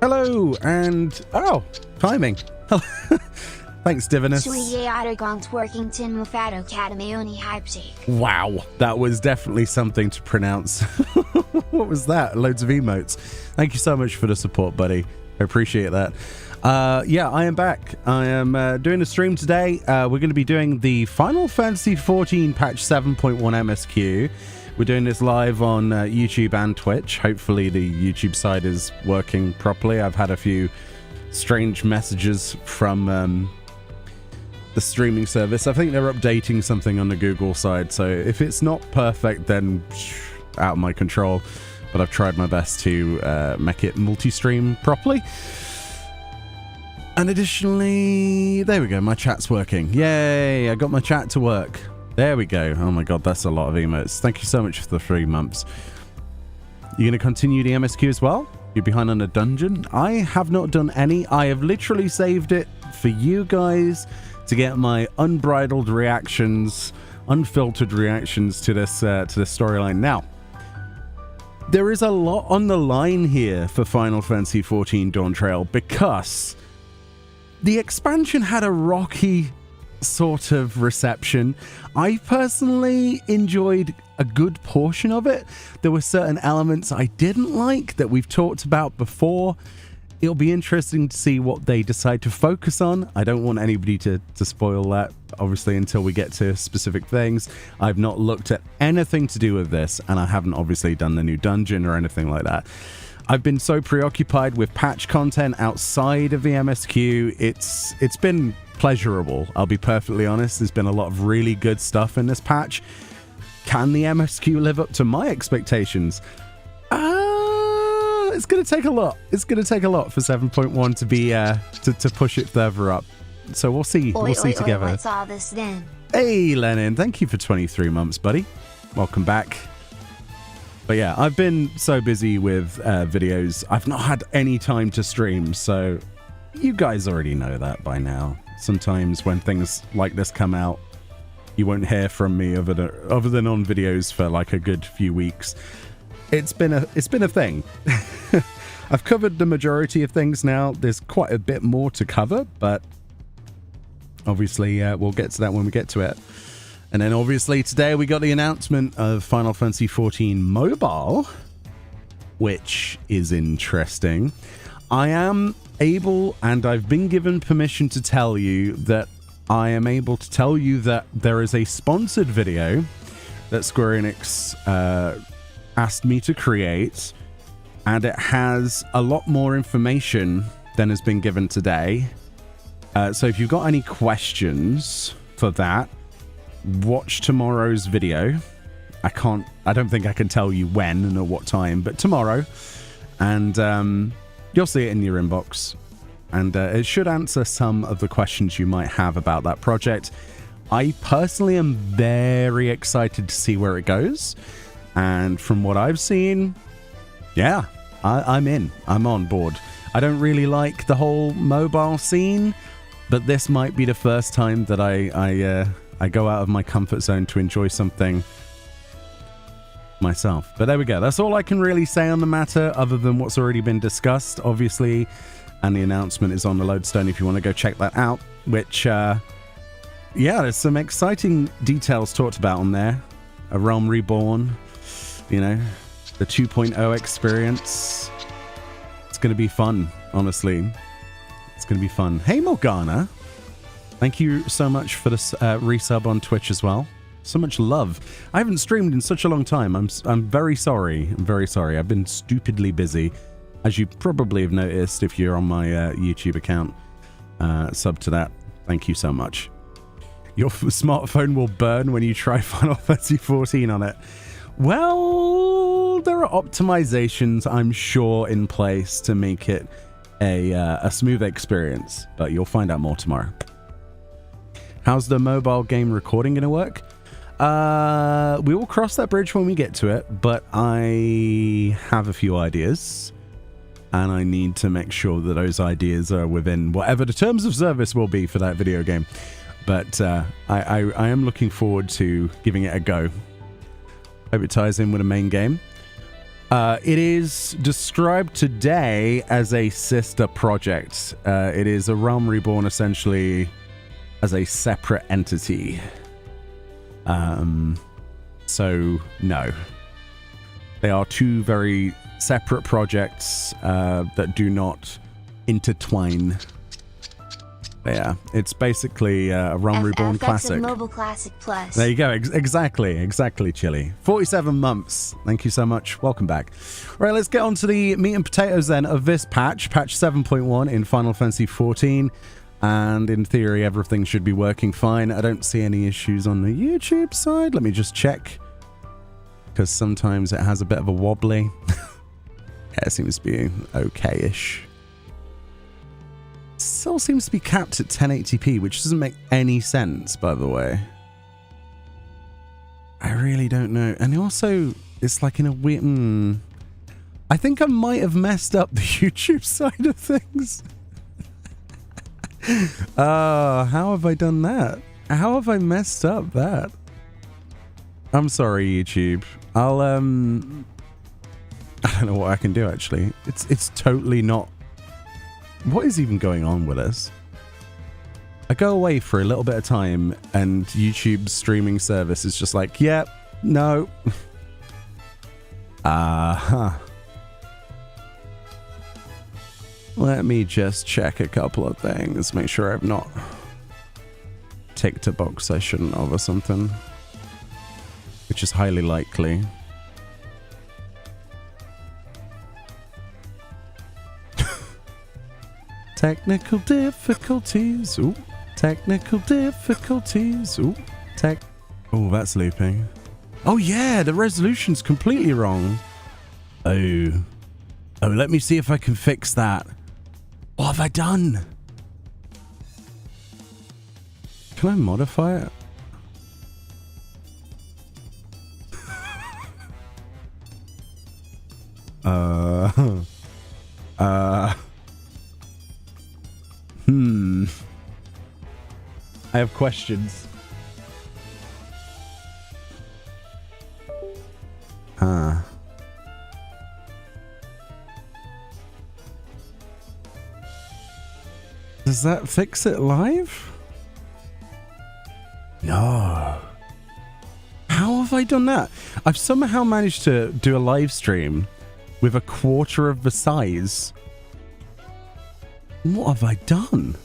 Hello, and oh, timing. Thanks, Divinus. Wow, that was definitely something to pronounce. What was that? Loads of emotes. Thank you so much for the support, buddy. I appreciate that. Yeah, I am back. I am doing a stream today. We're going to be doing the Final Fantasy XIV patch 7.1 MSQ. We're doing this live on YouTube and Twitch. Hopefully the YouTube side is working properly. I've had a few strange messages from the streaming service. I think they're updating something on the Google side, so if it's not perfect, then out of my control. But I've tried my best to make it multi-stream properly. And additionally, there we go, my chat's working. Yay, I got my chat to work. There we go. Oh my god, that's a lot of emotes. Thank you so much for the 3 months. You're going to continue the MSQ as well? You're behind on a dungeon? I have not done any. I have literally saved it for you guys to get my unbridled reactions, unfiltered reactions to this storyline. Now, there is a lot on the line here for Final Fantasy XIV Dawn Trail because the expansion had a rocky sort of reception. I personally enjoyed a good portion of it. There were certain elements I didn't like that we've talked about before. It'll be interesting to see what they decide to focus on. I don't want anybody to spoil that, obviously, until we get to specific things. I've not looked at anything to do with this, and I haven't obviously done the new dungeon or anything like that. I've been so preoccupied with patch content outside of the MSQ. It's been pleasurable, I'll be perfectly honest. There's been a lot of really good stuff in this patch. Can the MSQ live up to my expectations? It's going to take a lot. It's going to take a lot for 7.1 to be to push it further up. So we'll see. We'll see together. What's all this then? Hey, Lennon. Thank you for 23 months, buddy. Welcome back. But yeah, I've been so busy with videos. I've not had any time to stream, so you guys already know that by now. Sometimes when things like this come out, you won't hear from me other than on videos for like a good few weeks. It's been a thing. I've covered the majority of things now. There's quite a bit more to cover, but obviously we'll get to that when we get to it. And then obviously today we got the announcement of Final Fantasy XIV Mobile, which is interesting. I am able, and I've been given permission to tell you that I am able to tell you that there is a sponsored video that Square Enix asked me to create, and it has a lot more information than has been given today. So if you've got any questions for that, watch tomorrow's video. I don't think I can tell you when and at what time, but tomorrow, and you'll see it in your inbox, and it should answer some of the questions you might have about that project. I personally am very excited to see where it goes. And from what I've seen, yeah, I'm in. I'm on board. I don't really like the whole mobile scene, but this might be the first time that I go out of my comfort zone to enjoy something myself. But there we go. That's all I can really say on the matter, other than what's already been discussed, obviously. And the announcement is on the Lodestone if you want to go check that out. Which, yeah, there's some exciting details talked about on there. A Realm Reborn. You know, the 2.0 experience. It's going to be fun, honestly. It's going to be fun. Hey, Morgana. Thank you so much for this resub on Twitch as well. So much love. I haven't streamed in such a long time. I'm very sorry. I'm very sorry. I've been stupidly busy, as you probably have noticed if you're on my YouTube account. Sub to that. Thank you so much. Your smartphone will burn when you try Final Fantasy XIV on it. Well, there are optimizations, I'm sure, in place to make it a smooth experience, but you'll find out more tomorrow. How's the mobile game recording going to work? We will cross that bridge when we get to it, but I have a few ideas, and I need to make sure that those ideas are within whatever the terms of service will be for that video game. But I am looking forward to giving it a go. Hope it ties in with a main game. It is described today as a sister project. It is a Realm Reborn essentially as a separate entity. So, no. They are two very separate projects that do not intertwine. But yeah, it's basically a Realm Reborn classic. Mobile Classic Plus. There you go. Exactly, Chili. 47 months. Thank you so much. Welcome back. All right, let's get on to the meat and potatoes then of this patch 7.1 in Final Fantasy XIV. And in theory, everything should be working fine. I don't see any issues on the YouTube side. Let me just check, because sometimes it has a bit of a wobbly. Yeah, it seems to be okay-ish. Still seems to be capped at 1080p, which doesn't make any sense, by the way. I really don't know. And also, it's like in a weird... I think I might have messed up the YouTube side of things. How have I done that? How have I messed up that? I'm sorry, YouTube. I'll I don't know what I can do, actually. It's totally not... What is even going on with us? I go away for a little bit of time and YouTube's streaming service is just like, yep, no. Let me just check a couple of things. Make sure I've not ticked a box I shouldn't have or something. Which is highly likely. Technical difficulties. Ooh. Technical difficulties. Ooh. Oh, that's looping. Oh yeah, the resolution's completely wrong. Oh, let me see if I can fix that. What have I done? Can I modify it? I have questions. Does that fix it live? No. How have I done that? I've somehow managed to do a live stream with a quarter of the size. What have I done?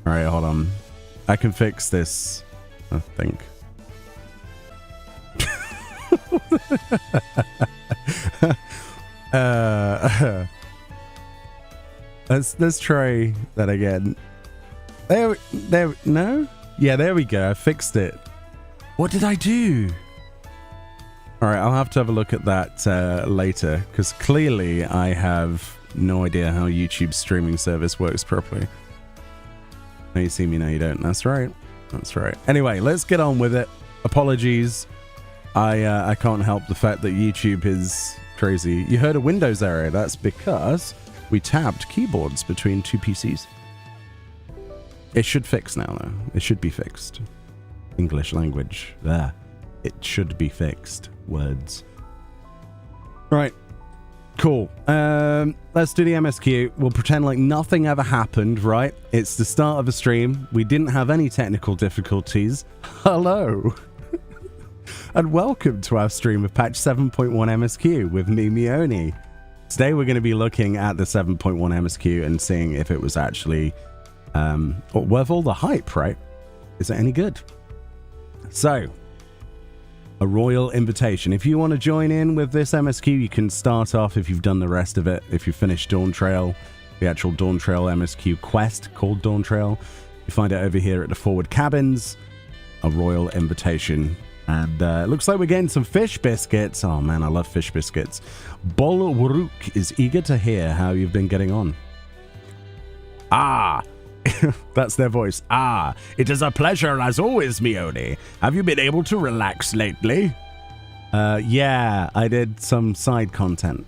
All right, hold on. I can fix this, I think. Let's try that again. There, no? Yeah, there we go. I fixed it. What did I do? All right, I'll have to have a look at that later, because clearly I have no idea how YouTube's streaming service works properly. Now you see me, now you don't. That's right. That's right. Anyway, let's get on with it. Apologies. I can't help the fact that YouTube is crazy. You heard a Windows error. That's because we tabbed keyboards between two PCs. It should fix now, though. It should be fixed. English language. There. It should be fixed. Words. Right. Cool. Let's do the MSQ. We'll pretend like nothing ever happened, right? It's the start of a stream. We didn't have any technical difficulties. Hello. And welcome to our stream of patch 7.1 MSQ with me, Meoni. Today we're going to be looking at the 7.1 MSQ and seeing if it was actually worth all the hype, right? Is it any good? So, a royal invitation. If you want to join in with this MSQ, you can start off if you've done the rest of it. If you finished Dawn Trail, the actual Dawn Trail MSQ quest called Dawn Trail, you find it over here at the forward cabins. A royal invitation. And it looks like we're getting some fish biscuits. Oh man, I love fish biscuits. Bolwaruk is eager to hear how you've been getting on. Ah, that's their voice. Ah, it is a pleasure as always, Meoni. Have you been able to relax lately? Yeah, I did some side content.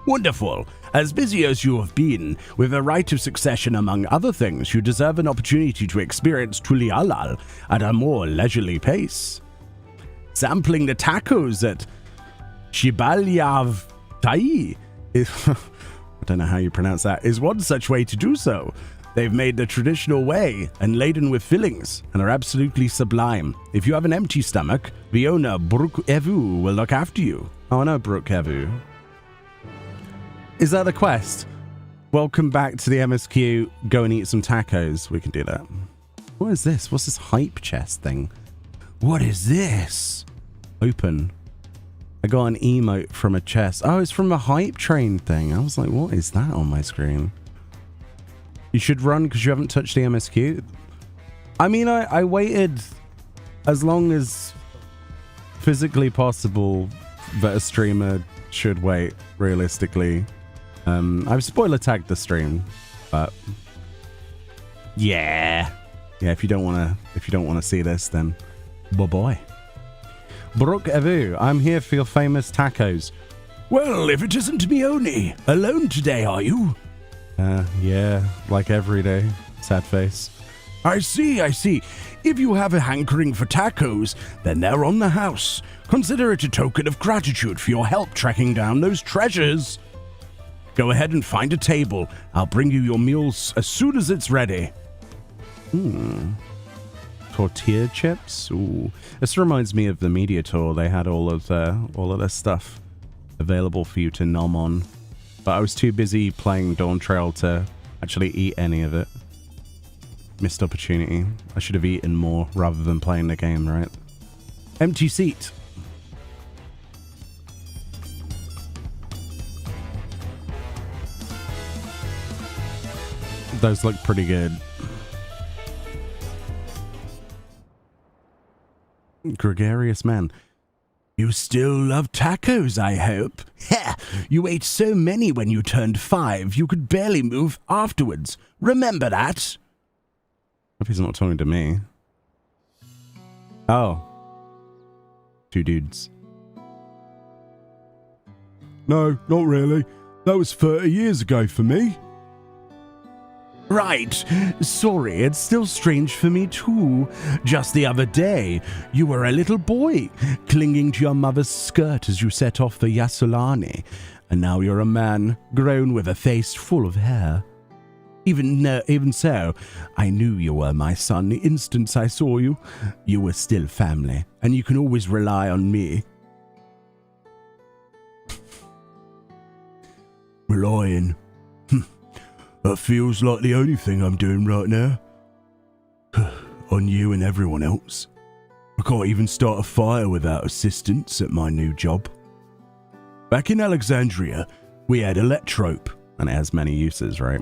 Wonderful. As busy as you have been, with a right of succession among other things, you deserve an opportunity to experience Tulialal at a more leisurely pace. Sampling the tacos at Shibalyav Tai, I don't know how you pronounce that, is one such way to do so. They've made the traditional way and laden with fillings and are absolutely sublime. If you have an empty stomach, Viona Bruk-Evu will look after you. Oh, I know Bruk-Evu. Is that the quest? Welcome back to the MSQ. Go and eat some tacos. We can do that. What is this? What's this hype chest thing? What is this? Open. I got an emote from a chest. Oh, it's from a hype train thing. I was like, what is that on my screen? You should run because you haven't touched the MSQ. I mean, I waited as long as physically possible that a streamer should wait, realistically. I've spoiler tagged the stream, but yeah, if you don't wanna see this, then bye-bye. Bruk-Evu, I'm here for your famous tacos. Well, if it isn't Meoni, alone today, are you? Yeah, like every day. Sad face. I see. If you have a hankering for tacos, then they're on the house. Consider it a token of gratitude for your help tracking down those treasures. Go ahead and find a table. I'll bring you your meals as soon as it's ready. Tortilla chips? Ooh. This reminds me of the media tour. They had all of their stuff available for you to nom on. But I was too busy playing Dawn Trail to actually eat any of it. Missed opportunity. I should have eaten more rather than playing the game, right? Empty seat. Those look pretty good. Gregarious man. You still love tacos, I hope. Ha! You ate so many when you turned 5, you could barely move afterwards. Remember that? Hope he's not talking to me. Oh. 2 dudes. No, not really. That was 30 years ago for me. Right. Sorry, it's still strange for me too. Just the other day, you were a little boy, clinging to your mother's skirt as you set off the Yasolani, and now you're a man, grown with a face full of hair. Even so, I knew you were my son the instant I saw you. You were still family, and you can always rely on me. Relying. That feels like the only thing I'm doing right now. On you and everyone else. I can't even start a fire without assistance at my new job. Back in Alexandria, we had electrope, and it has many uses, right?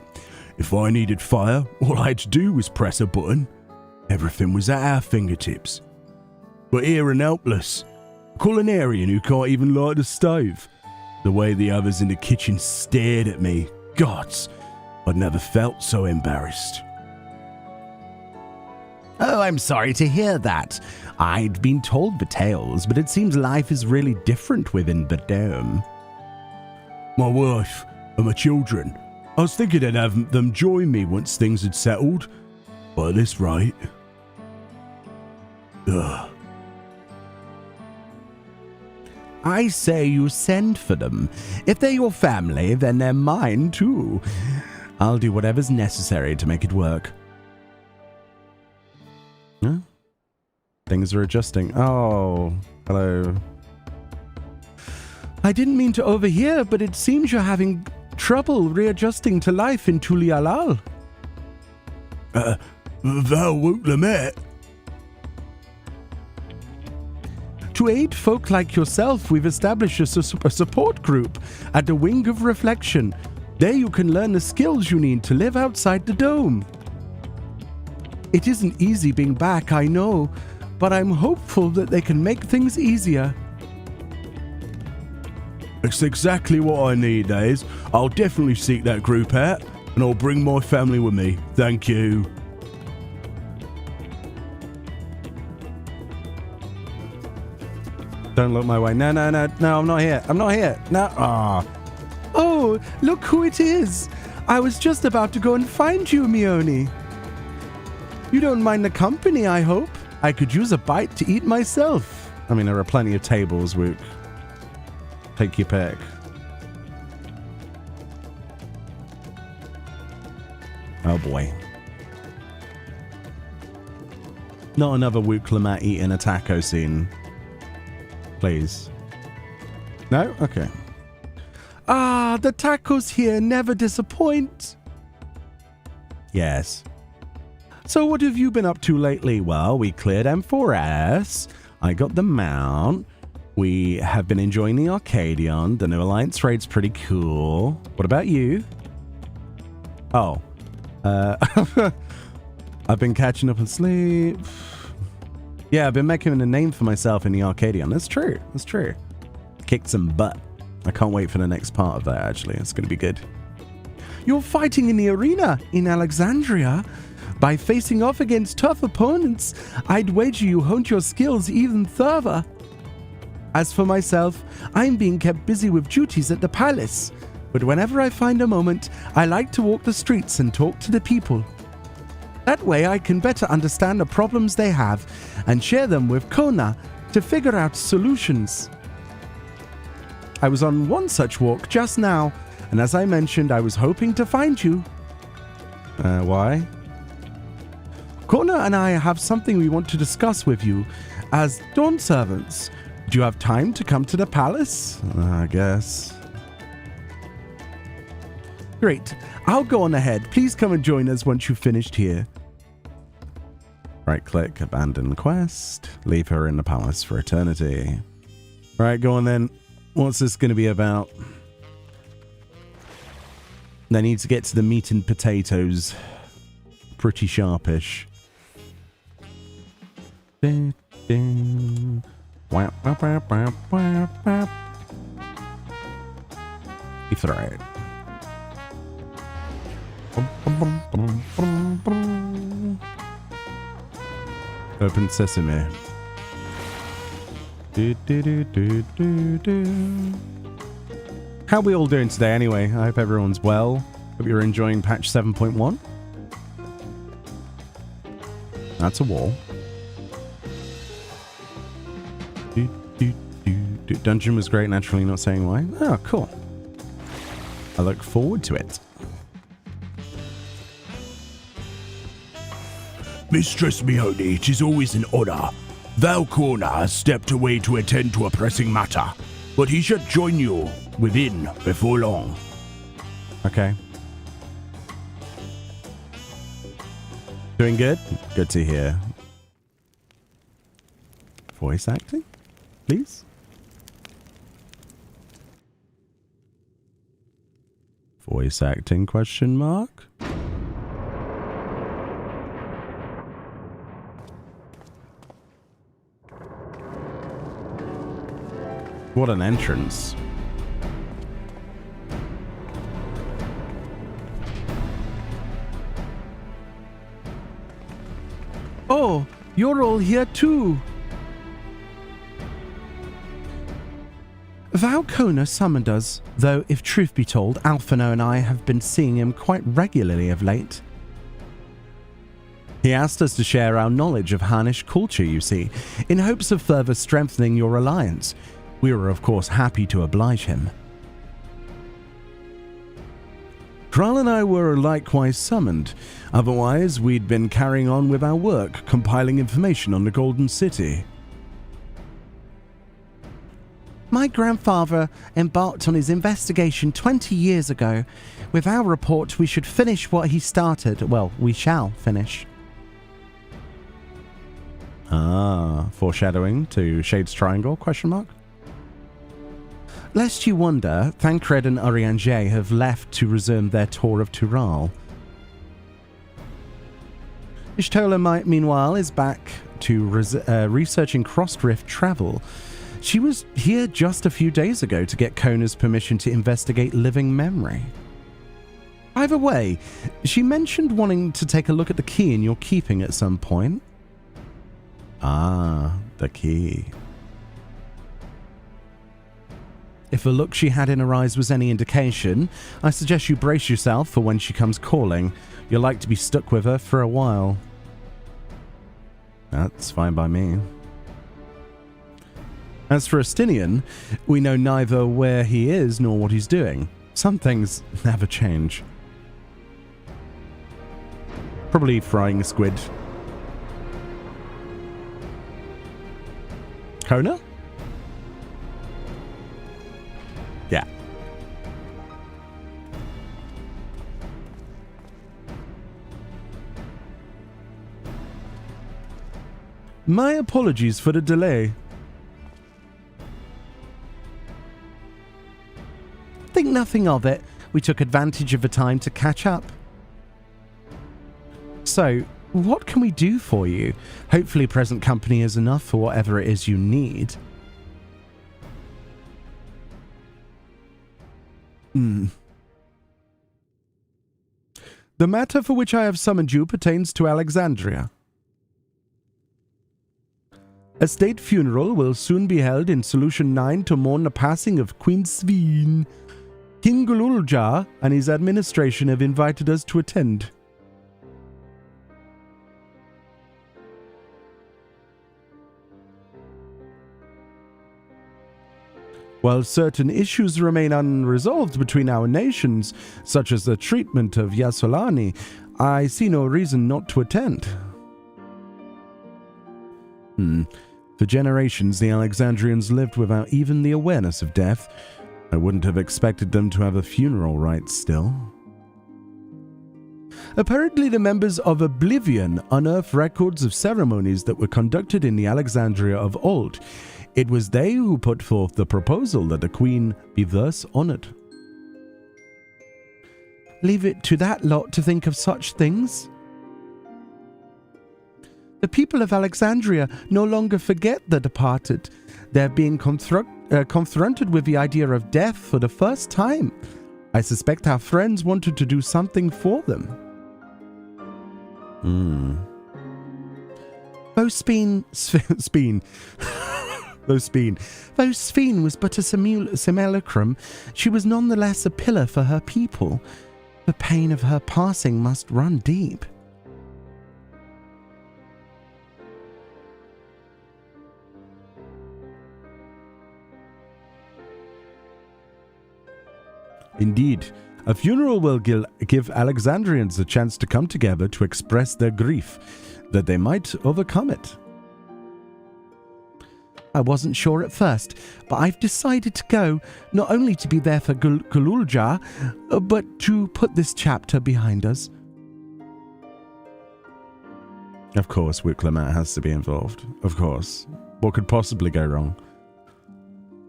If I needed fire, all I had to do was press a button. Everything was at our fingertips. But here and helpless, a culinarian who can't even light a stove. The way the others in the kitchen stared at me, gods, I'd never felt so embarrassed. Oh, I'm sorry to hear that. I'd been told the tales, but it seems life is really different within the dome. My wife and my children. I was thinking I'd have them join me once things had settled. But at this rate... Ugh. I say you send for them. If they're your family, then they're mine too. I'll do whatever's necessary to make it work. Huh? Things are adjusting. Oh, hello. I didn't mean to overhear, but it seems you're having trouble readjusting to life in Tulialal. Thou won't lament. To aid folk like yourself, we've established a support group at the Wing of Reflection. There you can learn the skills you need to live outside the dome. It isn't easy being back, I know, but I'm hopeful that they can make things easier. It's exactly what I need, Days. I'll definitely seek that group out, and I'll bring my family with me. Thank you. Don't look my way. No, I'm not here. I'm not here. No. Oh, look who it is. I was just about to go and find you, Meoni. You don't mind the company, I hope? I could use a bite to eat myself. I mean, there are plenty of tables, Wook. Take your pick. Oh boy. Not another Wooklamat eating a taco scene. Please. No? Okay. Ah, the tacos here never disappoint. Yes. So what have you been up to lately? Well, we cleared M4S. I got the mount. We have been enjoying the Arcadion. The new Alliance raid's pretty cool. What about you? Oh. I've been catching up on sleep. Yeah, I've been making a name for myself in the Arcadion. That's true. That's true. Kicked some butt. I can't wait for the next part of that, actually. It's going to be good. You're fighting in the arena in Alexandria. By facing off against tough opponents, I'd wager you honed your skills even further. As for myself, I'm being kept busy with duties at the palace. But whenever I find a moment, I like to walk the streets and talk to the people. That way I can better understand the problems they have and share them with Kona to figure out solutions. I was on one such walk just now, and as I mentioned, I was hoping to find you. Why? Kona and I have something we want to discuss with you as Dawn servants. Do you have time to come to the palace? I guess. Great. I'll go on ahead. Please come and join us once you've finished here. Right-click, abandon quest. Leave her in the palace for eternity. Right, go on then. What's this going to be about? They need to get to the meat and potatoes. Pretty sharpish. Ding, ding. Wap, wap, wap, wap, wap, wap. If they're right. Open sesame. How are we all doing today anyway? I hope everyone's well. Hope you're enjoying patch 7.1. That's a wall. Dungeon was great, naturally not saying why. Oh, cool. I look forward to it. Mistress Meoni, it is always an honor. Valcorna has stepped away to attend to a pressing matter, but he should join you within before long. Okay. Doing good? Good to hear. Voice acting, please? Voice acting, question mark? What an entrance. Oh, you're all here too. Valkona summoned us, though if truth be told, Alphino and I have been seeing him quite regularly of late. He asked us to share our knowledge of Harnish culture, you see, in hopes of further strengthening your alliance. We were, of course, happy to oblige him. Kral and I were likewise summoned. Otherwise, we'd been carrying on with our work, compiling information on the Golden City. My grandfather embarked on his investigation 20 years ago. With our report, we should finish what he started. Well, we shall finish. Ah, foreshadowing to Shade's Triangle, question mark? Lest you wonder, Thancred and Urianger have left to resume their tour of Tural. Ishtola, meanwhile, is back to researching cross-rift travel. She was here just a few days ago to get Kona's permission to investigate living memory. Either way, she mentioned wanting to take a look at the key in your keeping at some point. Ah, the key. If the look she had in her eyes was any indication, I suggest you brace yourself for when she comes calling. You'll like to be stuck with her for a while. That's fine by me. As for Estinian, we know neither where he is nor what he's doing. Some things never change. Probably frying squid. Kona? Yeah. My apologies for the delay. Think nothing of it. We took advantage of the time to catch up. So, what can we do for you? Hopefully present company is enough for whatever it is you need. The matter for which I have summoned you pertains to Alexandria. A state funeral will soon be held in Solution 9 to mourn the passing of Queen Sveen. King Gululja and his administration have invited us to attend. While certain issues remain unresolved between our nations, such as the treatment of Yasolani, I see no reason not to attend. For generations, the Alexandrians lived without even the awareness of death. I wouldn't have expected them to have a funeral rite still. Apparently, the members of Oblivion unearthed records of ceremonies that were conducted in the Alexandria of old. It was they who put forth the proposal that the Queen be thus honored. Leave it to that lot to think of such things. The people of Alexandria no longer forget the departed. They're being confronted with the idea of death for the first time. I suspect our friends wanted to do something for them. Though Sveen was but a simulacrum, she was nonetheless a pillar for her people. The pain of her passing must run deep. Indeed, a funeral will give Alexandrians a chance to come together to express their grief, that they might overcome it. I wasn't sure at first, but I've decided to go, not only to be there for Gululja, but to put this chapter behind us. Of course, Wicklamat has to be involved. Of course. What could possibly go wrong?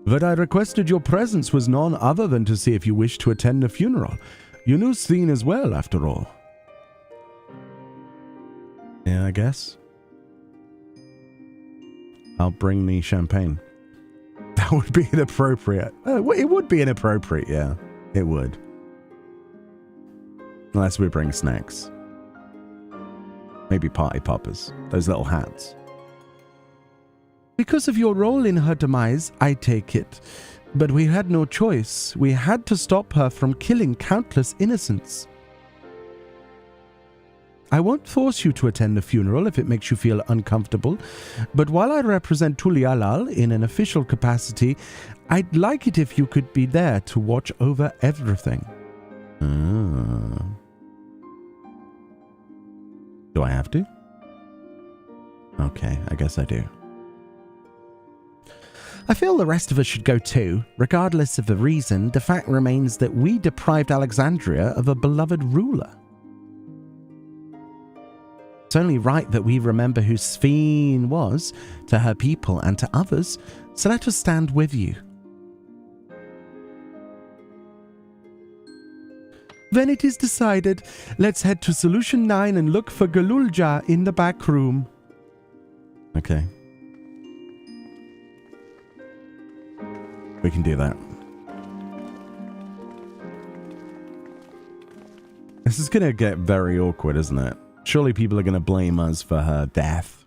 That I requested your presence was none other than to see if you wished to attend the funeral. You knew Sveen as well, after all. Yeah, I guess. I'll bring me champagne. That would be inappropriate. It would be inappropriate, yeah. It would. Unless we bring snacks. Maybe party poppers. Those little hats. Because of your role in her demise, I take it. But we had no choice. We had to stop her from killing countless innocents. I won't force you to attend the funeral if it makes you feel uncomfortable, but while I represent Tulialal in an official capacity, I'd like it if you could be there to watch over everything. Do I have to? Okay, I guess I do. I feel the rest of us should go too. Regardless of the reason, the fact remains that we deprived Alexandria of a beloved ruler. It's only right that we remember who Sveen was to her people and to others, so let us stand with you. Then it is decided. Let's head to Solution 9 and look for Gululja in the back room. Okay. We can do that. This is going to get very awkward, isn't it? Surely people are going to blame us for her death.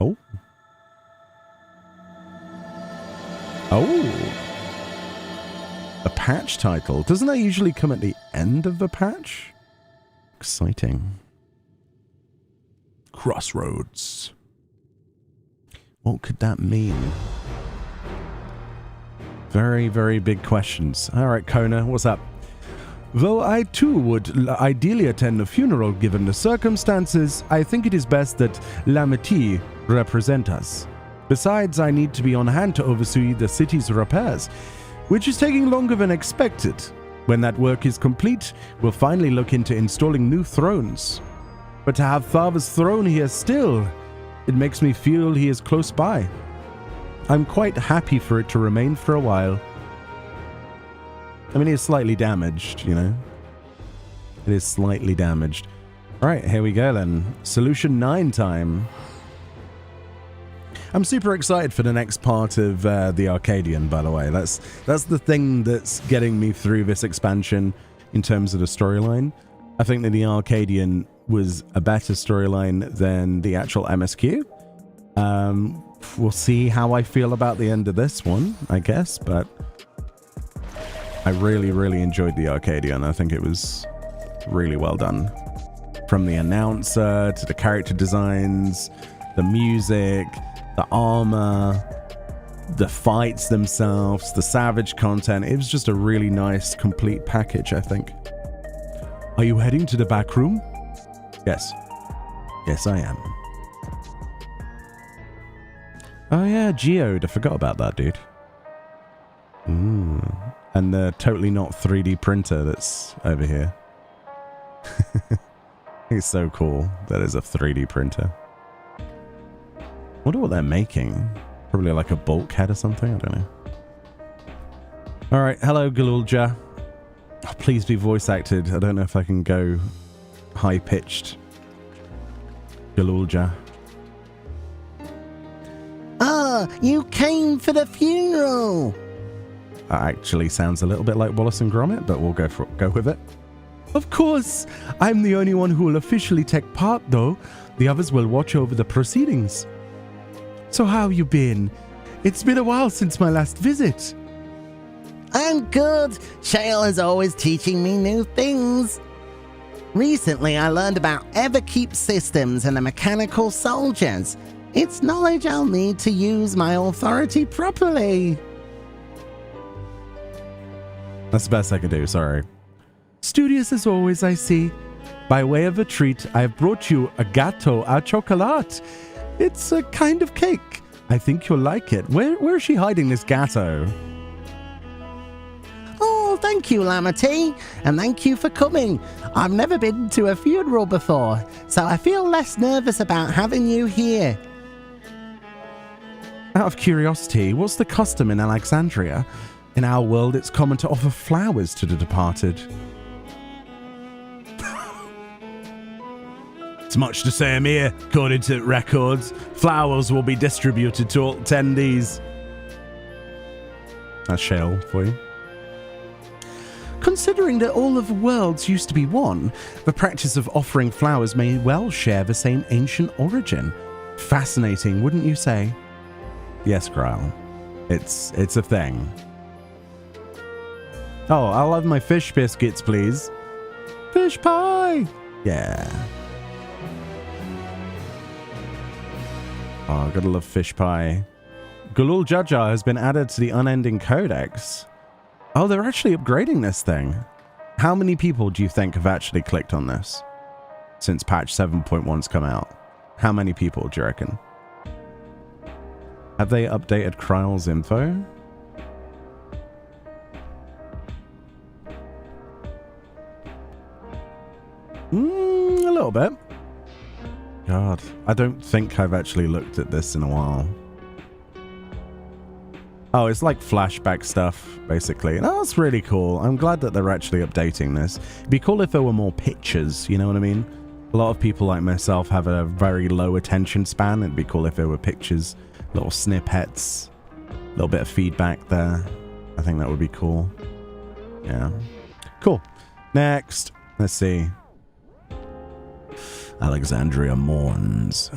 Oh. Oh. A patch title. Doesn't that usually come at the end of the patch? Exciting. Crossroads. What could that mean? Very, very big questions. All right, Kona, what's up? Though I too would ideally attend the funeral given the circumstances, I think it is best that Lameti represent us. Besides, I need to be on hand to oversee the city's repairs, which is taking longer than expected. When that work is complete, we'll finally look into installing new thrones. But to have Father's throne here still, it makes me feel he is close by. I'm quite happy for it to remain for a while. I mean, it's slightly damaged, you know. It is slightly damaged. All right, here we go then. Solution 9 time. I'm super excited for the next part of the Arcadian, by the way. That's the thing that's getting me through this expansion in terms of the storyline. I think that the Arcadian was a better storyline than the actual MSQ. We'll see how I feel about the end of this one, I guess, but I really, really enjoyed the Arcadian. I think it was really well done. From the announcer to the character designs, the music, the armor, the fights themselves, the savage content. It was just a really nice, complete package, I think. Are you heading to the back room? Yes. Yes, I am. Oh yeah, Geode. I forgot about that, dude. Ooh. And the totally not 3D printer that's over here. It's so cool. That is a 3D printer. Wonder what they're making. Probably like a bulkhead or something. I don't know. All right. Hello, Galulja. Oh, please be voice acted. I don't know if I can go high pitched. Galulja. Ah, you came for the funeral. That actually sounds a little bit like Wallace and Gromit, but we'll go with it. Of course, I'm the only one who will officially take part, though. The others will watch over the proceedings. So how have you been? It's been a while since my last visit. I'm good. Shale is always teaching me new things. Recently, I learned about Everkeep systems and the mechanical soldiers. It's knowledge I'll need to use my authority properly. That's the best I could do, sorry. Studious as always, I see. By way of a treat, I have brought you a gâteau à chocolat. It's a kind of cake. I think you'll like it. Where is she hiding this gâteau? Oh, thank you, Lamity, and thank you for coming. I've never been to a funeral before, so I feel less nervous about having you here. Out of curiosity, what's the custom in Alexandria? In our world, it's common to offer flowers to the departed. It's much the same here, according to records. Flowers will be distributed to all attendees. That's Shale for you. Considering that all of the worlds used to be one, the practice of offering flowers may well share the same ancient origin. Fascinating, wouldn't you say? Yes, Grail. It's a thing. Oh, I'll have my fish biscuits, please. Fish pie! Yeah. Oh, gotta love fish pie. Gulul Jaja has been added to the Unending Codex. Oh, they're actually upgrading this thing. How many people do you think have actually clicked on this since patch 7.1's come out? How many people do you reckon? Have they updated Kryle's info? A little bit. God, I don't think I've actually looked at this in a while. Oh, it's like flashback stuff, basically. Oh, that's really cool. I'm glad that they're actually updating this. It'd be cool if there were more pictures, you know what I mean? A lot of people like myself have a very low attention span. It'd be cool if there were pictures, little snippets, a little bit of feedback there. I think that would be cool. Yeah. Cool. Next. Let's see. Alexandria mourns.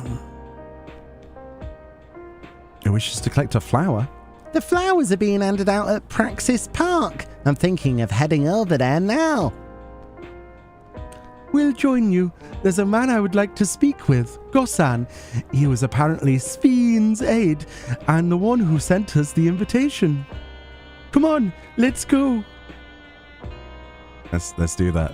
It wishes to collect a flower. The flowers are being handed out at Praxis Park. I'm thinking of heading over there now. We'll join you. There's a man I would like to speak with, Gosan. He was apparently Spheen's aide and the one who sent us the invitation. Come on, let's go. Let's do that.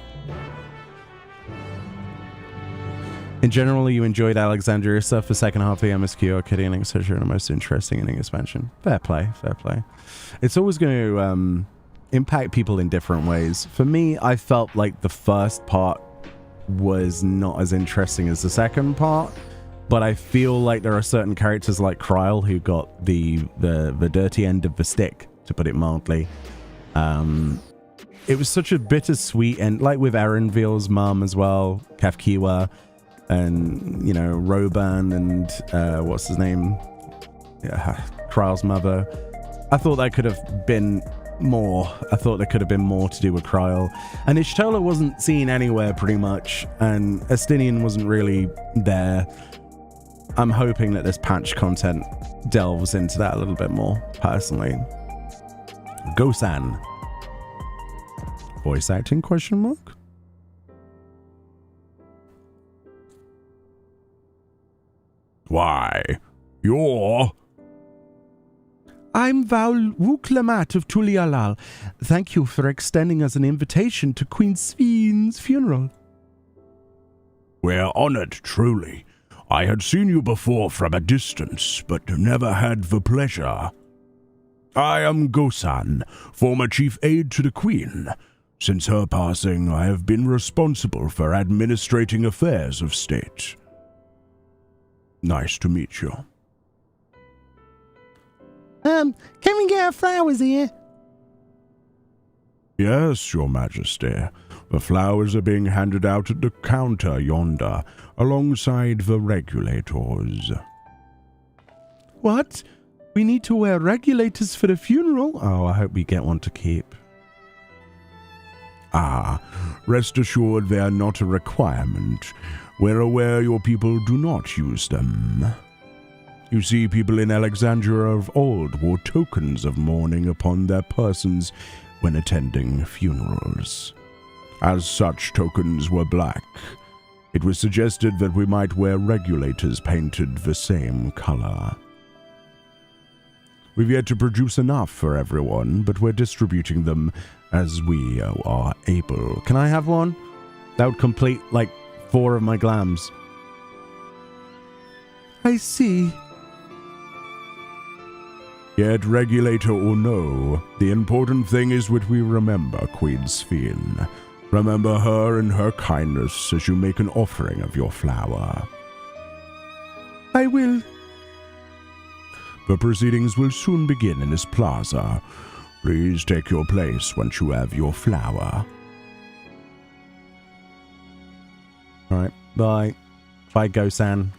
In general, you enjoyed Alexandria stuff. The second half of the MSQ, Arcadian, etc. The most interesting in expansion. Fair play, fair play. It's always going to impact people in different ways. For me, I felt like the first part was not as interesting as the second part, but I feel like there are certain characters like Kryle who got the dirty end of the stick, to put it mildly. It was such a bittersweet end, like with Erenvil's mum as well, Kafkiwa, and, you know, Roban and what's his name? Yeah, Kryle's mother. I thought that could have been more. I thought there could have been more to do with Kryle. And Ishtola wasn't seen anywhere pretty much, and Estinian wasn't really there. I'm hoping that this patch content delves into that a little bit more, personally. Gosan. Voice acting, question mark? Why, you're... I'm Val Wuklamat of Tulialal. Thank you for extending us an invitation to Queen Svine's funeral. We're honored, truly. I had seen you before from a distance, but never had the pleasure. I am Gosan, former chief aide to the Queen. Since her passing, I have been responsible for administrating affairs of state. Nice to meet you. Can we get our flowers here? Yes, Your Majesty. The flowers are being handed out at the counter yonder, alongside the regulators. What? We need to wear regulators for the funeral? Oh, I hope we get one to keep. Ah, rest assured they are not a requirement. We're aware your people do not use them. You see, people in Alexandria of old wore tokens of mourning upon their persons when attending funerals. As such, tokens were black. It was suggested that we might wear regulators painted the same color. We've yet to produce enough for everyone, but we're distributing them as we are able. Can I have one? That would complete, like, 4 of my glams. I see. Yet, regulator or no, the important thing is that we remember Queen Sphene. Remember her and her kindness as you make an offering of your flower. I will. The proceedings will soon begin in this plaza. Please take your place once you have your flower. Alright, bye. Bye, Gosan.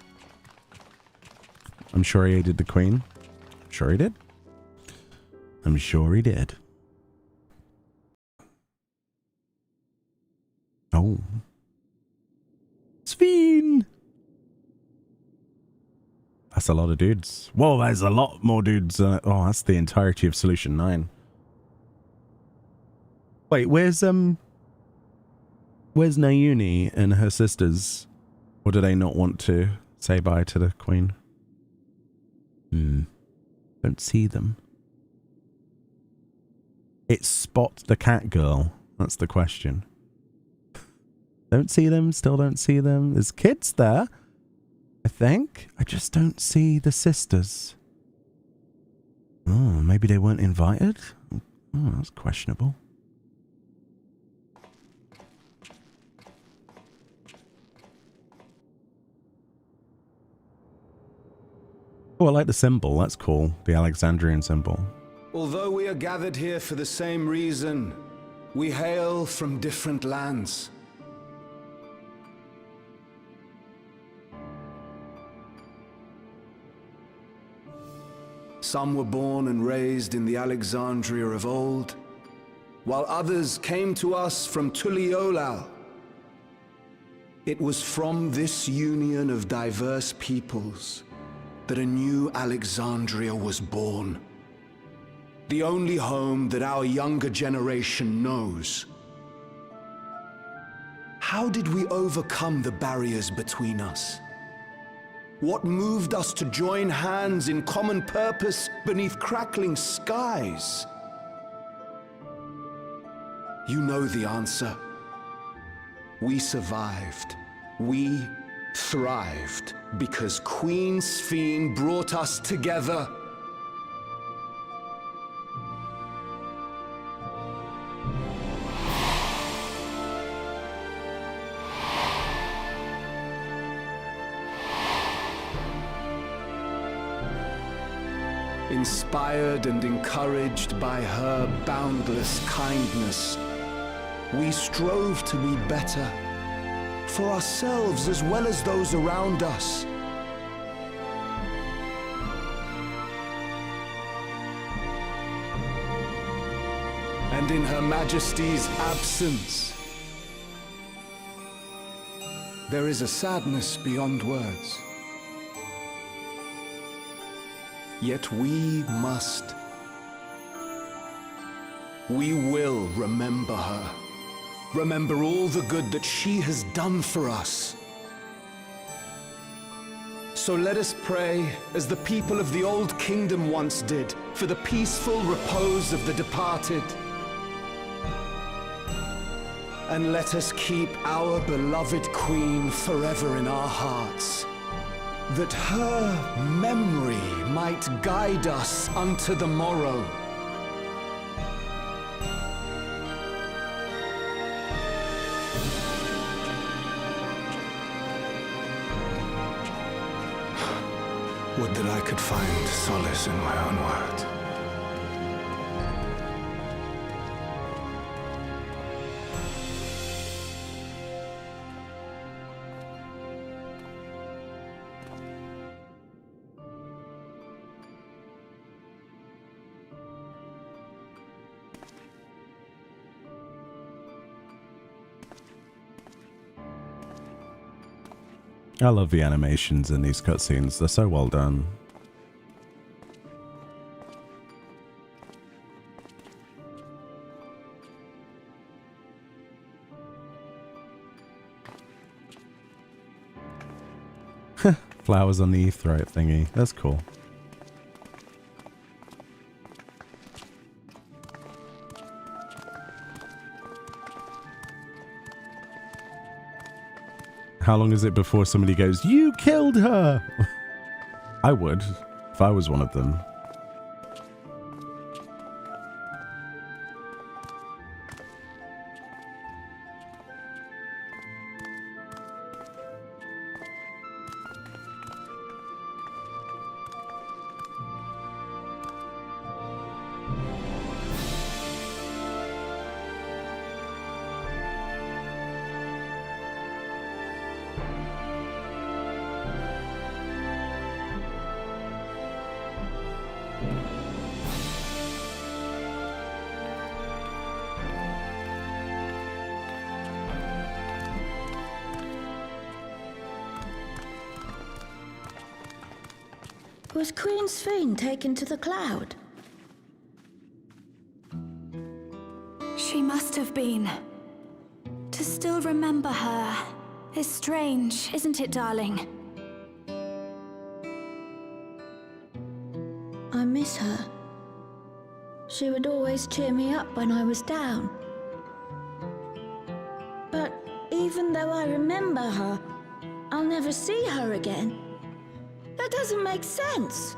I'm sure he aided the Queen. Sure he did. I'm sure he did. Oh. Sphene! That's a lot of dudes. Whoa, there's a lot more dudes. Oh, that's the entirety of Solution 9. Wait, where's Meoni and her sisters? Or do they not want to say bye to the Queen? Don't see them. It's Spot the cat girl. That's the question. Don't see them, still don't see them. There's kids there, I think. I just don't see the sisters. Oh, maybe they weren't invited? Oh, that's questionable. Oh, I like the symbol. That's cool. The Alexandrian symbol. Although we are gathered here for the same reason, we hail from different lands. Some were born and raised in the Alexandria of old, while others came to us from Tuliolal. It was from this union of diverse peoples that a new Alexandria was born. The only home that our younger generation knows. How did we overcome the barriers between us? What moved us to join hands in common purpose beneath crackling skies? You know the answer. We survived. We thrived because Queen Sphene brought us together. Inspired and encouraged by her boundless kindness, we strove to be better, for ourselves as well as those around us. And in Her Majesty's absence, there is a sadness beyond words. Yet we will remember her. Remember all the good that she has done for us. So let us pray, as the people of the Old Kingdom once did, for the peaceful repose of the departed. And let us keep our beloved Queen forever in our hearts, that her memory might guide us unto the morrow. Would that I could find solace in my own words. I love the animations in these cutscenes. They're so well done. Flowers on the Aetheryte thingy. That's cool. How long is it before somebody goes, "You killed her"? I would, if I was one of them. Was Queen Sphene taken to the cloud? She must have been. To still remember her is strange, isn't it, darling? I miss her. She would always cheer me up when I was down. But even though I remember her, I'll never see her again. That doesn't make sense.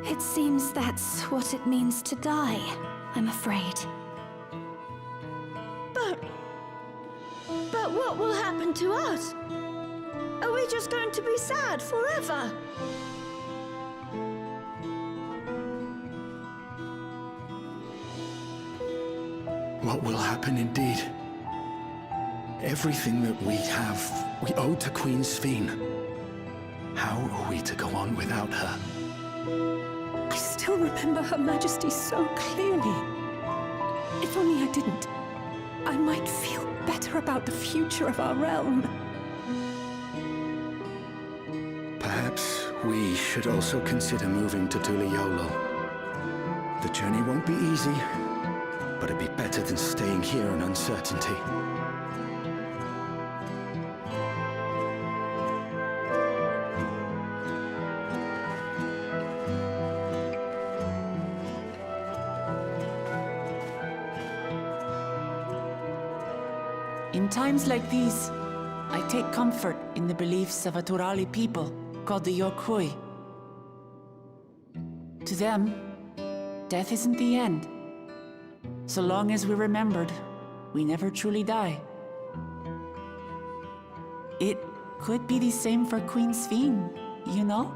It seems that's what it means to die, I'm afraid. But what will happen to us? Are we just going to be sad forever? What will happen indeed? Everything that we have, we owe to Queen Sphene. How are we to go on without her? I still remember Her Majesty so clearly. If only I didn't, I might feel better about the future of our realm. Perhaps we should also consider moving to Tuliolo. The journey won't be easy, but it'd be better than staying here in uncertainty. In times like these, I take comfort in the beliefs of a Turali people called the Yokui. To them, death isn't the end. So long as we're remembered, we never truly die. It could be the same for Queen Sphene, you know?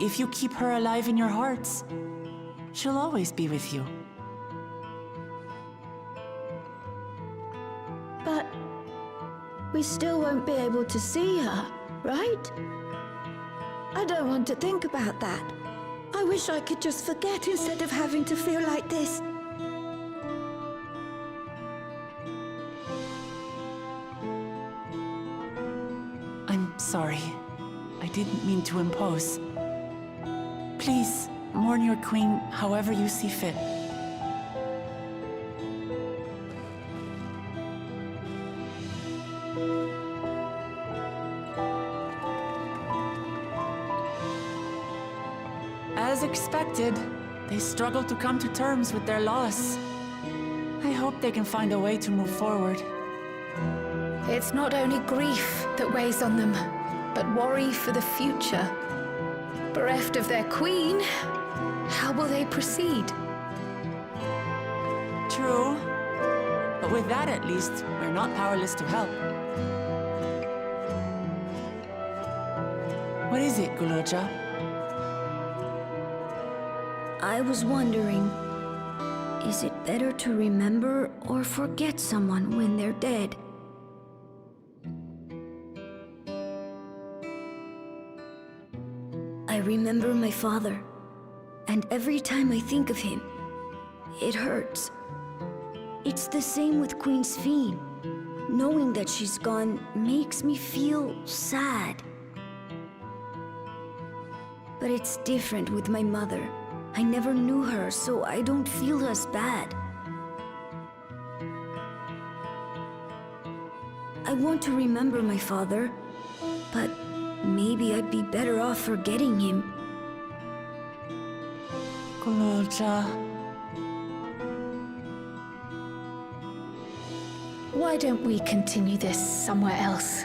If you keep her alive in your hearts, she'll always be with you. But we still won't be able to see her, right? I don't want to think about that. I wish I could just forget instead of having to feel like this. I'm sorry. I didn't mean to impose. Please, mourn your queen however you see fit. As expected, they struggle to come to terms with their loss. I hope they can find a way to move forward. It's not only grief that weighs on them, but worry for the future. Bereft of their queen, how will they proceed? True. But with that at least, we're not powerless to help. What is it, Guloja? I was wondering, is it better to remember or forget someone when they're dead? I remember my father, and every time I think of him, it hurts. It's the same with Queen Sphene. Knowing that she's gone makes me feel sad. But it's different with my mother. I never knew her, so I don't feel as bad. I want to remember my father, but maybe I'd be better off forgetting him. Guloja. Why don't we continue this somewhere else?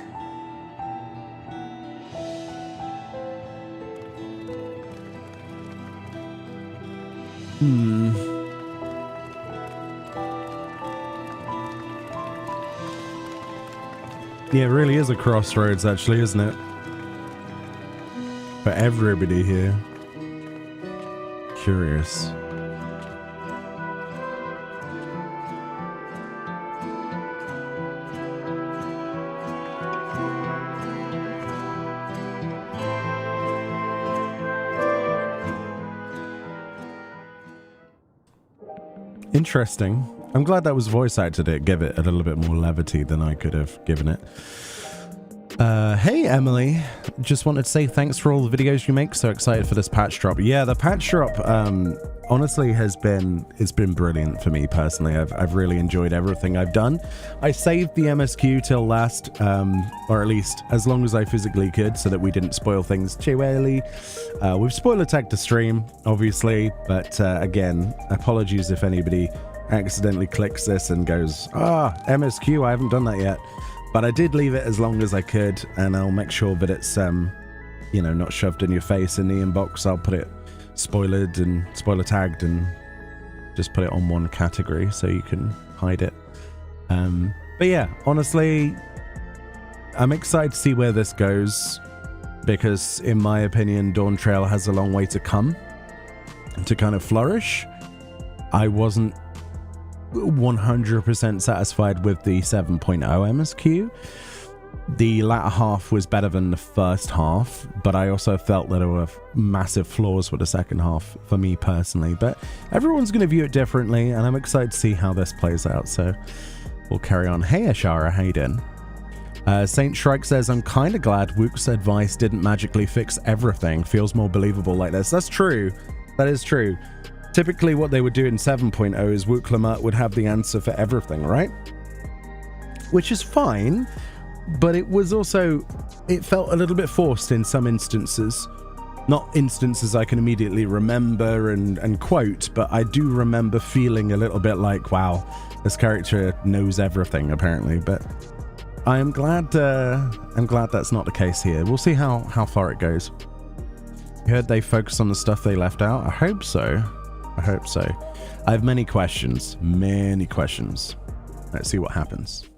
Yeah, it really is a crossroads, actually, isn't it? For everybody here. Curious. Interesting. I'm glad that was voice acted. It gave it a little bit more levity than I could have given it. Hey Emily, just wanted to say thanks for all the videos you make. So excited for this patch drop. Yeah, the patch drop honestly it's been brilliant for me personally. I've really enjoyed everything I've done. I saved the MSQ till last, or at least as long as I physically could, so that we didn't spoil things too early. We've spoiler tagged the stream, obviously, but again, apologies if anybody accidentally clicks this and goes, MSQ, I haven't done that yet. But I did leave it as long as I could, and I'll make sure that it's, you know, not shoved in your face in the inbox. I'll put it spoilered and spoiler tagged and just put it on one category so you can hide it. But yeah, honestly, I'm excited to see where this goes, because in my opinion, Dawn Trail has a long way to come to kind of flourish. I wasn't 100% satisfied with the 7.0 MSQ. The latter half was better than the first half, but I also felt that there were massive flaws with the second half for me personally. But everyone's going to view it differently, and I'm excited to see how this plays out, so we'll carry on. Hey Ashara, how you doing? Saint Shrike says, I'm kind of glad Wook's advice didn't magically fix everything. Feels more believable like this. That's true. That is true. Typically what they would do in 7.0 is Wook Lamut would have the answer for everything, right? Which is fine, but it was also, it felt a little bit forced in some instances. Not instances I can immediately remember and quote, but I do remember feeling a little bit like, wow, this character knows everything apparently. But I'm glad that's not the case here. We'll see how far it goes. You heard they focus on the stuff they left out? I hope so. I hope so. I have many questions. Many questions. Let's see what happens.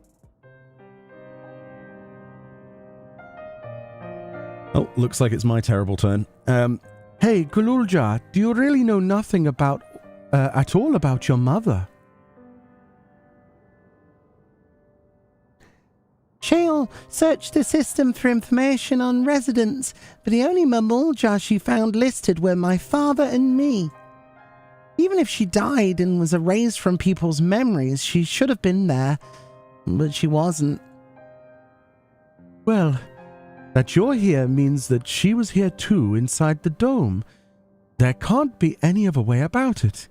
Oh, looks like it's my terrible turn. Hey, Gululja, do you really know nothing about, at all about your mother? Shael searched the system for information on residents, but the only Mamulja she found listed were my father and me. Even if she died and was erased from people's memories, she should have been there, but she wasn't. Well, that you're here means that she was here too inside the dome. There can't be any other way about it.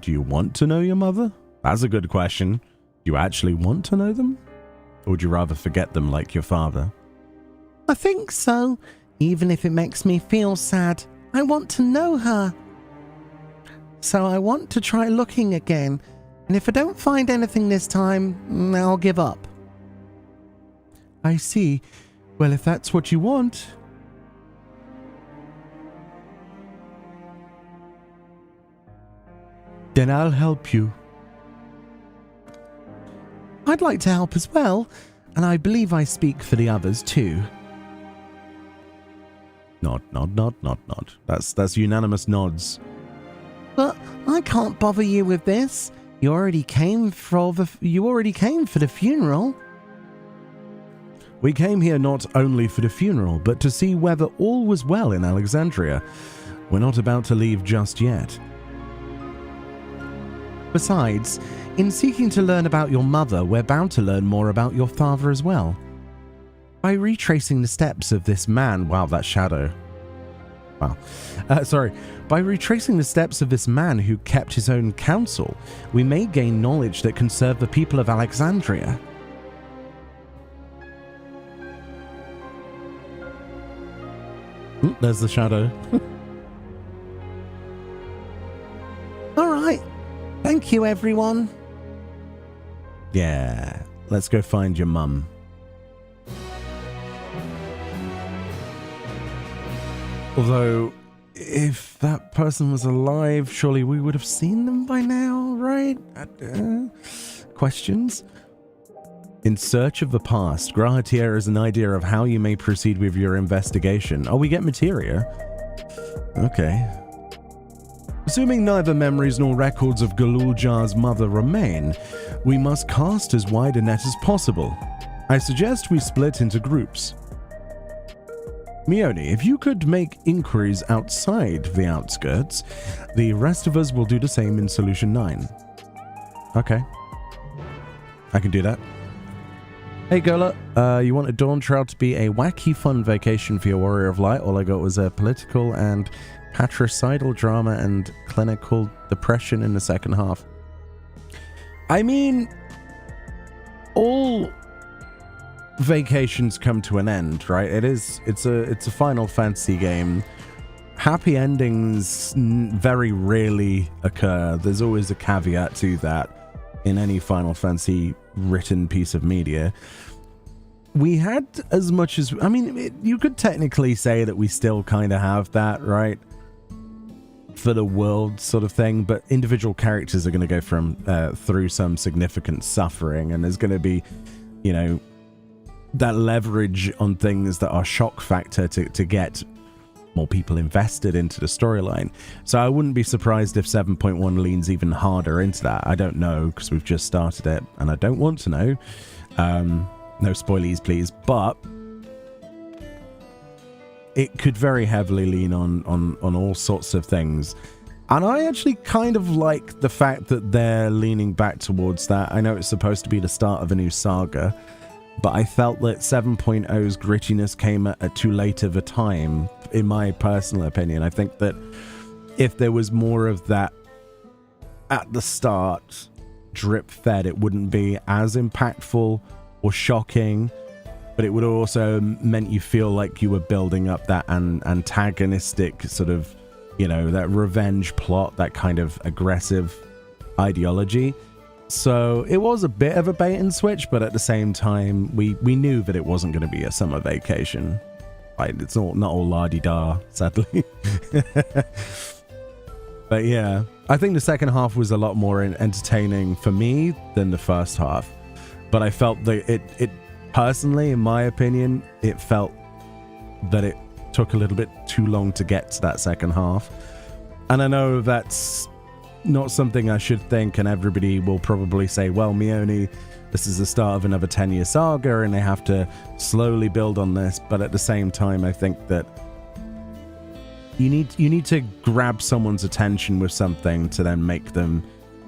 Do you want to know your mother? That's a good question. Do you actually want to know them? Or would you rather forget them like your father? I think so. Even if it makes me feel sad, I want to know her. So I want to try looking again, and if I don't find anything this time, I'll give up. I see. Well, if that's what you want... then I'll help you. I'd like to help as well, and I believe I speak for the others too. Nod. That's unanimous nods. But I can't bother you with this. You already came for the funeral. We came here not only for the funeral, but to see whether all was well in Alexandria. We're not about to leave just yet. Besides, in seeking to learn about your mother, we're bound to learn more about your father as well. By retracing the steps of this man... Wow, that shadow. Wow. By retracing the steps of this man who kept his own counsel, we may gain knowledge that can serve the people of Alexandria. There's the shadow. All right. Thank you, everyone. Yeah, let's go find your mum. Although, if that person was alive, surely we would have seen them by now, right? Questions? In search of the past, Grahatier is an idea of how you may proceed with your investigation. Oh, we get materia. Okay. Assuming neither memories nor records of Gululjar's mother remain, we must cast as wide a net as possible. I suggest we split into groups. Meoni, if you could make inquiries outside the outskirts, the rest of us will do the same in Solution 9. Okay. I can do that. Hey Gola, you want a Dawn Trail to be a wacky fun vacation for your Warrior of Light? All I got was a political and patricidal drama and clinical depression in the second half. I mean, all vacations come to an end, right? It's a Final Fantasy game. Happy endings very rarely occur. There's always a caveat to that in any Final Fantasy written piece of media. We had as much as... I mean, you could technically say that we still kind of have that, right? For the world sort of thing, but individual characters are going to go through some significant suffering, and there's going to be, you know, that leverage on things that are shock factor to get more people invested into the storyline. So I wouldn't be surprised if 7.1 leans even harder into that. I don't know, because we've just started it, and I don't want to know. No spoilies, please. But it could very heavily lean on all sorts of things. And I actually kind of like the fact that they're leaning back towards that. I know it's supposed to be the start of a new saga, but I felt that 7.0's grittiness came at too late of a time, in my personal opinion. I think that if there was more of that at the start, drip-fed, it wouldn't be as impactful or shocking. but it would also meant you feel like you were building up that antagonistic sort of, you know, that revenge plot, that kind of aggressive ideology. So it was a bit of a bait and switch, but at the same time, we knew that it wasn't going to be a summer vacation. Like, it's not all la-di-da, sadly. But yeah, I think the second half was a lot more entertaining for me than the first half. But I felt that it personally, in my opinion, it felt that it took a little bit too long to get to that second half. And I know that's not something I should think, and everybody will probably say, well, Meoni, this is the start of another 10-year saga and they have to slowly build on this. But at the same time, I think that you need to grab someone's attention with something to then make them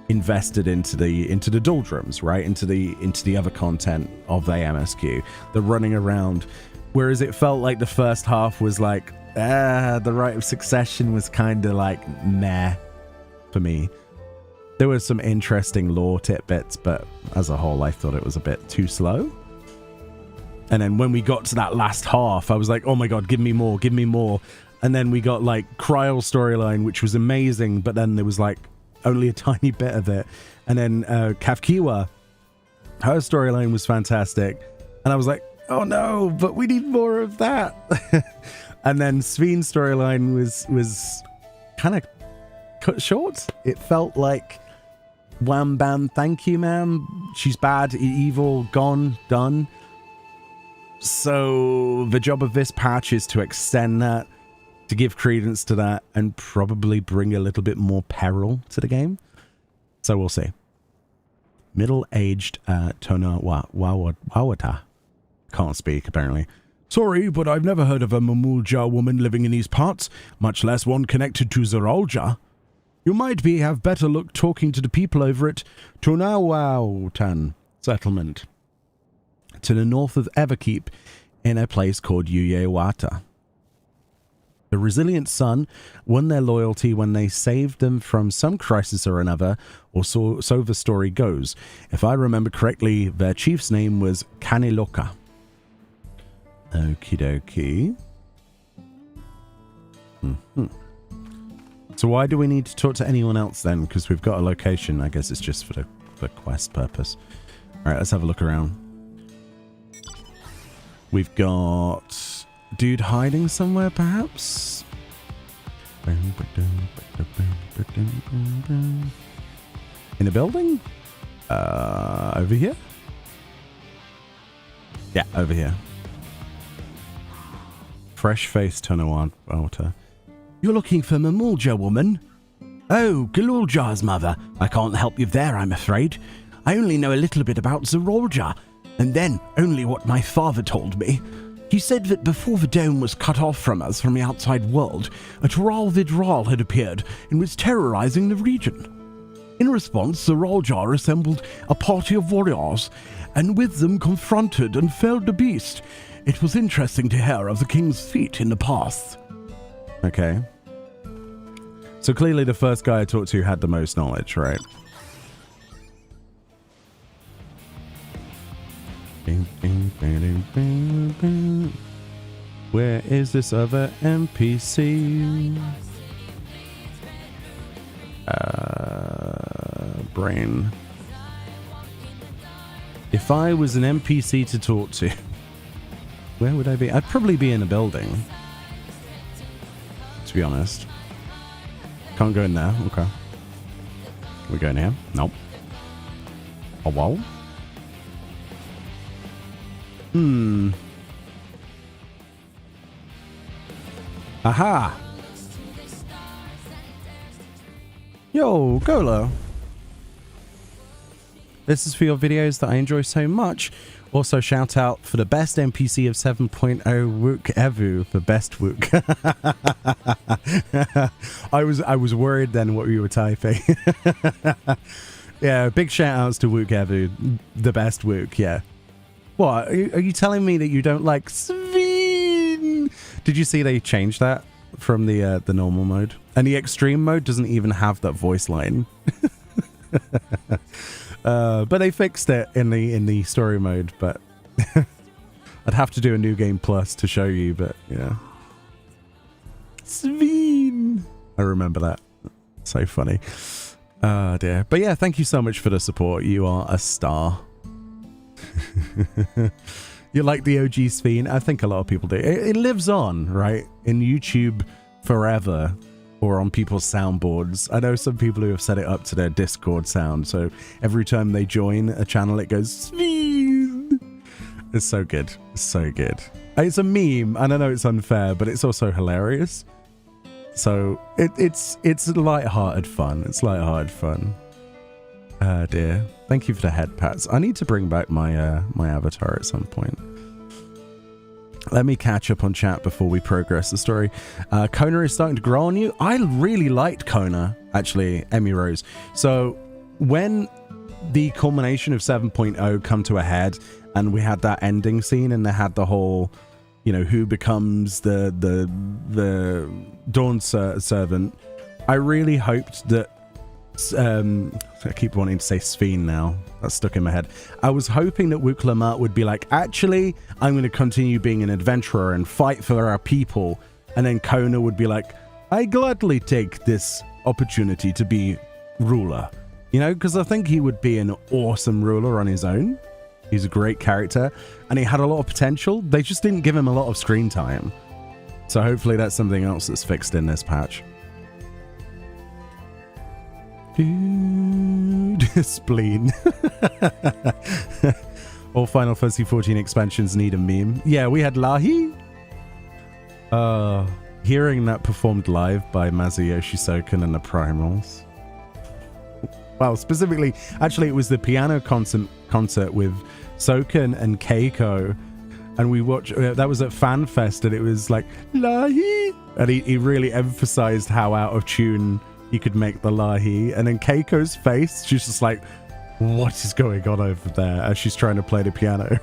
invested into the doldrums, right? Into the other content of the MSQ, the running around. Whereas it felt like the first half was like, the Rite of Succession was kind of like meh for me. There was some interesting lore tidbits, but as a whole, I thought it was a bit too slow. And then when we got to that last half, I was like, oh my god, give me more, give me more. And then we got like Kryle's storyline, which was amazing, but then there was like only a tiny bit of it. And then Kafkiwa, her storyline was fantastic. And I was like, oh no, but we need more of that. And then Sveen's storyline was kind of cut short. It felt like wham bam, thank you ma'am, she's bad, evil, gone, done. So the job of this patch is to extend that, to give credence to that, and probably bring a little bit more peril to the game. So we'll see. Middle-aged Yuweyawata. Can't speak, apparently. Sorry, but I've never heard of a Mamulja woman living in these parts, much less one connected to Zarolja. You might have better luck talking to the people over at Tunawautan settlement, to the north of Everkeep, in a place called Yuweyawata. The resilient son won their loyalty when they saved them from some crisis or another, or so the story goes. If I remember correctly, their chief's name was Kaniloka. Okie dokie. So why do we need to talk to anyone else then? Because we've got a location. I guess it's just for the quest purpose. All right, let's have a look around. We've got dude hiding somewhere, perhaps? In a building? Over here? Yeah, over here. Fresh-faced Yuweyawata. You're looking for Mamulja woman? Oh, Galulja's mother. I can't help you there, I'm afraid. I only know a little bit about Zarolja, and then only what my father told me. He said that before the dome was cut off from us from the outside world, a Taral Vidral had appeared and was terrorizing the region. In response, Zarolja assembled a party of warriors, and with them confronted and felled the beast. It was interesting to hear of the king's feat in the past. Okay. So clearly the first guy I talked to had the most knowledge, right? Where is this other NPC? Brain. If I was an NPC to talk to, where would I be? I'd probably be in a building, to be honest. Can't go in there. Okay. Can we go in here? Nope. Oh, well. Aha! Yo, Golo. This is for your videos that I enjoy so much. Also, shout out for the best NPC of 7.0 Yuweyawata, the best Wook. I was worried then what you were typing. Yeah, big shout outs to Yuweyawata, the best Wook, yeah. What? Are you telling me that you don't like Sveen? Did you see they changed that from the normal mode? And the extreme mode doesn't even have that voice line. But they fixed it in the story mode. But I'd have to do a New Game Plus to show you, but yeah. Sveen. I remember that. So funny. Oh dear. But yeah, thank you so much for the support. You are a star. You like the OG Sveen? I think a lot of people do. It lives on, right? In YouTube forever, or on people's soundboards. I know some people who have set it up to their Discord sound, so every time they join a channel, it goes Sveen. It's so good. It's so good. It's a meme, and I know it's unfair, but it's also hilarious. So it's light-hearted fun. It's light-hearted fun. Dear. Thank you for the head pats. I need to bring back my my avatar at some point. Let me catch up on chat before we progress the story. Kona is starting to grow on you. I really liked Kona, actually, Emmy Rose. So when the culmination of 7.0 come to a head, and we had that ending scene, and they had the whole, you know, who becomes the Dawn servant, I really hoped that I keep wanting to say Sveen now. That's stuck in my head. I was hoping that Wuklamat would be like, actually, I'm going to continue being an adventurer and fight for our people. And then Kona would be like, I gladly take this opportunity to be ruler. You know, because I think he would be an awesome ruler on his own. He's a great character, and he had a lot of potential. They just didn't give him a lot of screen time. So hopefully that's something else that's fixed in this patch. Dude, spleen. All Final Fantasy XIV expansions need a meme. Yeah, we had Lahi. Hearing that performed live by Masayoshi Soken and the Primals. Well, specifically, actually, it was the piano concert with Soken and Keiko, and we watched. That was at FanFest, and it was like Lahi, and he really emphasized how out of tune he could make the Lahi. And then Keiko's face, she's just like, what is going on over there as she's trying to play the piano.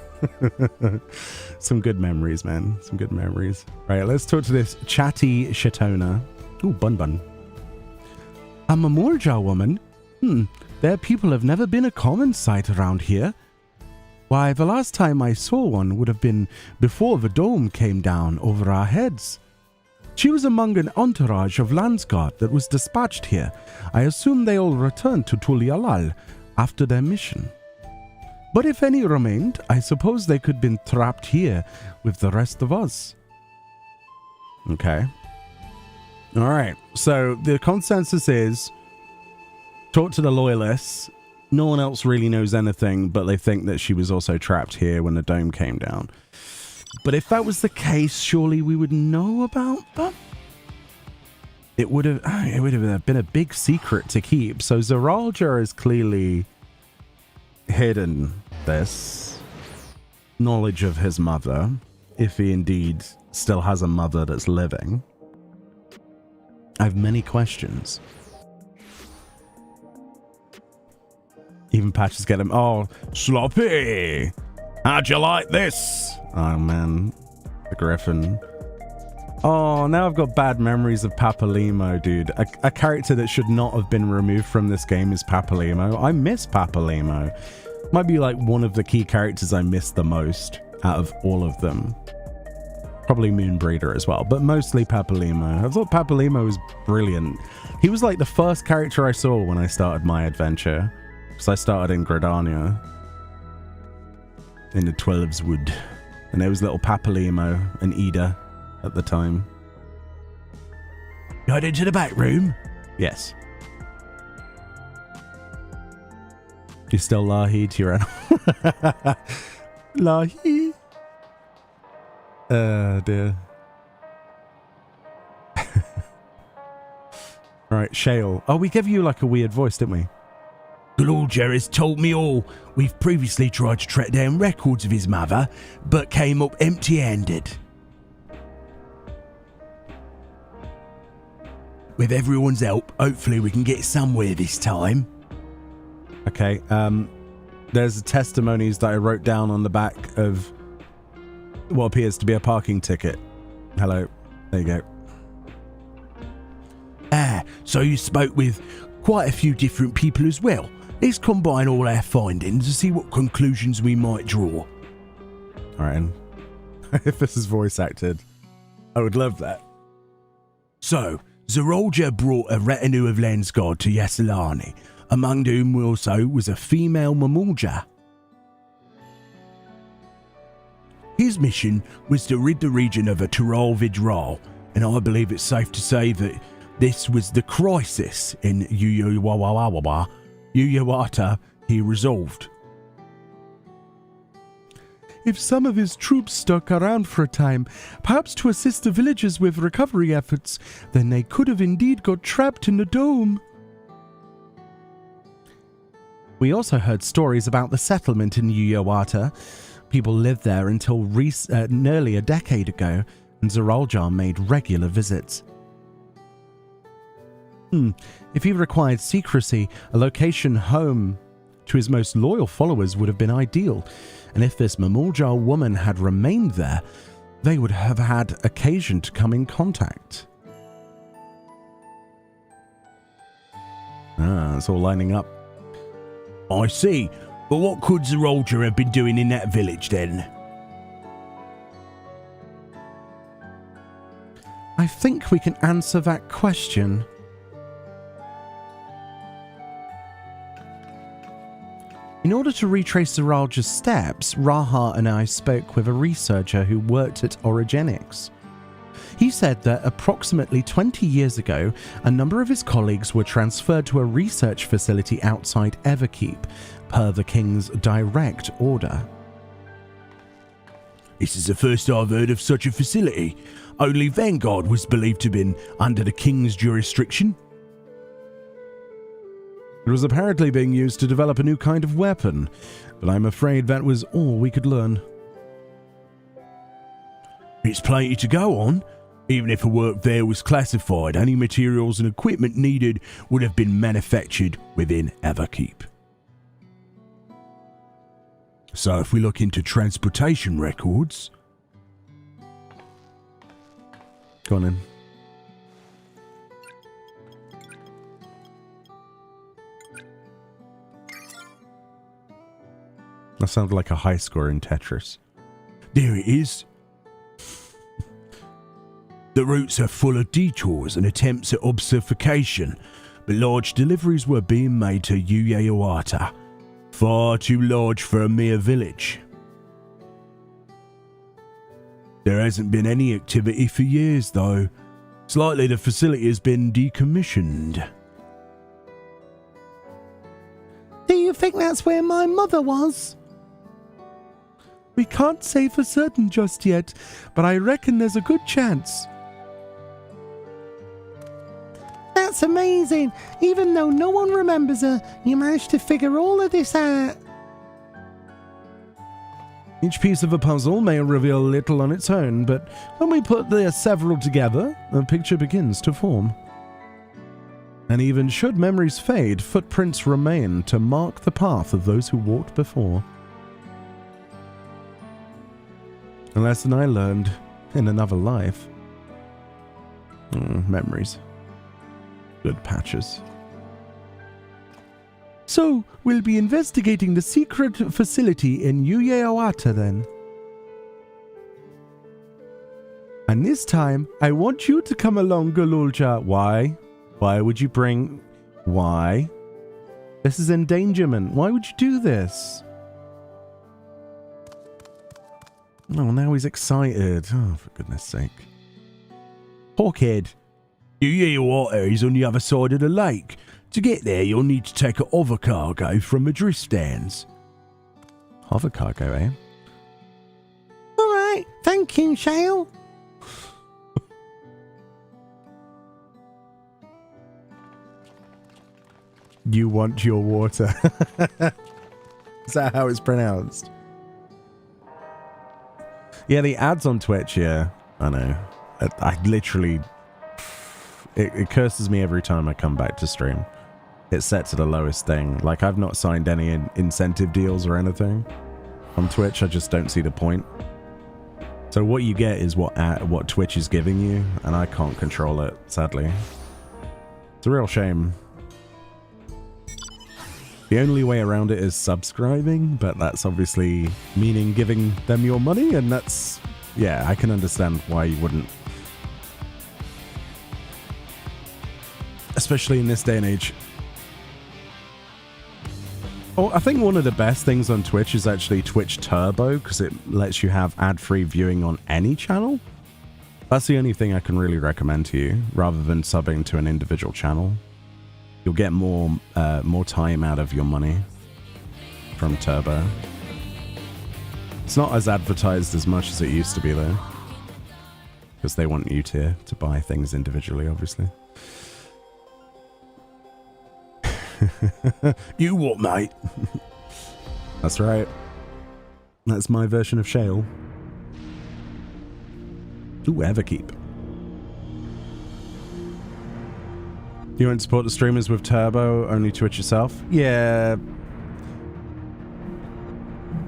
Some good memories, man. Some good memories. Right, let's talk to this chatty Shatona. Ooh, Bun Bun. I'm a Morja woman. Their people have never been a common sight around here. Why, the last time I saw one would have been before the dome came down over our heads. She was among an entourage of Landsguard that was dispatched here. I assume they all returned to Tulialal after their mission. But if any remained, I suppose they could have been trapped here with the rest of us. Okay. All right. So the consensus is talk to the loyalists. No one else really knows anything, but they think that she was also trapped here when the dome came down. But if that was the case, surely we would know about them. It would have been a big secret to keep. So Zaralja has clearly hidden this knowledge of his mother, if he indeed still has a mother that's living. I have many questions. Even Patches get him. Oh, Sloppy! How'd you like this? Oh man, the Griffin. Oh, now I've got bad memories of Papalimo, dude. A character that should not have been removed from this game is Papalimo. I miss Papalimo. Might be like one of the key characters I miss the most out of all of them. Probably Moonbreeder as well, but mostly Papalimo. I thought Papalimo was brilliant. He was like the first character I saw when I started my adventure. Because I started in Gridania. In the 12's Wood. And there was little Papalimo and Ida at the time. You head into the back room? Yes. You still Lahi to your animal? Lahi? Dear. Right, Shale. Oh, we gave you like a weird voice, didn't we? The Lord Jerry's told me all. We've previously tried to track down records of his mother, but came up empty-handed. With everyone's help, hopefully we can get somewhere this time. Okay, there's testimonies that I wrote down on the back of what appears to be a parking ticket. Hello, there you go. Ah, so you spoke with quite a few different people as well. Let's combine all our findings to see what conclusions we might draw. Alright. if this is voice acted. I would love that. So, Zerolja brought a retinue of Lensguard to Yasalani, among whom also was a female Mamulja. His mission was to rid the region of a Tural Vidral, and I believe it's safe to say that this was the crisis in Yuweyawata he resolved. If some of his troops stuck around for a time, perhaps to assist the villagers with recovery efforts, then they could have indeed got trapped in the dome. We also heard stories about the settlement in Yuweyawata. People lived there until nearly a decade ago, and Zerolja made regular visits. If he required secrecy, a location home to his most loyal followers would have been ideal, and if this Mamulja woman had remained there, they would have had occasion to come in contact. It's all lining up. I see, but what could Zerolja have been doing in that village then? I think we can answer that question. In order to retrace Zerolja's steps, Raha and I spoke with a researcher who worked at Origenics. He said that approximately 20 years ago, a number of his colleagues were transferred to a research facility outside Everkeep, per the king's direct order. This is the first I've heard of such a facility. Only Vanguard was believed to have been under the king's jurisdiction. It was apparently being used to develop a new kind of weapon, but I'm afraid that was all we could learn. It's plenty to go on. Even if the work there was classified, any materials and equipment needed would have been manufactured within Everkeep. So if we look into transportation records... Go on in. That sounded like a high score in Tetris. There it is. The routes are full of detours and attempts at obfuscation, but large deliveries were being made to Yuweyawata. Far too large for a mere village. There hasn't been any activity for years, though. It's likely the facility has been decommissioned. Do you think that's where my mother was? We can't say for certain just yet, but I reckon there's a good chance. That's amazing. Even though no one remembers her, you managed to figure all of this out. Each piece of a puzzle may reveal little on its own, but when we put the several together, a picture begins to form. And even should memories fade, footprints remain to mark the path of those who walked before. A lesson I learned in another life. Memories. Good patches. So, we'll be investigating the secret facility in Yuweyawata then. And this time, I want you to come along, Galulja. Why? Why would you bring... Why? This is endangerment. Why would you do this? Oh, now he's excited. Oh, for goodness sake. Poor kid. Yuweyawata is on the other side of the lake. To get there, you'll need to take a hover cargo from the drift stands. Hover cargo, eh? Alright, thank you, Shale. You want your water. Is that how it's pronounced? Yeah, the ads on Twitch, yeah. I know. I literally... It curses me every time I come back to stream. It's set to the lowest thing. Like, I've not signed any incentive deals or anything. On Twitch, I just don't see the point. So what you get is what Twitch is giving you, and I can't control it, sadly. It's a real shame. The only way around it is subscribing, but that's obviously meaning giving them your money, and that's yeah, I can understand why you wouldn't. Especially in this day and age. Oh, I think one of the best things on Twitch is actually Twitch Turbo, because it lets you have ad-free viewing on any channel. That's the only thing I can really recommend to you, rather than subbing to an individual channel. You'll get more time out of your money from Turbo. It's not as advertised as much as it used to be, though, because they want you to buy things individually, obviously. You what, mate? That's right. That's my version of Shale. Ooh, Everkeep. You won't support the streamers with Turbo, only Twitch yourself? Yeah.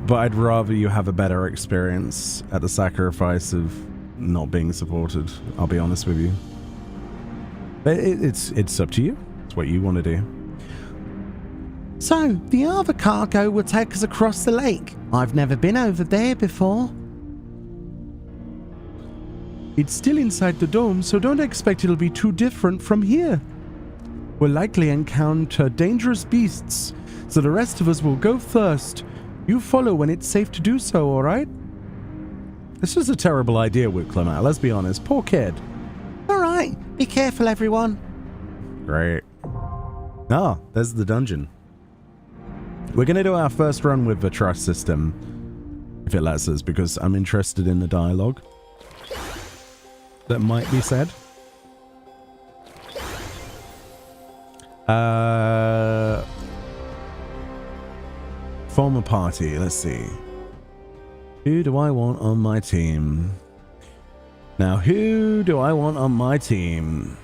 But I'd rather you have a better experience at the sacrifice of not being supported, I'll be honest with you. But it's up to you. It's what you want to do. So, the other cargo will take us across the lake. I've never been over there before. It's still inside the dome, so don't expect it'll be too different from here. We'll likely encounter dangerous beasts, so the rest of us will go first. You follow when it's safe to do so, alright? This is a terrible idea, Wicklamat, let's be honest. Poor kid. Alright, be careful, everyone. Great. Ah, there's the dungeon. We're going to do our first run with the trust system, if it lets us, because I'm interested in the dialogue that might be said. Form a party, let's see. Who do I want on my team? Now, who do I want on my team?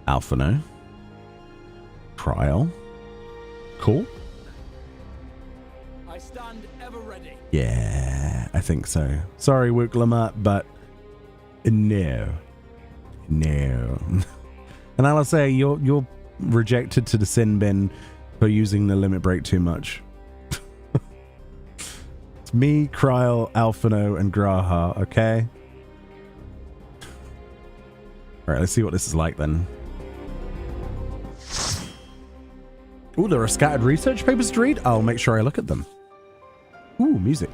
Alphino. Trial. Cool. I stand ever ready. Yeah, I think so. Sorry, Wicklamat, but no. No. And I'll say you're rejected to the sin bin for using the limit break too much. It's me, Kryl, Alphino, and Graha, okay? Alright, let's see what this is like then. Ooh, there are scattered research papers to read? I'll make sure I look at them. Ooh, music.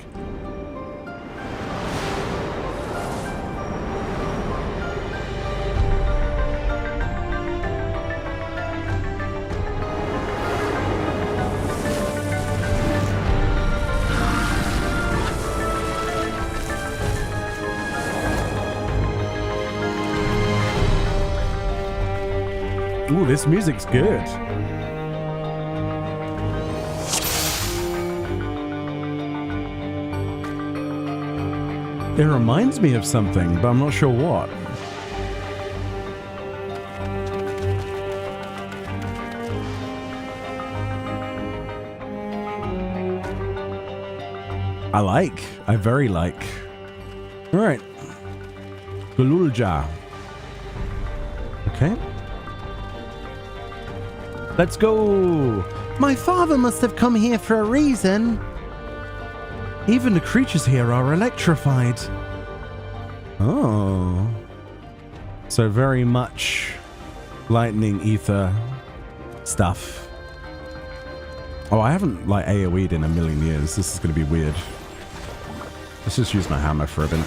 Ooh, this music's good. It reminds me of something, but I'm not sure what. I very like. All right. Galulja. Okay. Let's go. My father must have come here for a reason. Even the creatures here are electrified. Oh. So very much lightning ether stuff. Oh, I haven't like AoE'd in a million years. This is going to be weird. Let's just use my hammer for a bit.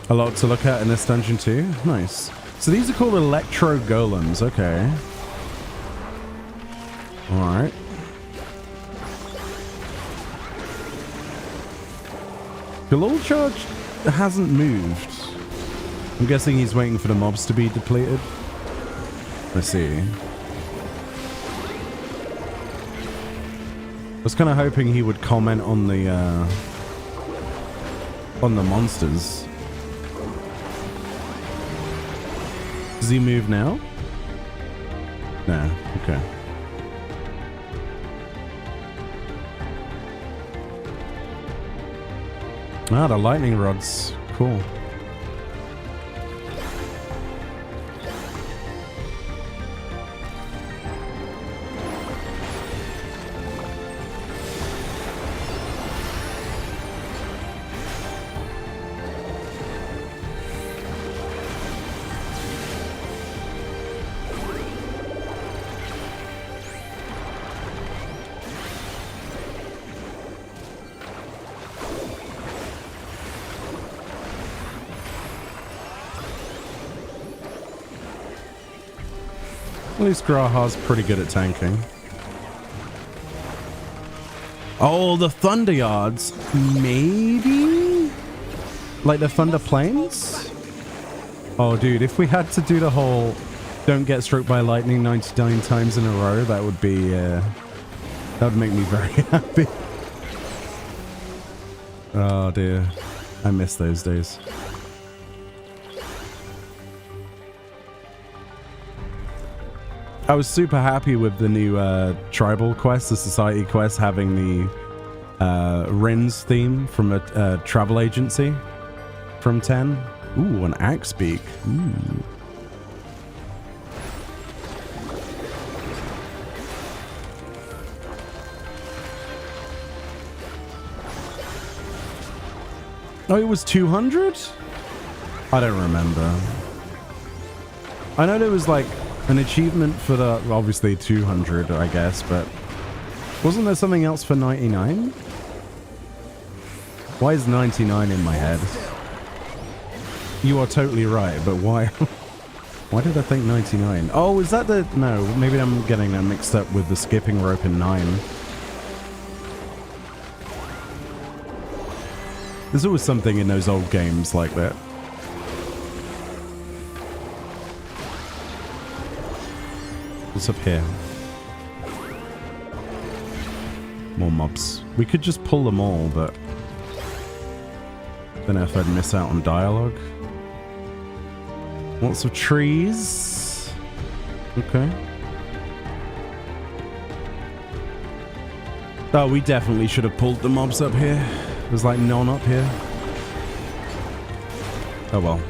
A lot to look at in this dungeon too. Nice. So these are called electro golems. Okay. All right. Galul charge hasn't moved. I'm guessing he's waiting for the mobs to be depleted. Let's see. I was kind of hoping he would comment on the monsters. Does he move now? No. Okay. Ah, the lightning rods. Cool. At least Graha's pretty good at tanking. Oh, the Thunder Yards. Maybe? Like the Thunder Plains? Oh, dude, if we had to do the whole don't get struck by lightning 99 times in a row, that would be, that would make me very happy. Oh, dear. I miss those days. I was super happy with the new tribal quest, the society quest, having the Rin's theme from a travel agency from 10. Ooh, an axe beak. Ooh. Oh, it was 200? I don't remember. I know there was like an achievement for the, obviously 200, I guess, but wasn't there something else for 99? Why is 99 in my head? You are totally right, but why? Why did I think 99? Oh, is that the, no, maybe I'm getting that mixed up with the skipping rope in 9. There's always something in those old games like that. What's up here? More mobs. We could just pull them all, but don't know if I'd miss out on dialogue. Lots of trees. Okay. Oh, we definitely should have pulled the mobs up here. There's like none up here. Oh well.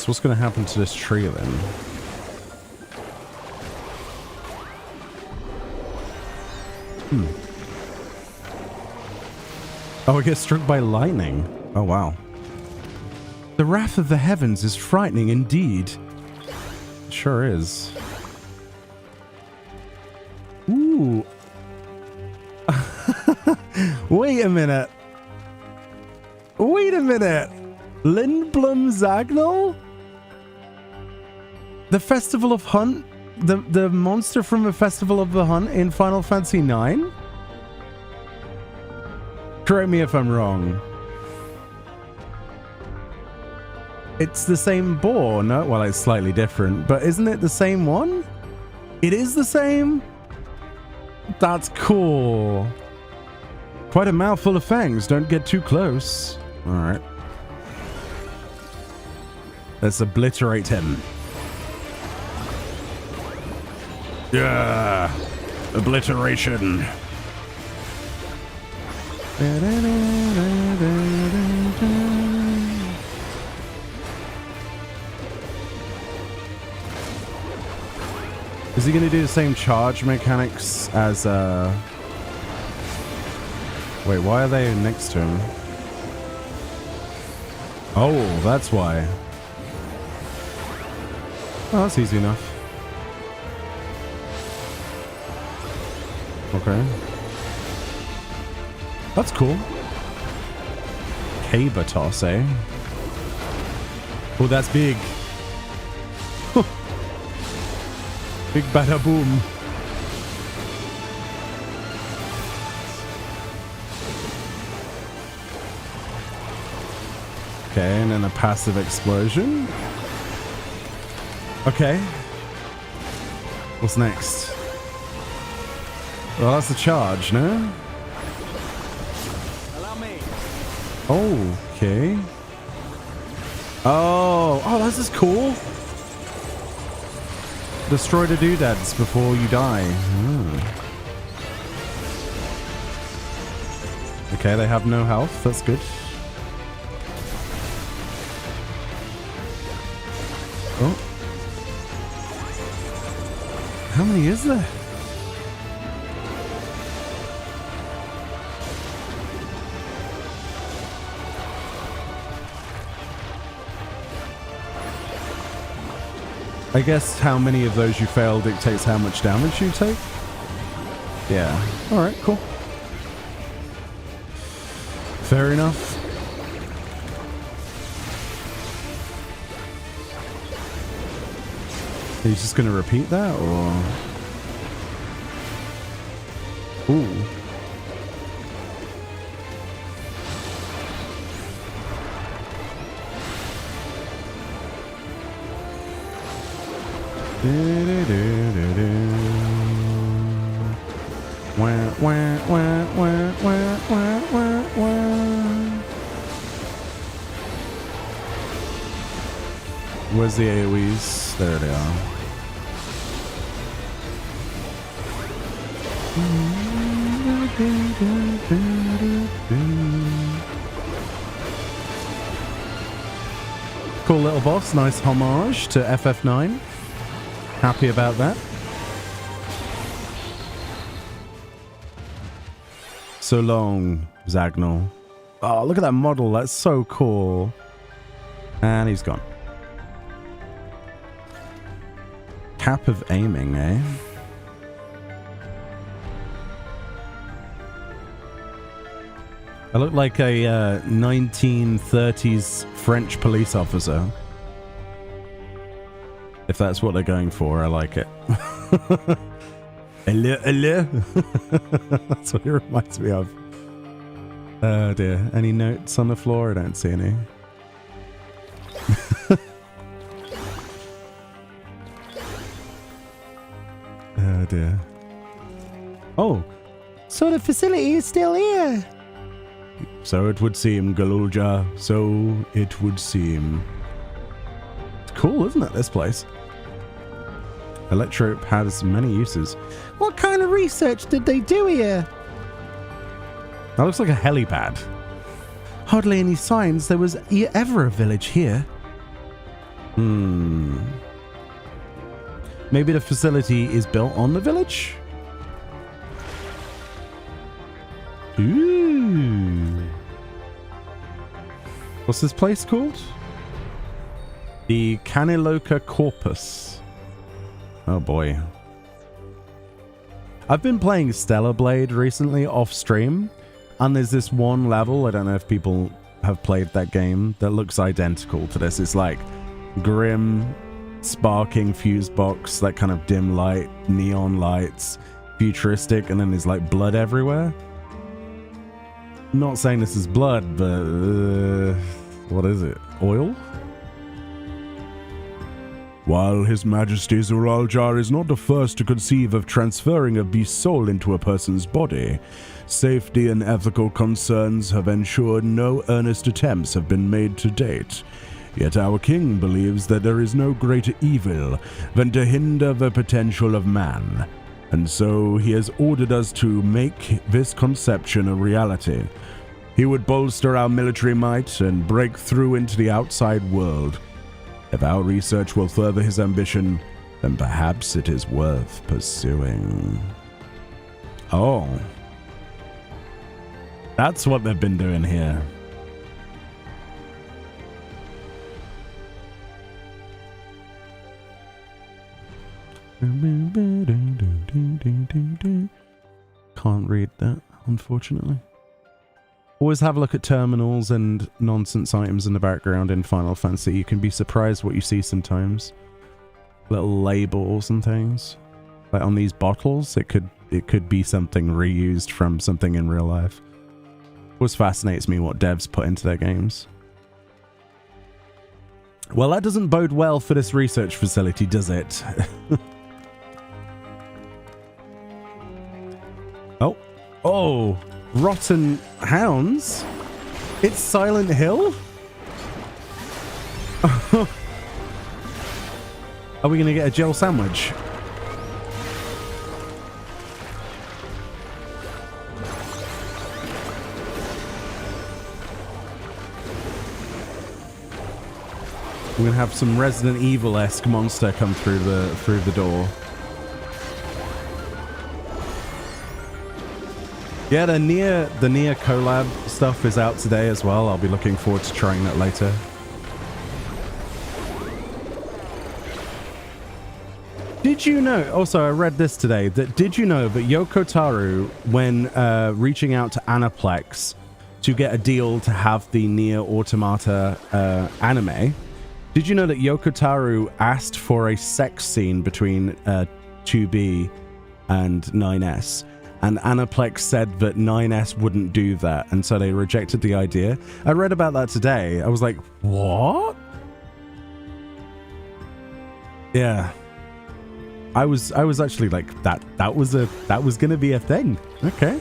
What's going to happen to this tree then? Oh, it gets struck by lightning. Oh, wow. The wrath of the heavens is frightening indeed. It sure is. Ooh. Wait a minute. Wait a minute. Lindblom Zagnol? The Festival of Hunt? The monster from the Festival of the Hunt in Final Fantasy IX? Correct me if I'm wrong. It's the same boar, no? Well, it's slightly different, but isn't it the same one? It is the same? That's cool. Quite a mouthful of fangs. Don't get too close. Alright. Let's obliterate him. Yeah, obliteration. Is he going to do the same charge mechanics as wait, why are they next to him? Oh, that's why. Oh, that's easy enough. Okay. That's cool. Caber toss, eh? Oh, that's big. Big bada boom. Okay, and then a passive explosion. Okay. What's next? Well, that's the charge, no? Allow me. Okay. Oh, this is cool. Destroy the doodads before you die. Okay, they have no health. That's good. Oh. How many is there? I guess how many of those you fail dictates how much damage you take. Yeah. Alright, cool. Fair enough. Are you just going to repeat that, or? Ooh. Where's the AoEs? There they are. Cool little boss. Nice homage to FF9. Happy about that. So long, Zagnol. Oh, look at that model. That's so cool. And he's gone. Cap of aiming, eh? I look like a 1930s French police officer. If that's what they're going for, I like it. Hello. That's what it reminds me of. Oh dear. Any notes on the floor? I don't see any. Oh dear. Oh, so the facility is still here. So it would seem, Galulja. So it would seem. It's cool, isn't it, this place? Electrope has many uses. What kind of research did they do here? That looks like a helipad. Hardly any signs there was ever a village here. Maybe the facility is built on the village? Ooh. What's this place called? The Caniloca Corpus. Oh boy. I've been playing Stellar Blade recently off stream, and there's this one level, I don't know if people have played that game, that looks identical to this. It's like grim, sparking fuse box, that kind of dim light, neon lights, futuristic, and then there's like blood everywhere. Not saying this is blood, but what is it? Oil? While His Majesty Zuraljar is not the first to conceive of transferring a beast's soul into a person's body, safety and ethical concerns have ensured no earnest attempts have been made to date. Yet our king believes that there is no greater evil than to hinder the potential of man, and so he has ordered us to make this conception a reality. He would bolster our military might and break through into the outside world. If our research will further his ambition, then perhaps it is worth pursuing. Oh. That's what they've been doing here. Can't read that, unfortunately. Always have a look at terminals and nonsense items in the background in Final Fantasy. You can be surprised what you see sometimes. Little labels and things. Like on these bottles, it could be something reused from something in real life. Always fascinates me what devs put into their games. Well, that doesn't bode well for this research facility, does it? Oh, rotten hounds. It's Silent Hill? Are we going to get a gel sandwich? We're going to have some Resident Evil-esque monster come through the door. Yeah, the Nier collab stuff is out today as well. I'll be looking forward to trying that later. Did you know, also I read this today, did you know that Yoko Taro, when reaching out to Aniplex to get a deal to have the Nier Automata anime, did you know that Yoko Taro asked for a sex scene between 2B and 9S? And Aniplex said that 9S wouldn't do that, and so they rejected the idea. I read about that today. I was like, what? Yeah. I was actually like, that was gonna be a thing. Okay.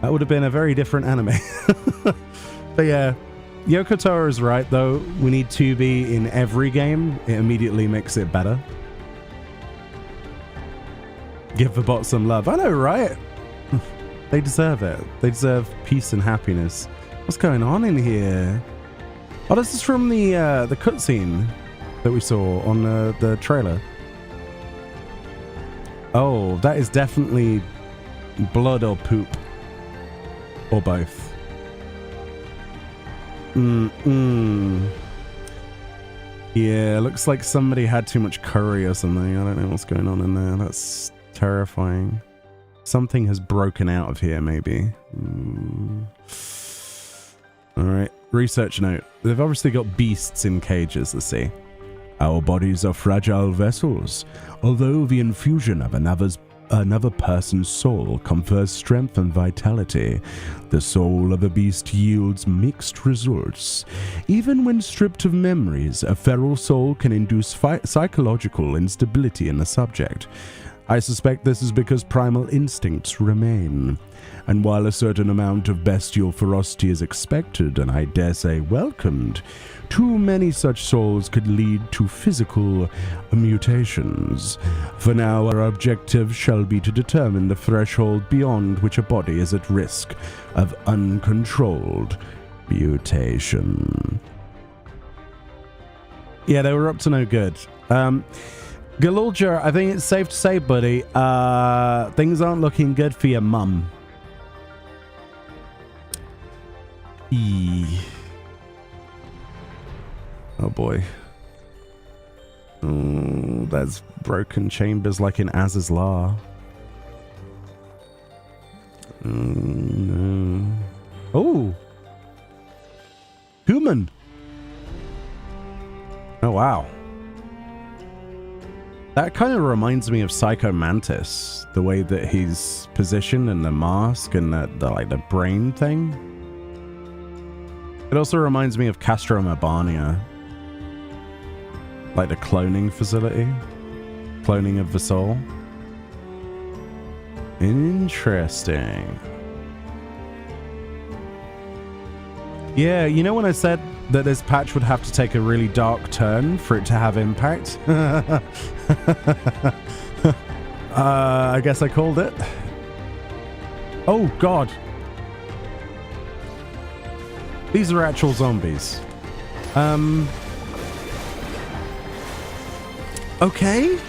That would have been a very different anime. But yeah, Yoko Taro is right though. We need 2B in every game. It immediately makes it better. Give the bot some love. I know, right? They deserve it. They deserve peace and happiness. What's going on in here? Oh, this is from the cutscene that we saw on the trailer. Oh, that is definitely blood or poop. Or both. Yeah, looks like somebody had too much curry or something. I don't know what's going on in there. That's terrifying. Something has broken out of here, maybe. Alright, research note. They've obviously got beasts in cages, let's see. Our bodies are fragile vessels. Although the infusion of another person's soul confers strength and vitality, the soul of a beast yields mixed results. Even when stripped of memories, a feral soul can induce psychological instability in the subject. I suspect this is because primal instincts remain. And while a certain amount of bestial ferocity is expected, and I dare say welcomed, too many such souls could lead to physical mutations. For now, our objective shall be to determine the threshold beyond which a body is at risk of uncontrolled mutation. Yeah, they were up to no good. Galulja, I think it's safe to say, buddy, things aren't looking good for your mum. Oh boy. There's broken chambers like in Az's Law. No. Oh! Human! Oh wow. That kind of reminds me of Psycho Mantis, the way that he's positioned and the mask and the like the brain thing. It also reminds me of Castro Mabania, like the cloning facility, cloning of the soul. Interesting. Yeah, you know when I said that this patch would have to take a really dark turn for it to have impact? I guess I called it. Oh god. These are actual zombies. Okay.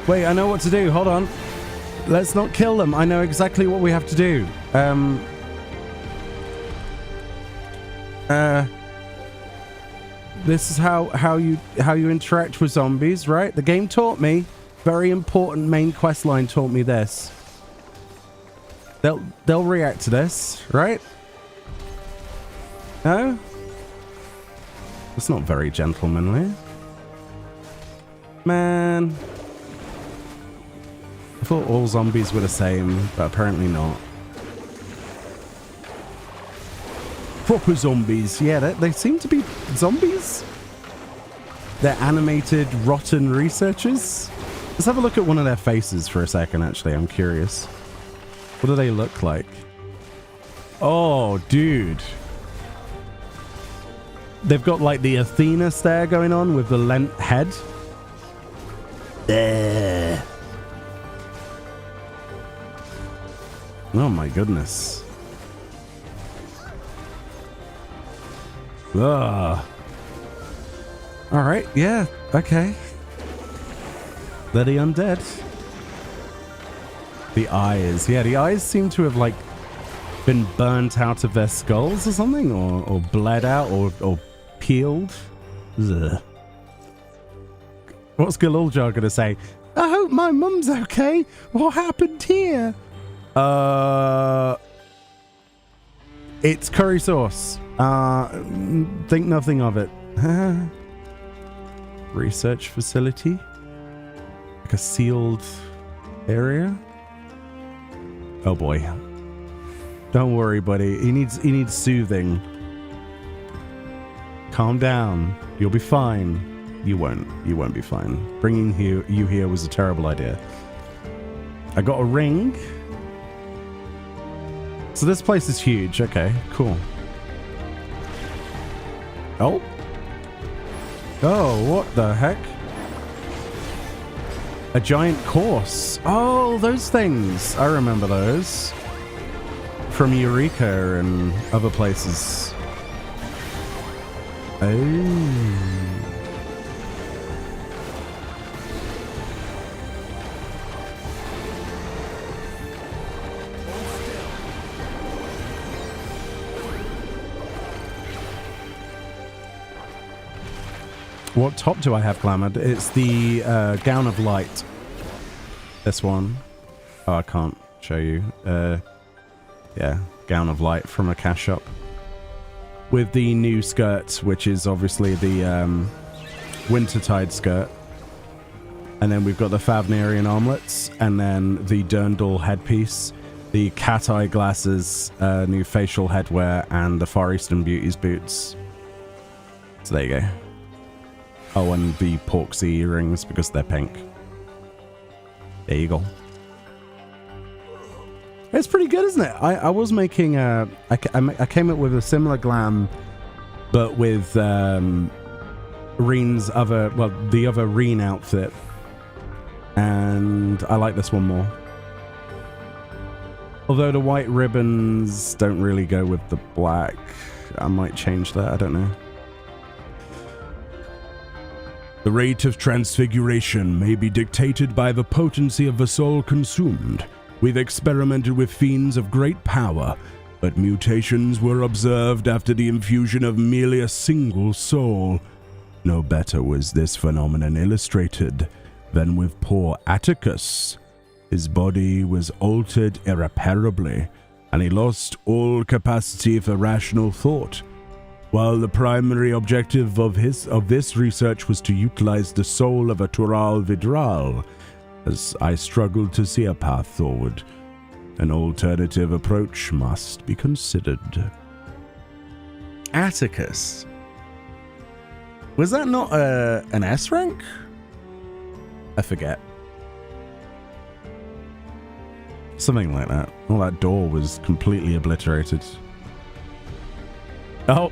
Wait, I know what to do. Hold on. Let's not kill them. I know exactly what we have to do. This is how you interact with zombies, right? The game taught me. Very important main quest line taught me this. They'll react to this, right? No? That's not very gentlemanly. Man. I thought all zombies were the same, but apparently not. Proper zombies. Yeah, they seem to be zombies. They're animated, rotten researchers. Let's have a look at one of their faces for a second, actually. I'm curious. What do they look like? Oh, dude. They've got like the Athena stare going on with the lent head. Oh my goodness. Ugh. All right, yeah, okay. They're the undead. The eyes. Yeah, the eyes seem to have like been burnt out of their skulls or something, or bled out, or peeled. Ugh. What's Galuljar gonna say? I hope my mum's okay. What happened here? It's curry sauce. Think nothing of it. Research facility? Like a sealed area? Oh boy. Don't worry, buddy. He needs soothing. Calm down. You'll be fine. You won't be fine. Bringing you here was a terrible idea. I got a ring. So this place is huge. Okay, cool. Oh. Oh, what the heck? A giant course. Oh, those things. I remember those. From Eureka and other places. Oh. What top do I have glamored? It's the Gown of Light. This one. Oh, I can't show you. Yeah, Gown of Light from a cash shop. With the new skirt, which is obviously the Wintertide skirt. And then we've got the Favnerian armlets. And then the Durndal headpiece. The cat eye glasses, new facial headwear, and the Far Eastern Beauties boots. So there you go. Oh, and the Porksy earrings because they're pink. There you go. It's pretty good, isn't it? I was making I came up with a similar glam, but with Reen's other, well, the other Reen outfit, and I like this one more. Although the white ribbons don't really go with the black, I might change that. I don't know. The rate of transfiguration may be dictated by the potency of the soul consumed. We've experimented with fiends of great power, but mutations were observed after the infusion of merely a single soul. No better was this phenomenon illustrated than with poor Atticus. His body was altered irreparably, and he lost all capacity for rational thought. While the primary objective of this research was to utilize the soul of a Tural Vidral, as I struggled to see a path forward, an alternative approach must be considered. Atticus. Was that not an S rank? I forget. Something like that. Well, that door was completely obliterated. Oh.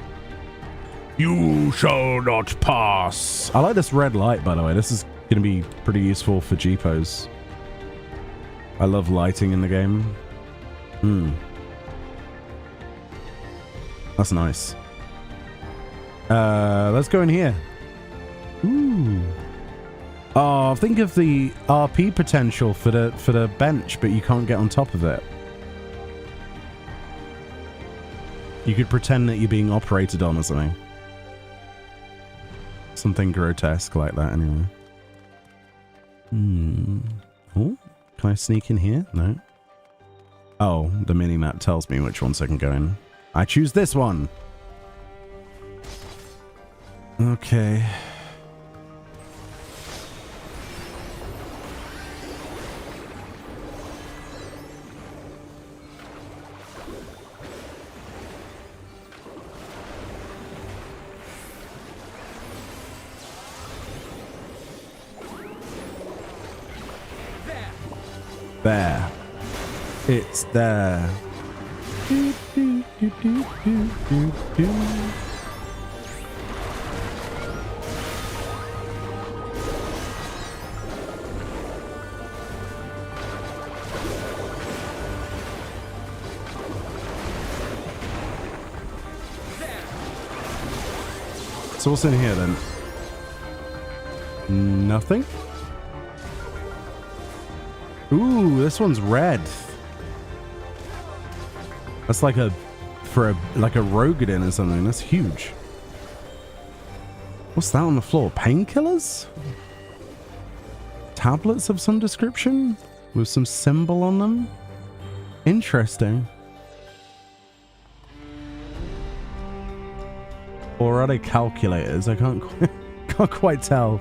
You shall not pass. I like this red light, by the way. This is going to be pretty useful for Jeepos. I love lighting in the game. That's nice. Let's go in here. Ooh. Oh, think of the RP potential for the bench, but you can't get on top of it. You could pretend that you're being operated on or something. Something grotesque like that, anyway. Oh, can I sneak in here? No. Oh, the mini-map tells me which ones I can go in. I choose this one. Okay. there. It's there. So what's in here then? Nothing? Ooh, this one's red. That's like a Rogadin or something. That's huge. What's that on the floor? Painkillers? Tablets of some description? With some symbol on them? Interesting. Or are they calculators? I can't quite tell.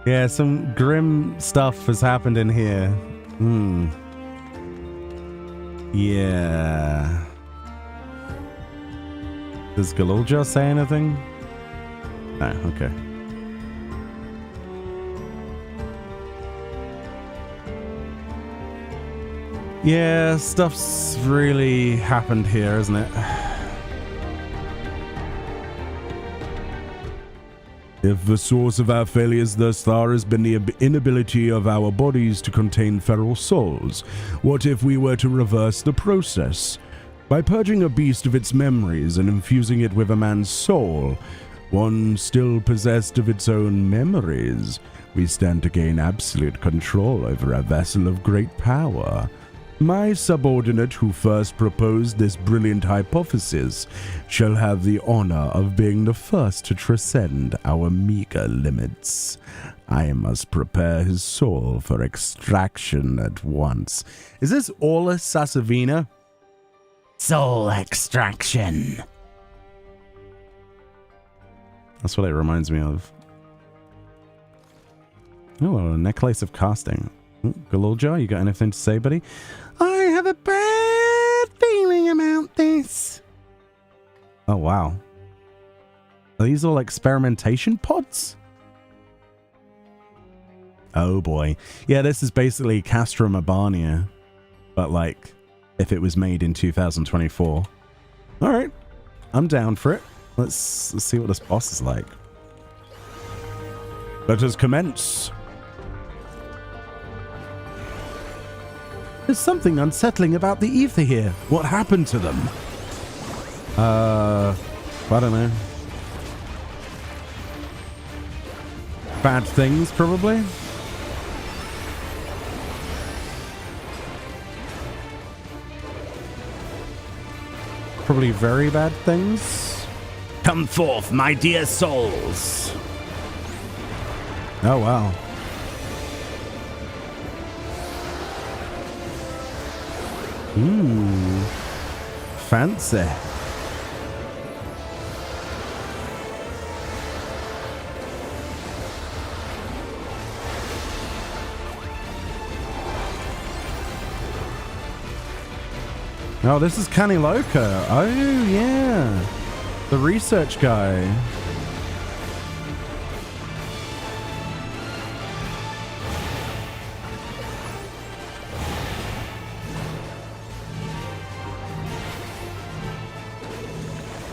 Yeah, some grim stuff has happened in here. Yeah. Does Galulja say anything? No, okay. Yeah, stuff's really happened here, isn't it? If the source of our failures thus far has been the inability of our bodies to contain feral souls, what if we were to reverse the process? By purging a beast of its memories and infusing it with a man's soul, one still possessed of its own memories, we stand to gain absolute control over a vessel of great power. My subordinate who first proposed this brilliant hypothesis shall have the honor of being the first to transcend our meager limits. I must prepare his soul for extraction at once. Is this Aulus Sassavina? Soul extraction. That's what it reminds me of. Oh, a necklace of casting. Galulja, you got anything to say, buddy? I have a bad feeling about this. Oh, wow. Are these all experimentation pods? Oh, boy. Yeah, this is basically Castrum Urbania, but like, if it was made in 2024. All right. I'm down for it. Let's see what this boss is like. Let us commence. There's something unsettling about the ether here. What happened to them? I don't know. Bad things, probably. Probably very bad things. Come forth, my dear souls. Oh, wow. Ooh, fancy. Oh, this is Caniloka. Oh, yeah. The research guy.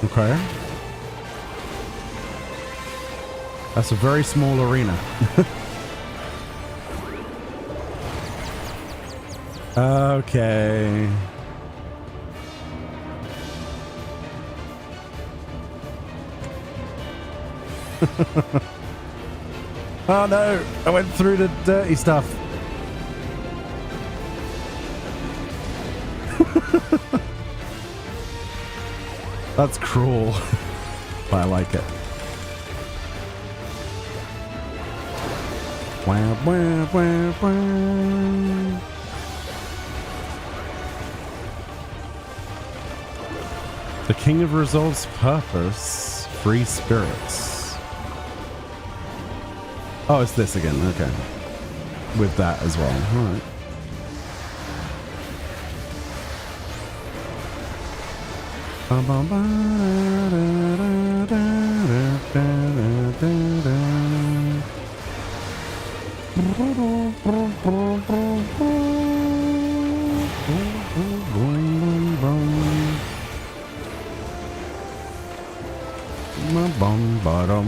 Okay. That's a very small arena. Okay. Oh no, I went through the dirty stuff. That's cruel, but I like it. Wah, wah, wah, wah. The King of Resolve's purpose, free spirits. Oh, it's this again, okay. With that as well, alright. bum, ba-dum.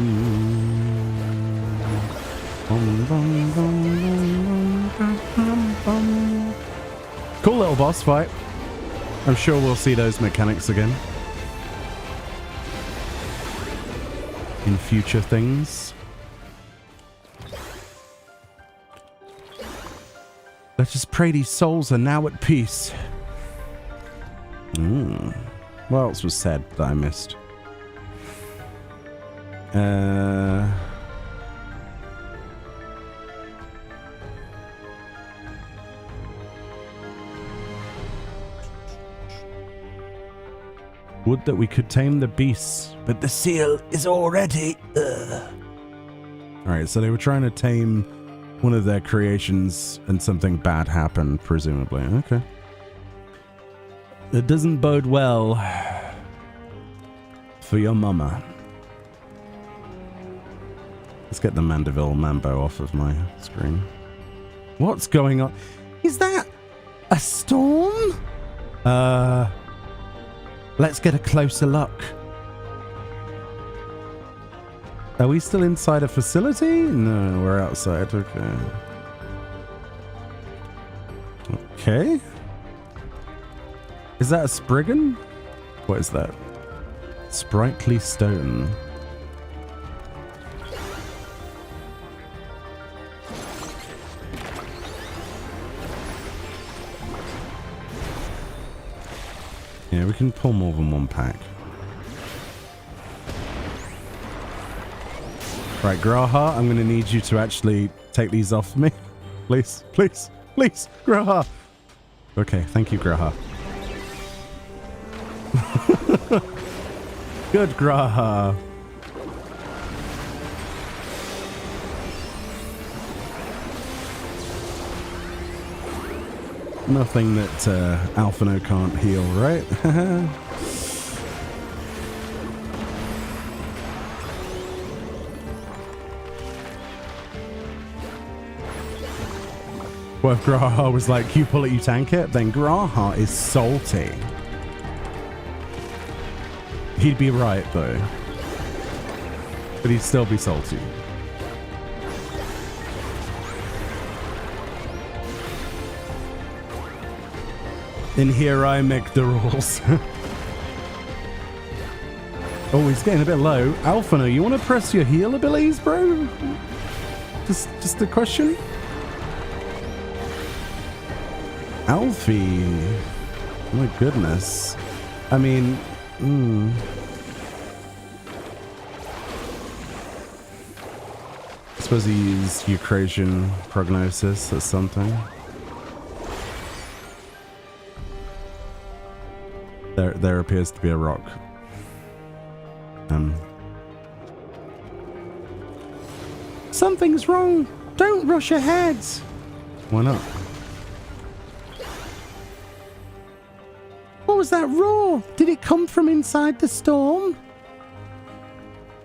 Bum, bum, bum, bum, bum, bum. Cool little boss fight. I'm sure we'll see those mechanics again in future things. Let us pray these souls are now at peace. What else was said that I missed? Would that we could tame the beasts, but the seal is already... Alright, so they were trying to tame one of their creations and something bad happened, presumably. Okay. It doesn't bode well for your mama. Let's get the Mandeville Mambo off of my screen. What's going on? Is that a storm? Let's get a closer look. Are we still inside a facility? No, we're outside. Okay. Okay. Is that a Spriggan? What is that? Sprightly stone. Yeah, we can pull more than one pack. Right, Graha, I'm going to need you to actually take these off me. Please, please, please, Graha. Okay, thank you, Graha. Good, Graha. Nothing that Alphino can't heal, right? Well, if Graha was like, you pull it, you tank it, then Graha is salty. He'd be right, though. But he'd still be salty. And here I make the rules. Oh, he's getting a bit low. Alphino, you want to press your heal abilities, bro? Just a question? Alfie. My goodness. I mean, I suppose he used Eucrasian prognosis or something. There appears to be a rock. Something's wrong. Don't rush ahead. Why not? What was that roar? Did it come from inside the storm?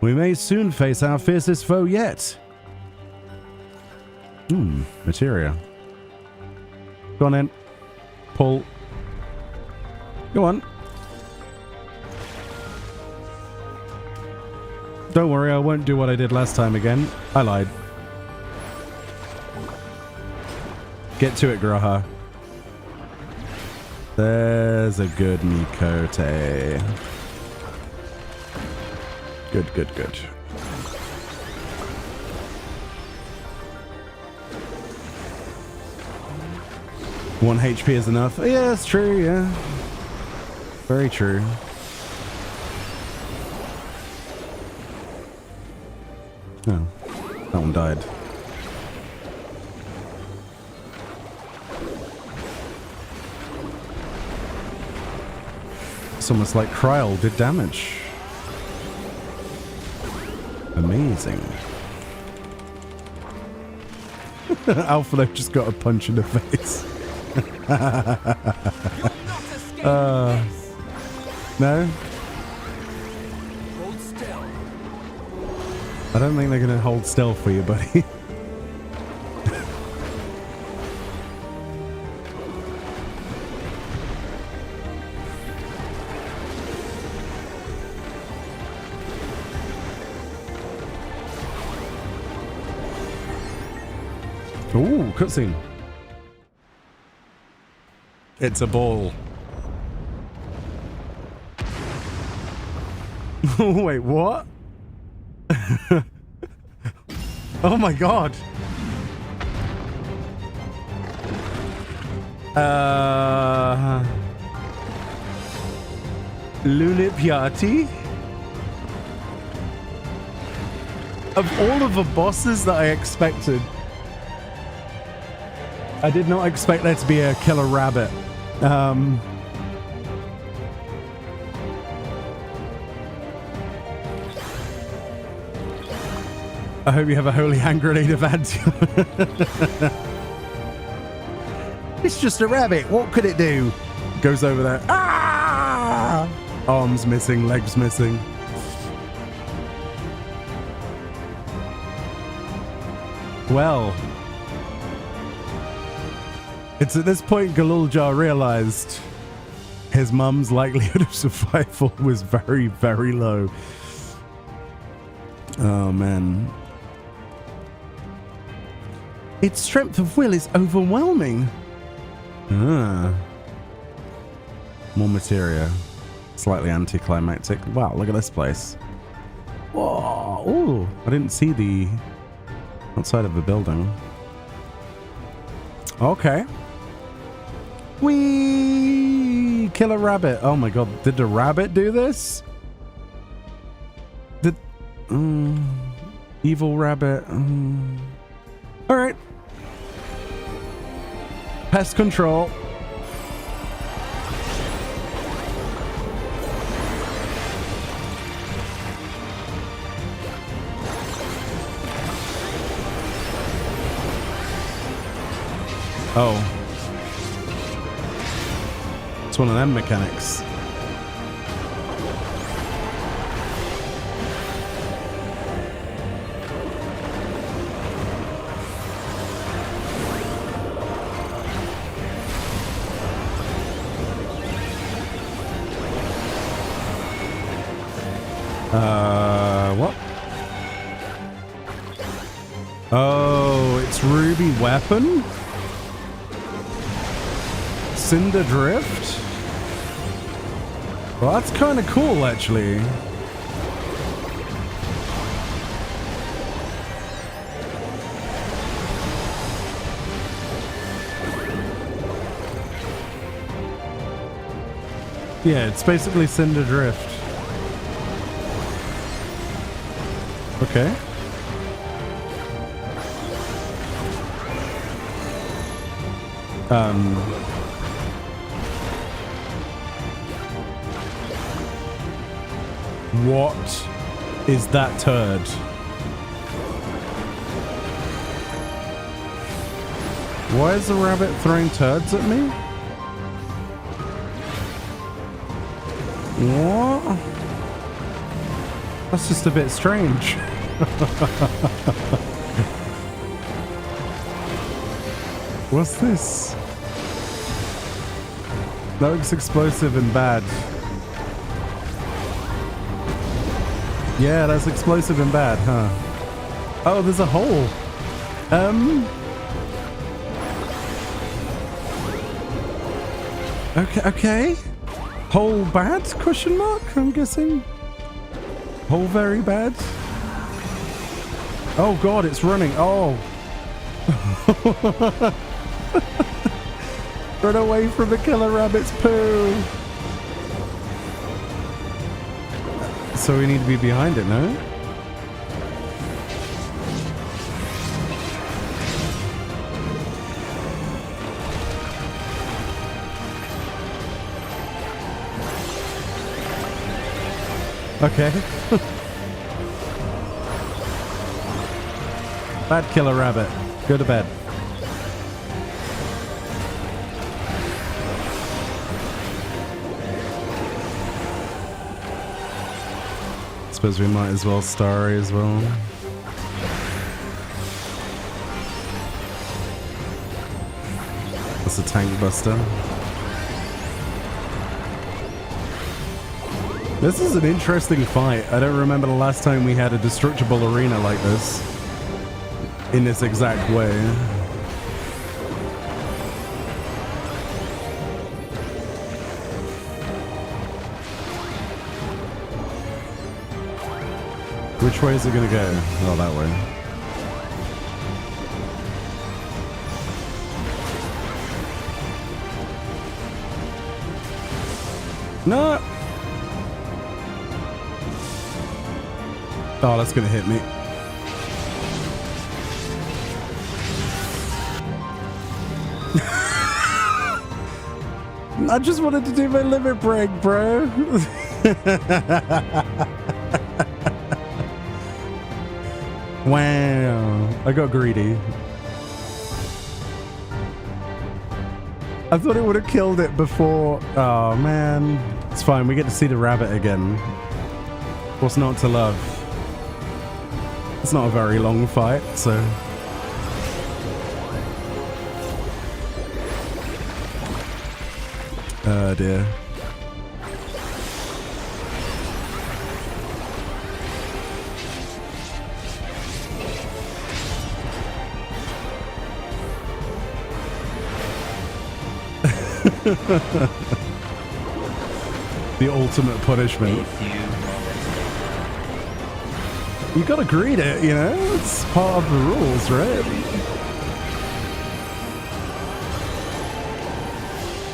We may soon face our fiercest foe yet. Materia. Go on in. Pull. Go on. Don't worry, I won't do what I did last time again. I lied. Get to it, Graha. There's a good Mikote. Good, good, good. One HP is enough. Yeah, that's true, yeah. Very true. Oh, that one died. It's almost like Kryl did damage. Amazing. Alphino just got a punch in the face. No? Hold still. I don't think they're going to hold still for you, buddy. Ooh, cutscene. It's a ball. Wait, what? Oh my god. Lulipiati? Of all of the bosses that I expected, I did not expect there to be a killer rabbit. I hope you have a holy hand grenade of ads. It's just a rabbit. What could it do? Goes over there. Ah! Arms missing, legs missing. Well, it's at this point Galuljar realized his mum's likelihood of survival was very, very low. Oh, man. Its strength of will is overwhelming. Ah. More materia. Slightly anticlimactic. Wow, look at this place. Whoa. Ooh, I didn't see the outside of the building. Okay. Whee! Kill a rabbit. Oh my god. Did the rabbit do this? Did... evil rabbit. Alright. Pest control. Oh. It's one of them mechanics. What? Oh, it's Ruby Weapon? Cinder Drift? Well, that's kind of cool, actually. Yeah, it's basically Cinder Drift. Okay. What is that turd? Why is the rabbit throwing turds at me? What? That's just a bit strange. What's this? That looks explosive and bad. Yeah, that's explosive and bad, huh? Oh, there's a hole. Okay. Hole bad? Question mark, I'm guessing. Hole very bad. Oh god, it's running. Oh. Run away from the killer rabbit's poo. So we need to be behind it, no? Okay. Bad killer rabbit. Go to bed. Suppose we might as well starry as well. That's a tank buster. This is an interesting fight. I don't remember the last time we had a destructible arena like this. In this exact way. Which way is it going to go? Oh, that way. No! Oh, that's going to hit me. I just wanted to do my limit break, bro. Wow. I got greedy. I thought it would have killed it before. Oh, man. It's fine. We get to see the rabbit again. What's not to love? It's not a very long fight, so... Oh, dear. The ultimate punishment. You gotta greet it, you know? It's part of the rules, right?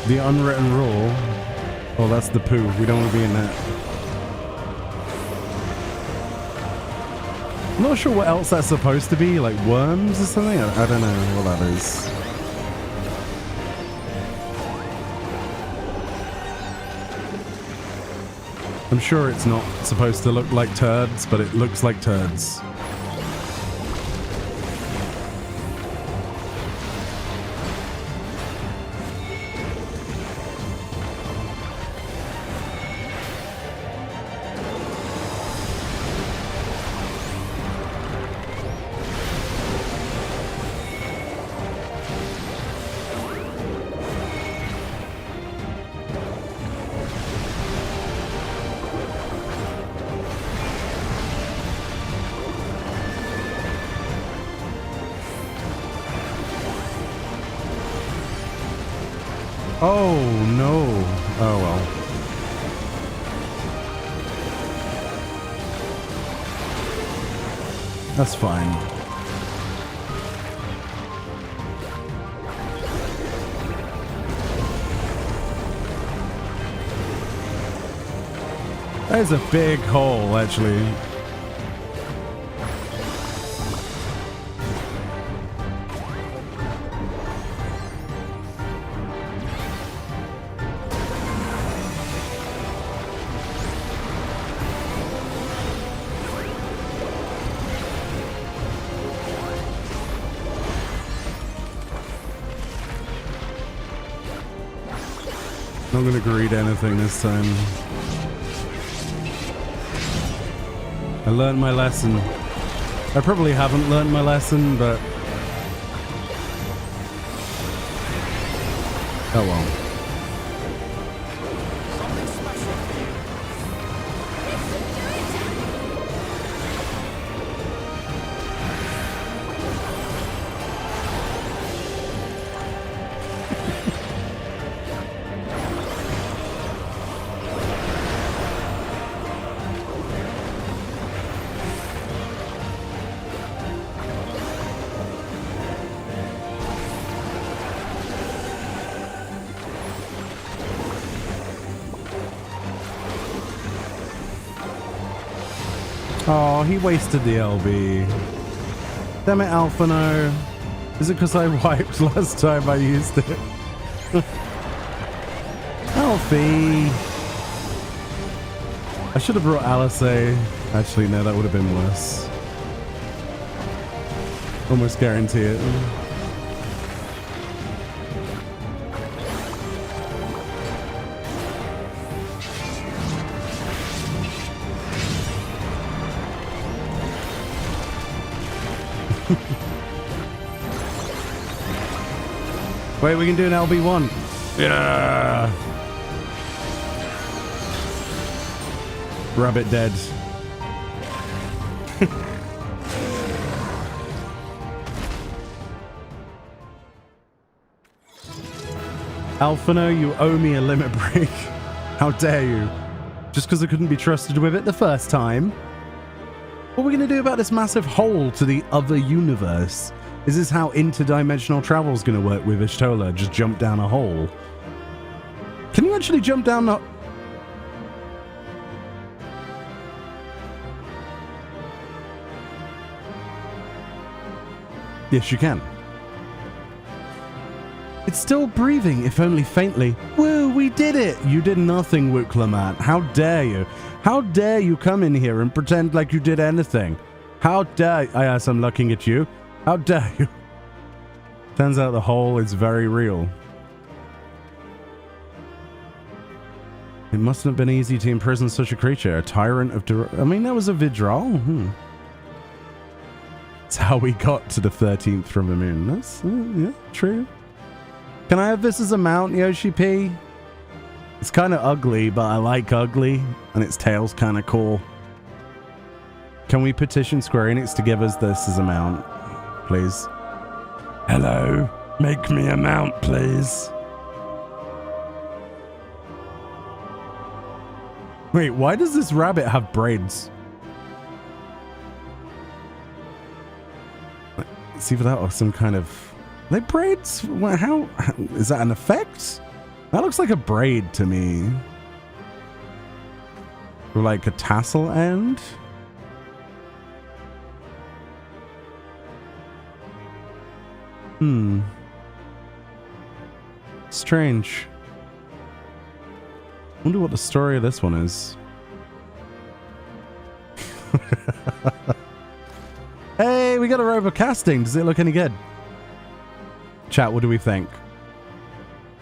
The unwritten rule. Oh, that's the poo. We don't want to be in that. I'm not sure what else that's supposed to be, like worms or something? I don't know what that is. I'm sure it's not supposed to look like turds, but it looks like turds. Oh, no. Oh, well. That's fine. That is a big hole, actually. Not gonna greet anything this time. I learned my lesson. I probably haven't learned my lesson, but... oh well. Oh, he wasted the LB. Damn it, Alphino. Is it because I wiped last time I used it? Alfie. I should have brought Alice. Actually, no, that would have been worse. Almost guarantee it. Wait, we can do an LB1. Yeah. Rabbit dead. Alphino, you owe me a limit break. How dare you? Just because I couldn't be trusted with it the first time. What are we going to do about this massive hole to the other universe? Is this how interdimensional travel is going to work with Ishtola? Just jump down a hole? Can you actually jump down the... Yes, you can. It's still breathing, if only faintly. Woo, we did it! You did nothing, Wuklamat. How dare you? How dare you come in here and pretend like you did anything? How dare you? Yes, I'm looking at you. How dare you? Turns out the hole is very real. It mustn't have been easy to imprison such a creature. A tyrant of... I mean, that was a Vidral. That's how we got to the 13th from the moon. That's, yeah, true. Can I have this as a mount, Yoshi P? It's kind of ugly, but I like ugly, and its tail's kind of cool. Can we petition Square Enix to give us this as a mount, please? Hello, make me a mount, please. Wait, why does this rabbit have braids? It's either that or some kind of... Are they braids? How is that an effect? That looks like a braid to me. Or like a tassel end? Strange. Wonder what the story of this one is. Hey, we got a rover casting. Does it look any good? Chat, what do we think?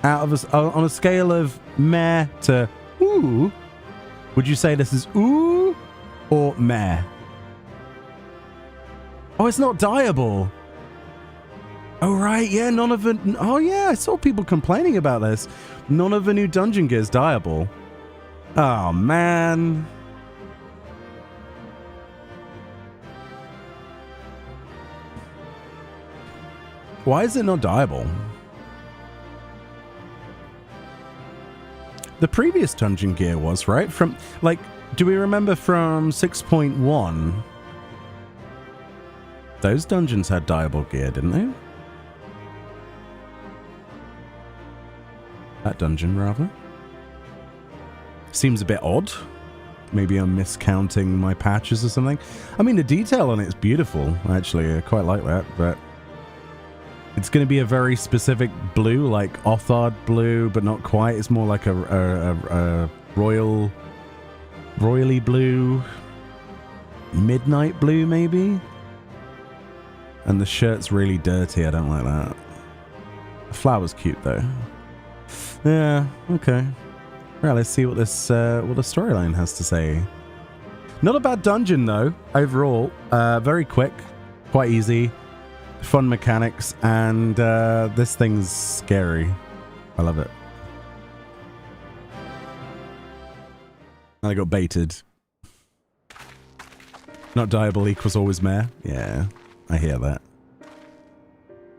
Out of on a scale of meh to ooh, would you say this is ooh or meh? Oh, it's not dyeable. Oh, right. Yeah, none of the... Oh, yeah, I saw people complaining about this. None of the new dungeon gear is dyeable. Oh, man. Why is it not dyeable? The previous dungeon gear was, right? From, like, do we remember from 6.1? Those dungeons had dyeable gear, didn't they? That dungeon, rather. Seems a bit odd. Maybe I'm miscounting my patches or something. I mean, the detail on it is beautiful, actually. I quite like that, but... It's going to be a very specific blue, like Othard blue, but not quite. It's more like a royally blue, midnight blue, maybe? And the shirt's really dirty. I don't like that. The flower's cute, though. Yeah, okay. Well, let's see what this what the storyline has to say. Not a bad dungeon, though, overall. Very quick, quite easy. Fun mechanics, and this thing's scary. I love it. I got baited. Not dyeable equals always meh. Yeah, I hear that.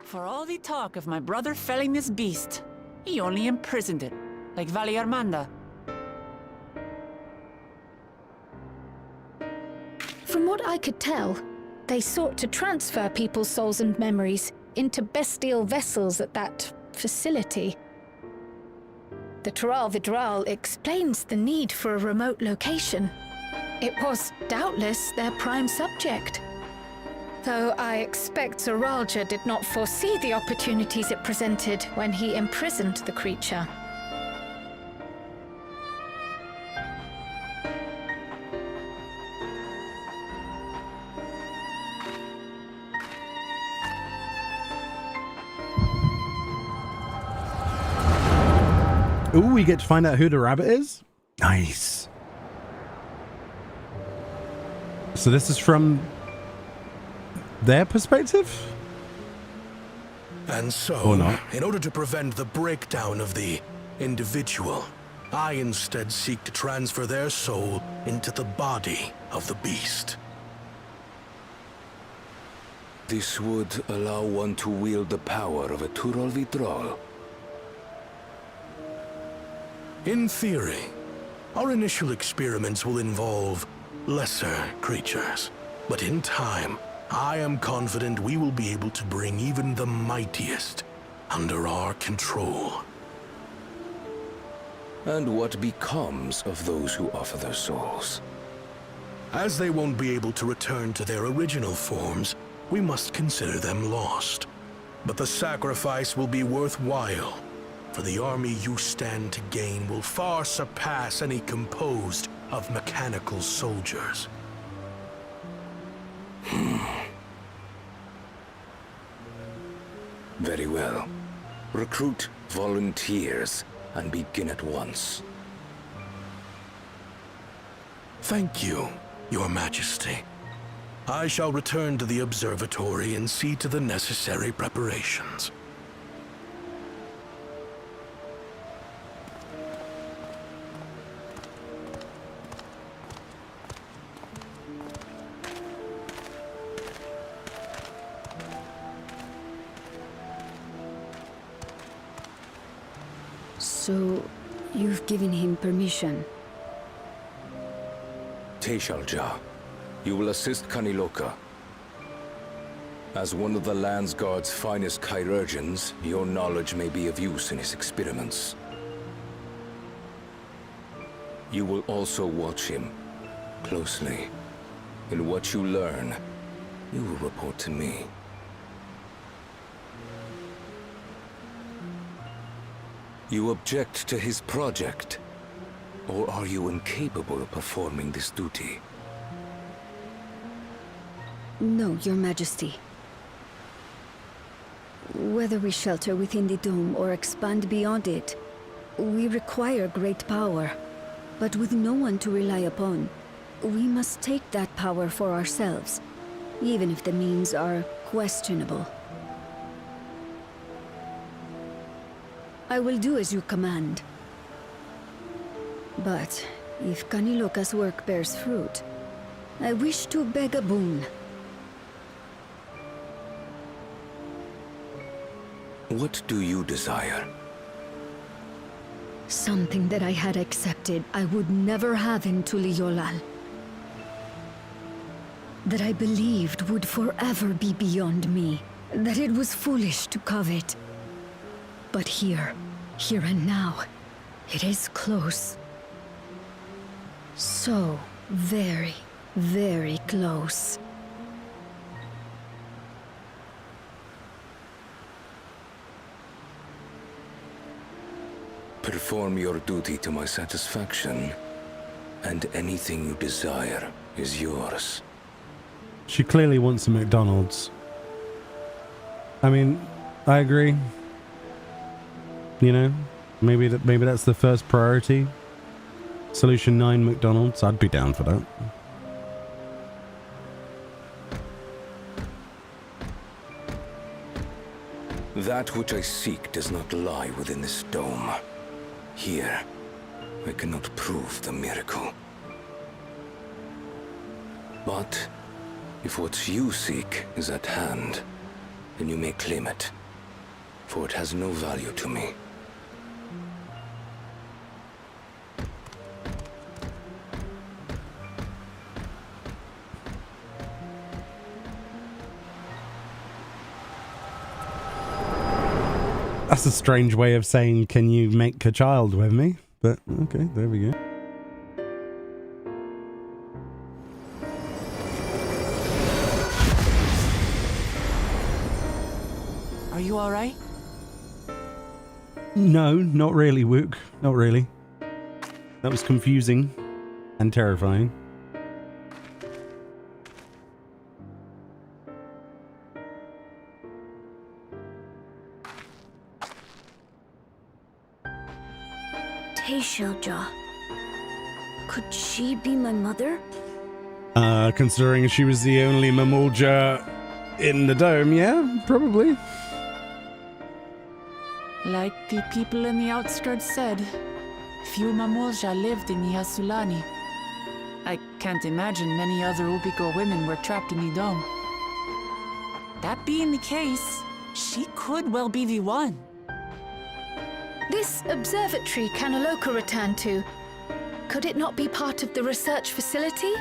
For all the talk of my brother felling this beast, he only imprisoned it, like Vali Armanda. From what I could tell, they sought to transfer people's souls and memories into bestial vessels at that facility. The Tural Vidral explains the need for a remote location. It was doubtless their prime subject. Though I expect Zoralja did not foresee the opportunities it presented when he imprisoned the creature. Ooh, we get to find out who the rabbit is? Nice. So this is from their perspective? And so, or not. In order to prevent the breakdown of the individual, I instead seek to transfer their soul into the body of the beast. This would allow one to wield the power of a Tural Vidral. In theory, our initial experiments will involve lesser creatures. But in time, I am confident we will be able to bring even the mightiest under our control. And what becomes of those who offer their souls? As they won't be able to return to their original forms, we must consider them lost. But the sacrifice will be worthwhile, for the army you stand to gain will far surpass any composed of mechanical soldiers. Very well. Recruit volunteers and begin at once. Thank you, Your Majesty. I shall return to the observatory and see to the necessary preparations. So, you've given him permission? Teshalja, you will assist Kaniloka. As one of the Land's Guard's finest chirurgeons, your knowledge may be of use in his experiments. You will also watch him closely. In what you learn, you will report to me. You object to his project, or are you incapable of performing this duty? No, Your Majesty. Whether we shelter within the dome or expand beyond it, we require great power. But with no one to rely upon, we must take that power for ourselves, even if the means are questionable. I will do as you command. But if Kaniloka's work bears fruit, I wish to beg a boon. What do you desire? Something that I had accepted I would never have in Tuliyollal. That I believed would forever be beyond me. That it was foolish to covet. But here and now, it is close. So very, very close. Perform your duty to my satisfaction, and anything you desire is yours. She clearly wants a McDonald's. I mean, I agree. You know, maybe that's the first priority. Solution 9 McDonald's. I'd be down for that. That which I seek does not lie within this dome. Here, I cannot prove the miracle. But if what you seek is at hand, then you may claim it, for it has no value to me. That's a strange way of saying, can you make a child with me? But okay, there we go. Are you all right? No, not really, Wook. Not really. That was confusing and terrifying. Teshalja. Could she be my mother? Considering she was the only Mamulja in the dome, yeah, probably. Like the people in the outskirts said, few Mamulja lived in the Yasulani. I can't imagine many other Ubico women were trapped in the dome. That being the case, she could well be the one. This observatory Kaniloka returned to, could it not be part of the research facility?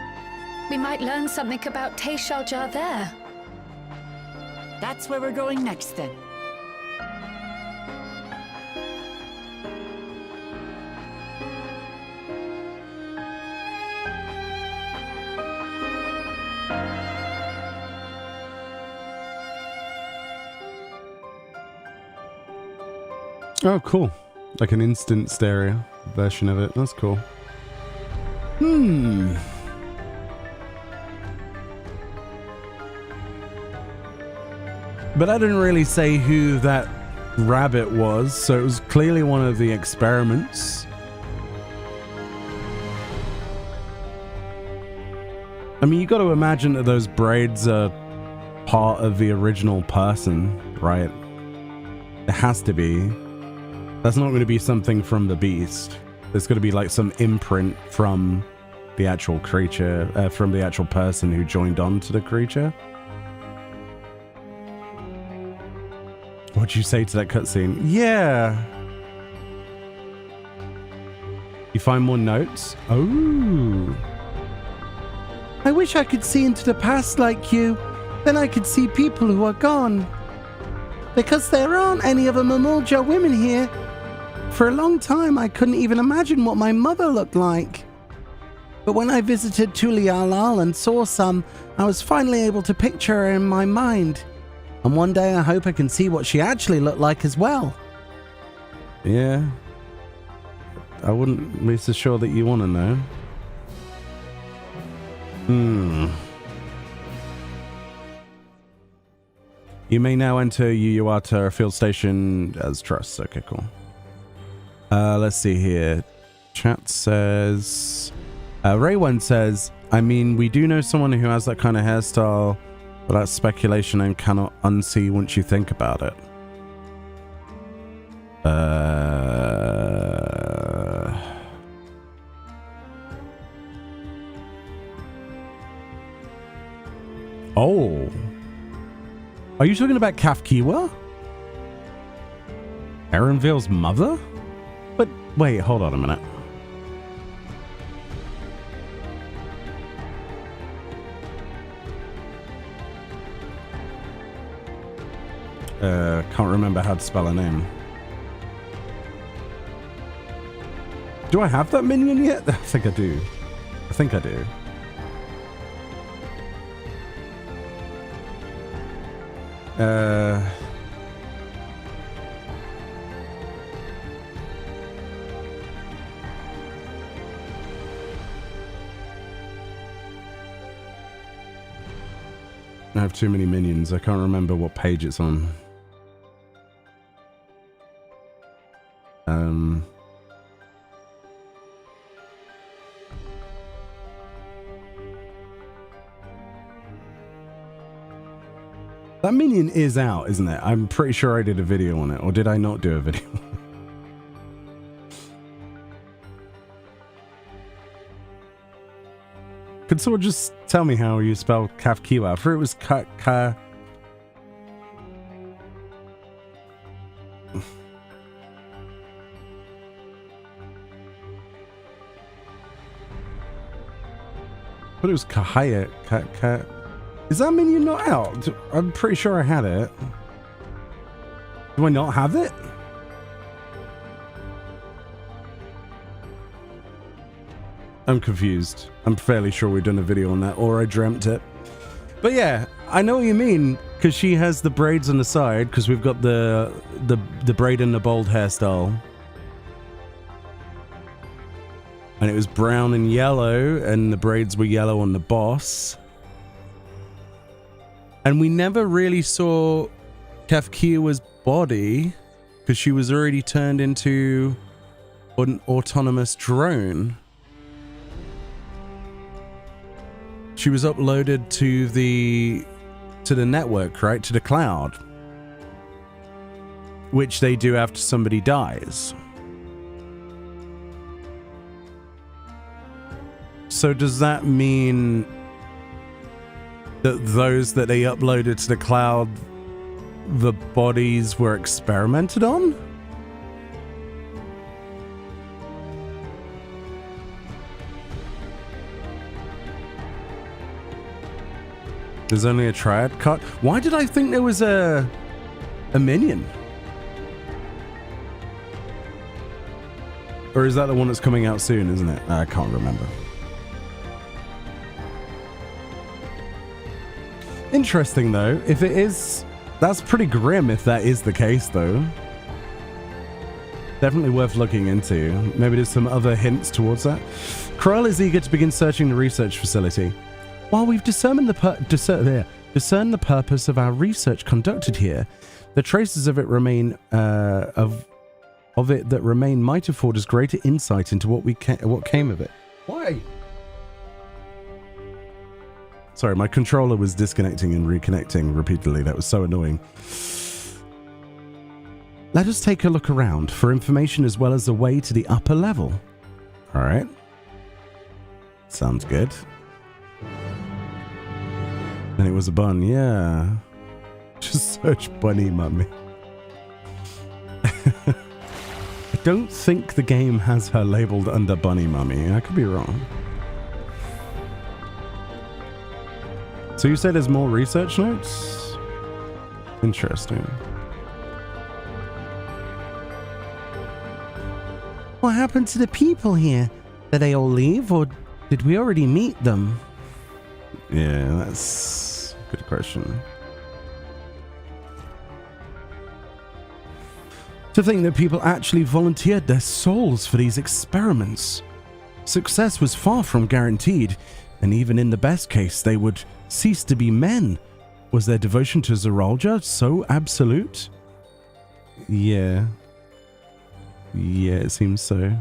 We might learn something about Teishaljar there. That's where we're going next, then. Oh, cool. Like an instant stereo version of it. That's cool. But I didn't really say who that rabbit was, so it was clearly one of the experiments. I mean, you got to imagine that those braids are part of the original person, right? It has to be. That's not going to be something from the beast. There's going to be like some imprint from the actual creature, from the actual person who joined on to the creature. What'd you say to that cutscene? Yeah. You find more notes? Oh. I wish I could see into the past like you. Then I could see people who are gone. Because there aren't any other Mamulja women here. For a long time, I couldn't even imagine what my mother looked like. But when I visited Tulialal and saw some, I was finally able to picture her in my mind. And one day I hope I can see what she actually looked like as well. Yeah. I wouldn't be so sure that you want to know. You may now enter Yuweyawata field station as trust. Okay, cool. Let's see here. Chat says... Ray1 says, I mean, we do know someone who has that kind of hairstyle, but that's speculation and cannot unsee once you think about it. Oh. Are you talking about Kafkiwa? Erenville's mother? But wait, hold on a minute. Can't remember how to spell her name. Do I have that minion yet? I think I do. I think I do. I have too many minions. I can't remember what page it's on. That minion is out, isn't it? I'm pretty sure I did a video on it, or did I not do a video? Could someone just tell me how you spell Kafkiwa? I thought it was ka. But it was Kahaya. Is that minion not out? I'm pretty sure I had it. Do I not have it? I'm confused. I'm fairly sure we've done a video on that, or I dreamt it. But yeah, I know what you mean, because she has the braids on the side, because we've got the braid and the bold hairstyle. And it was brown and yellow, and the braids were yellow on the boss. And we never really saw Kafkiwa's body, because she was already turned into an autonomous drone. She was uploaded to the network, right? To the cloud. Which they do after somebody dies. So does that mean that those that they uploaded to the cloud, the bodies were experimented on? There's only a triad cut. Why did I think there was a minion? Or is that the one that's coming out soon, isn't it? I can't remember. Interesting, though. If it is... That's pretty grim if that is the case, though. Definitely worth looking into. Maybe there's some other hints towards that. Krell is eager to begin searching the research facility. While we've discerned the purpose of our research conducted here, the traces of it remain that remain might afford us greater insight into what came of it. Why? Sorry, my controller was disconnecting and reconnecting repeatedly. That was so annoying. Let us take a look around for information as well as a way to the upper level. All right. Sounds good. And it was a bun, yeah. Just search bunny mummy. I don't think the game has her labeled under bunny mummy. I could be wrong. So you say there's more research notes? Interesting. What happened to the people here? Did they all leave, or did we already meet them? Yeah, that's a good question. To think that people actually volunteered their souls for these experiments. Success was far from guaranteed, and even in the best case, they would cease to be men. Was their devotion to Zeralja so absolute? Yeah. Yeah, it seems so.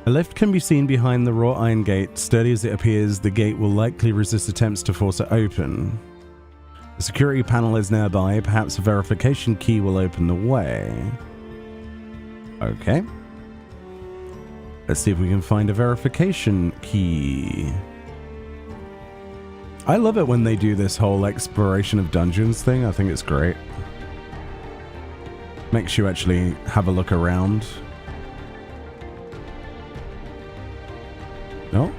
A lift can be seen behind the wrought iron gate. Sturdy as it appears, the gate will likely resist attempts to force it open. The security panel is nearby. Perhaps a verification key will open the way. Okay. Let's see if we can find a verification key. I love it when they do this whole exploration of dungeons thing. I think it's great. Makes you actually have a look around. No?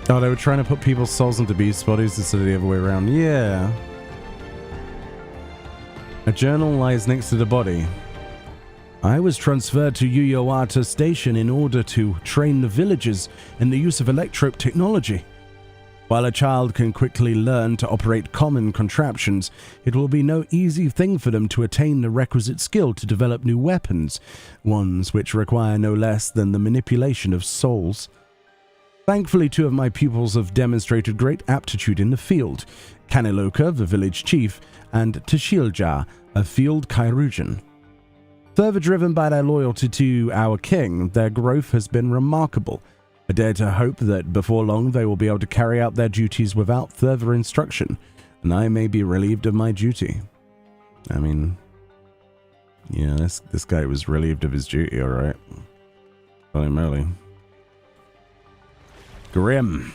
Oh, they were trying to put people's souls into beast bodies instead of the other way around. Yeah. A journal lies next to the body. I was transferred to Yuweyawata station in order to train the villagers in the use of electrope technology. While a child can quickly learn to operate common contraptions, it will be no easy thing for them to attain the requisite skill to develop new weapons, ones which require no less than the manipulation of souls. Thankfully, two of my pupils have demonstrated great aptitude in the field, Kaniloka, the village chief, and Tashilja, a field Kairujan. Further driven by their loyalty to our king, their growth has been remarkable. I dare to hope that before long they will be able to carry out their duties without further instruction, and I may be relieved of my duty. I mean, yeah, this guy was relieved of his duty, alright. Holy moly. Grim.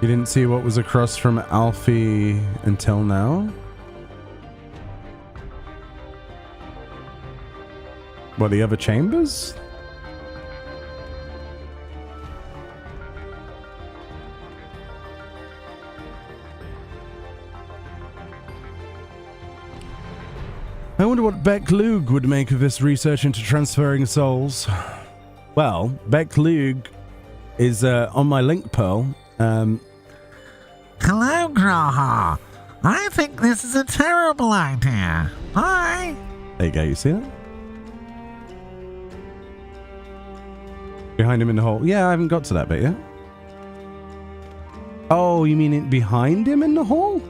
You didn't see what was across from Alfie until now? What, the other chambers? I wonder what Beck Lug would make of this research into transferring souls. Well, Beck Lug is on my link, Pearl. Hello, Graha. I think this is a terrible idea. Hi. There you go, you see that? Behind him in the hole. Yeah, I haven't got to that bit yet. Oh, you mean it behind him in the hole?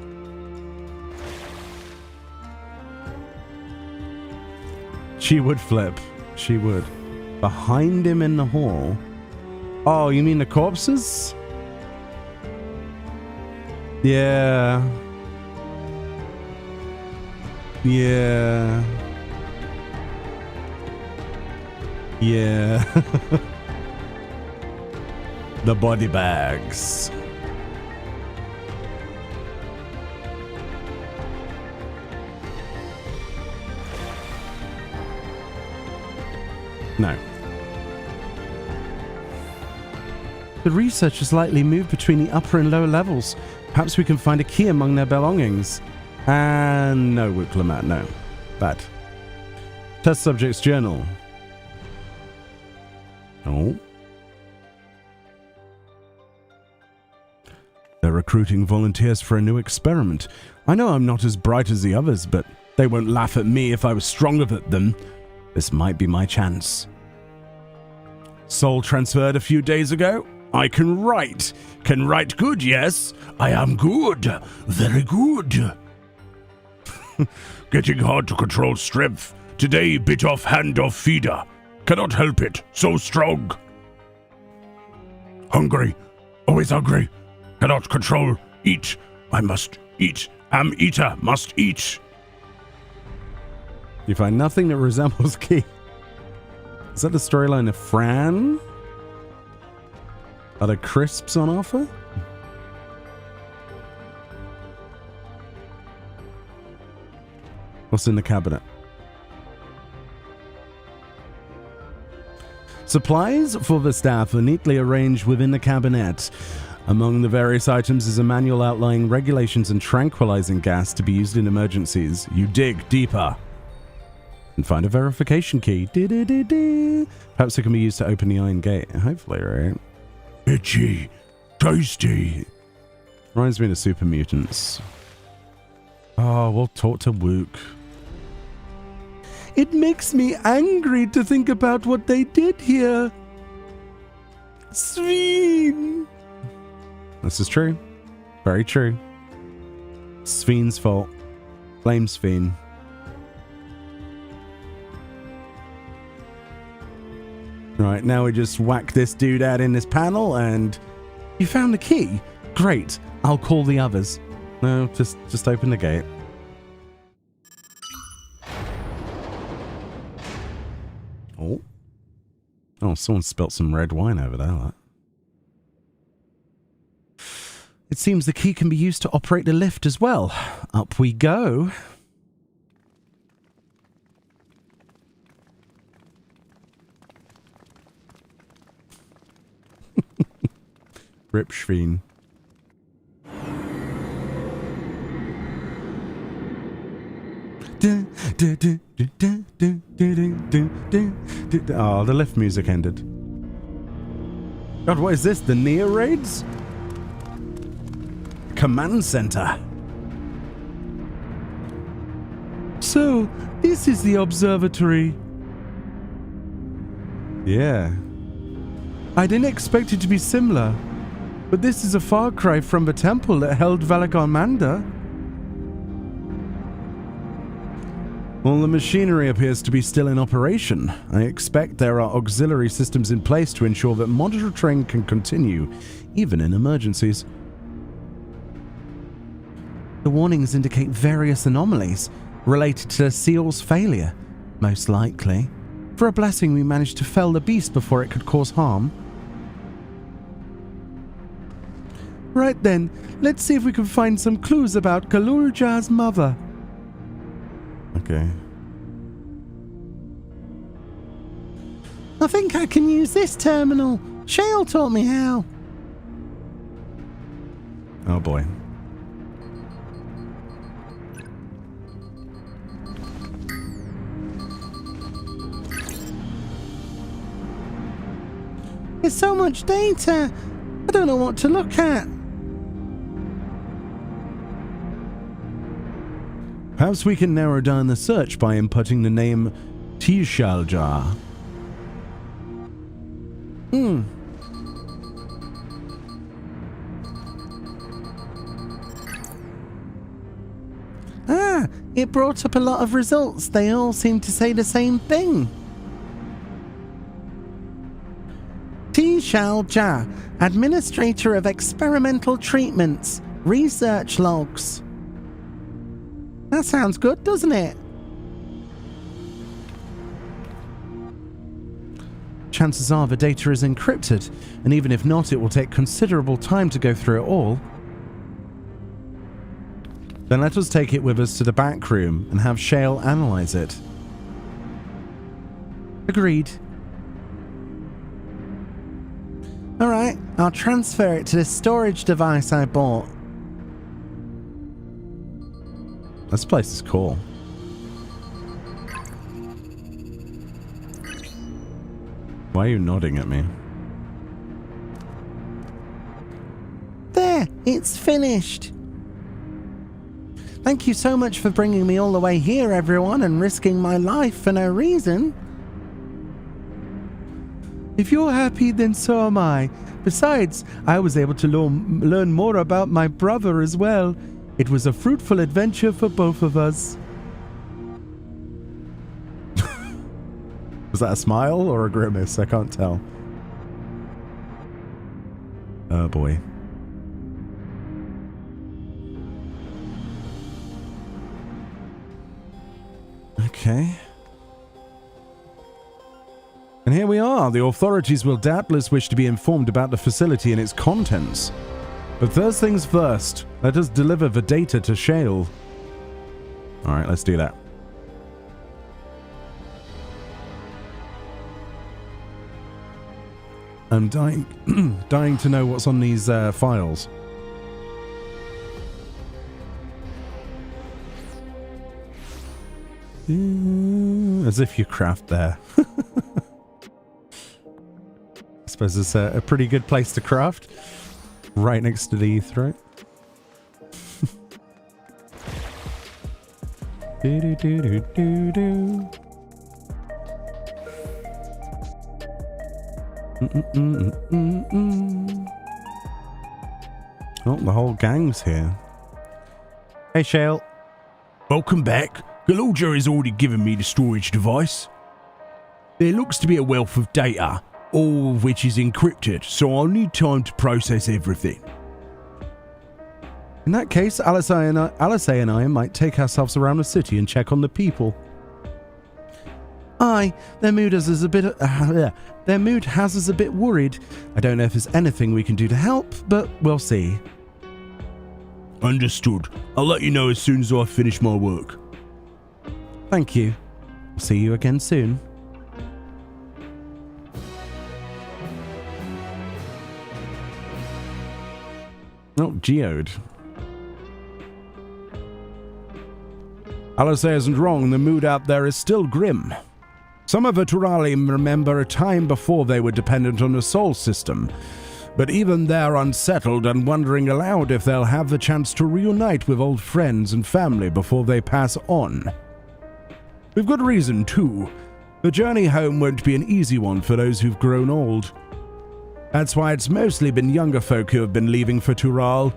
She would flip. She would. Behind him in the hall. Oh, you mean the corpses? Yeah. Yeah. Yeah. The body bags. No. The researchers likely moved between the upper and lower levels. Perhaps we can find a key among their belongings. And no, Wiklamat, no. Bad. Test subject's journal. Oh. They're recruiting volunteers for a new experiment. I know I'm not as bright as the others, but they won't laugh at me if I was stronger than them. This might be my chance. Soul transferred a few days ago. I can write. Can write good, yes. I am good. Very good. Getting hard to control strength. Today bit off hand of feeder. Cannot help it. So strong. Hungry. Always hungry. Cannot control. Eat. I must eat. Am eater. Must eat. You find nothing that resembles Key. Is that the storyline of Fran? Are there crisps on offer? What's in the cabinet? Supplies for the staff are neatly arranged within the cabinet. Among the various items is a manual outlining regulations and tranquilizing gas to be used in emergencies. You dig deeper and find a verification key. Perhaps it can be used to open the iron gate. Hopefully, right? Itchy. Tasty. Reminds me of the super mutants. Oh, we'll talk to Wook. It makes me angry to think about what they did here. Sveen. This is true. Very true. Sveen's fault. Blame Sveen. Right, now we just whack this dude out in this panel and... You found the key? Great. I'll call the others. No, just open the gate. Oh. Oh, someone spilt some red wine over there. It seems the key can be used to operate the lift as well. Up we go. Rip Schween. Oh, the lift music ended. God, what is this? The Neo raids? Command center. So, this is the observatory. Yeah. I didn't expect it to be similar, but this is a far cry from the temple that held Valagarmanda. All the machinery appears to be still in operation. I expect there are auxiliary systems in place to ensure that monitoring can continue, even in emergencies. The warnings indicate various anomalies related to the seal's failure, most likely. For a blessing, we managed to fell the beast before it could cause harm. Right then, let's see if we can find some clues about Galurja's mother. Okay. I think I can use this terminal. Shale taught me how. Oh boy. There's so much data. I don't know what to look at. Perhaps we can narrow down the search by inputting the name Tishaljar. Ah, it brought up a lot of results. They all seem to say the same thing. Tishaljar, Administrator of Experimental Treatments, Research Logs. That sounds good, doesn't it? chances are the data is encrypted, and even if not, it will take considerable time to go through it all. Then let us take it with us to the back room and have Shale analyze it. Agreed. Alright, I'll transfer it to this storage device I bought. This place is cool. Why are you nodding at me? There, it's finished. Thank you so much for bringing me all the way here, everyone, and risking my life for no reason. If you're happy, then so am I. Besides, I was able to learn more about my brother as well. It was a fruitful adventure for both of us. Was that a smile or a grimace? I can't tell. Oh boy. Okay. And here we are. The authorities will doubtless wish to be informed about the facility and its contents. But first things first, let us deliver the data to Shale. Alright, let's do that. I'm dying to know what's on these files. As if you craft there. I suppose it's a pretty good place to craft. Right next to the throat. Oh, the whole gang's here. Hey, Shale. Welcome back. Galorja has already given me the storage device. There looks to be a wealth of data, all of which is encrypted, so I'll need time to process everything. In that case, Alice and I might take ourselves around the city and check on the people. Aye, their mood has us a bit worried. I don't know if there's anything we can do to help, but we'll see. Understood. I'll let you know as soon as I finish my work. Thank you. I'll see you again soon. Oh, Geode. Alice isn't wrong, the mood out there is still grim. Some of the Turali remember a time before they were dependent on the Sol system, but even they're unsettled and wondering aloud if they'll have the chance to reunite with old friends and family before they pass on. We've good reason, too. The journey home won't be an easy one for those who've grown old. That's why it's mostly been younger folk who have been leaving for Tural,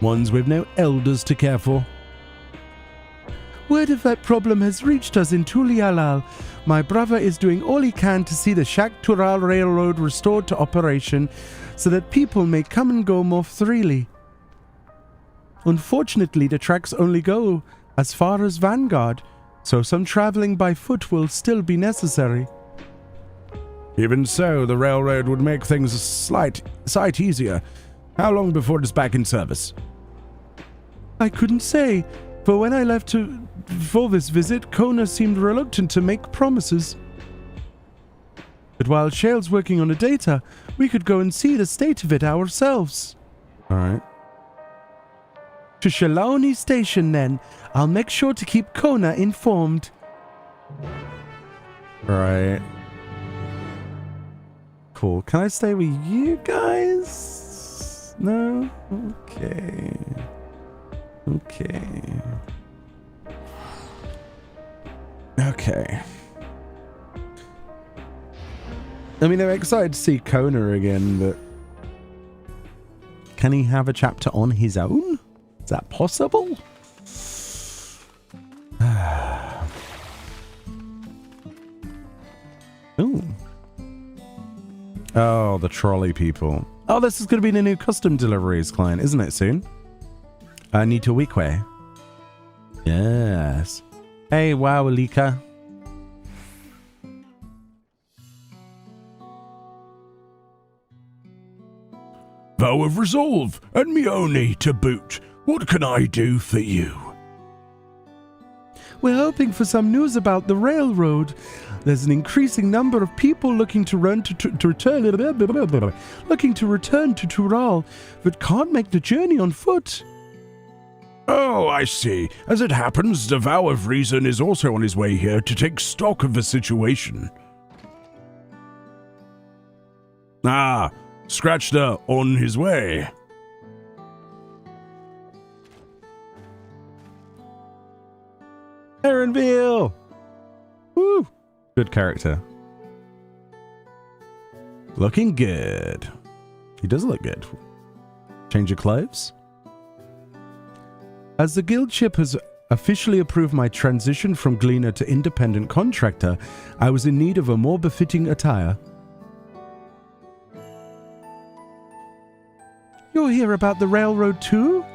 ones with no elders to care for. Word of that problem has reached us in Tulialal. My brother is doing all he can to see the Shak-Tural Railroad restored to operation so that people may come and go more freely. Unfortunately, the tracks only go as far as Vanguard, so some traveling by foot will still be necessary. Even so, the railroad would make things a sight easier. How long before it's back in service? I couldn't say, for when I left for this visit, Kona seemed reluctant to make promises. But while Shale's working on the data, we could go and see the state of it ourselves. Alright. To Shaloni Station, then. I'll make sure to keep Kona informed. Right. Cool. Can I stay with you guys? No? Okay. Okay. Okay. I mean, I'm excited to see Kona again, but can he have a chapter on his own? Is that possible? Ooh. Oh, the trolley people. Oh, this is going to be the new custom deliveries client, isn't it, soon? Nito Wikwe. Yes. Hey, wow, Alika. Vow of Resolve, and Meoni to boot. What can I do for you? We're hoping for some news about the railroad. There's an increasing number of people looking to return to Tural, but can't make the journey on foot. Oh, I see. As it happens, the Vow of Reason is also on his way here to take stock of the situation. Ah, scratched on his way. Aaronville! Woo! Good character. Looking good. He does look good. Change your clothes? As the guild ship has officially approved my transition from gleaner to independent contractor, I was in need of a more befitting attire. You're here about the railroad too?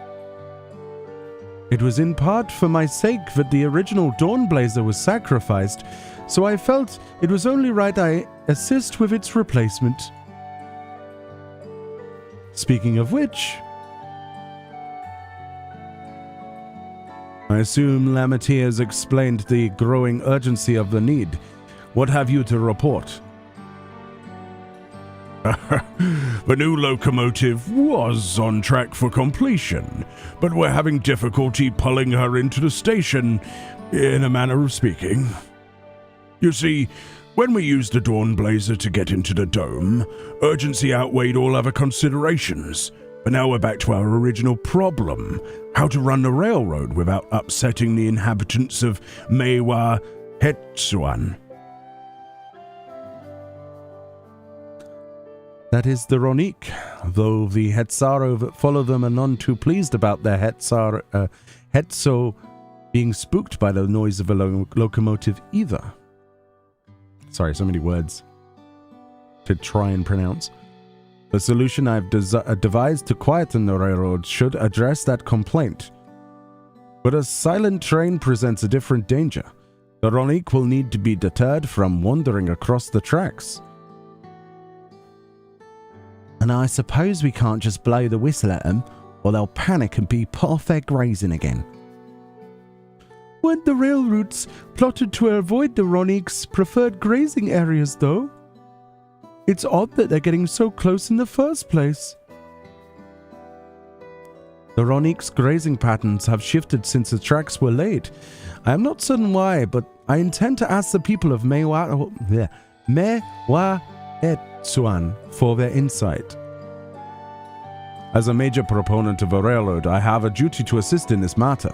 It was in part for my sake that the original Dawnblazer was sacrificed, so I felt it was only right I assist with its replacement. Speaking of which, I assume Lamati has explained the growing urgency of the need. What have you to report? The new locomotive was on track for completion, but we're having difficulty pulling her into the station, in a manner of speaking. You see, when we used the Dawnblazer to get into the dome, urgency outweighed all other considerations. But now we're back to our original problem, how to run the railroad without upsetting the inhabitants of Yuweyawata. That is the Ronique, though the Saro that follow them are none too pleased about their Hetso being spooked by the noise of a locomotive either. Sorry, so many words to try and pronounce. The solution I've devised to quieten the railroad should address that complaint. But a silent train presents a different danger. The Ronique will need to be deterred from wandering across the tracks. And I suppose we can't just blow the whistle at them, or they'll panic and be put off their grazing again. Weren't the rail routes plotted to avoid the Ronique's preferred grazing areas, though? It's odd that they're getting so close in the first place. The Ronique's grazing patterns have shifted since the tracks were laid. I am not certain why, but I intend to ask the people of Yuweyawata for their insight. As a major proponent of a railroad, I have a duty to assist in this matter,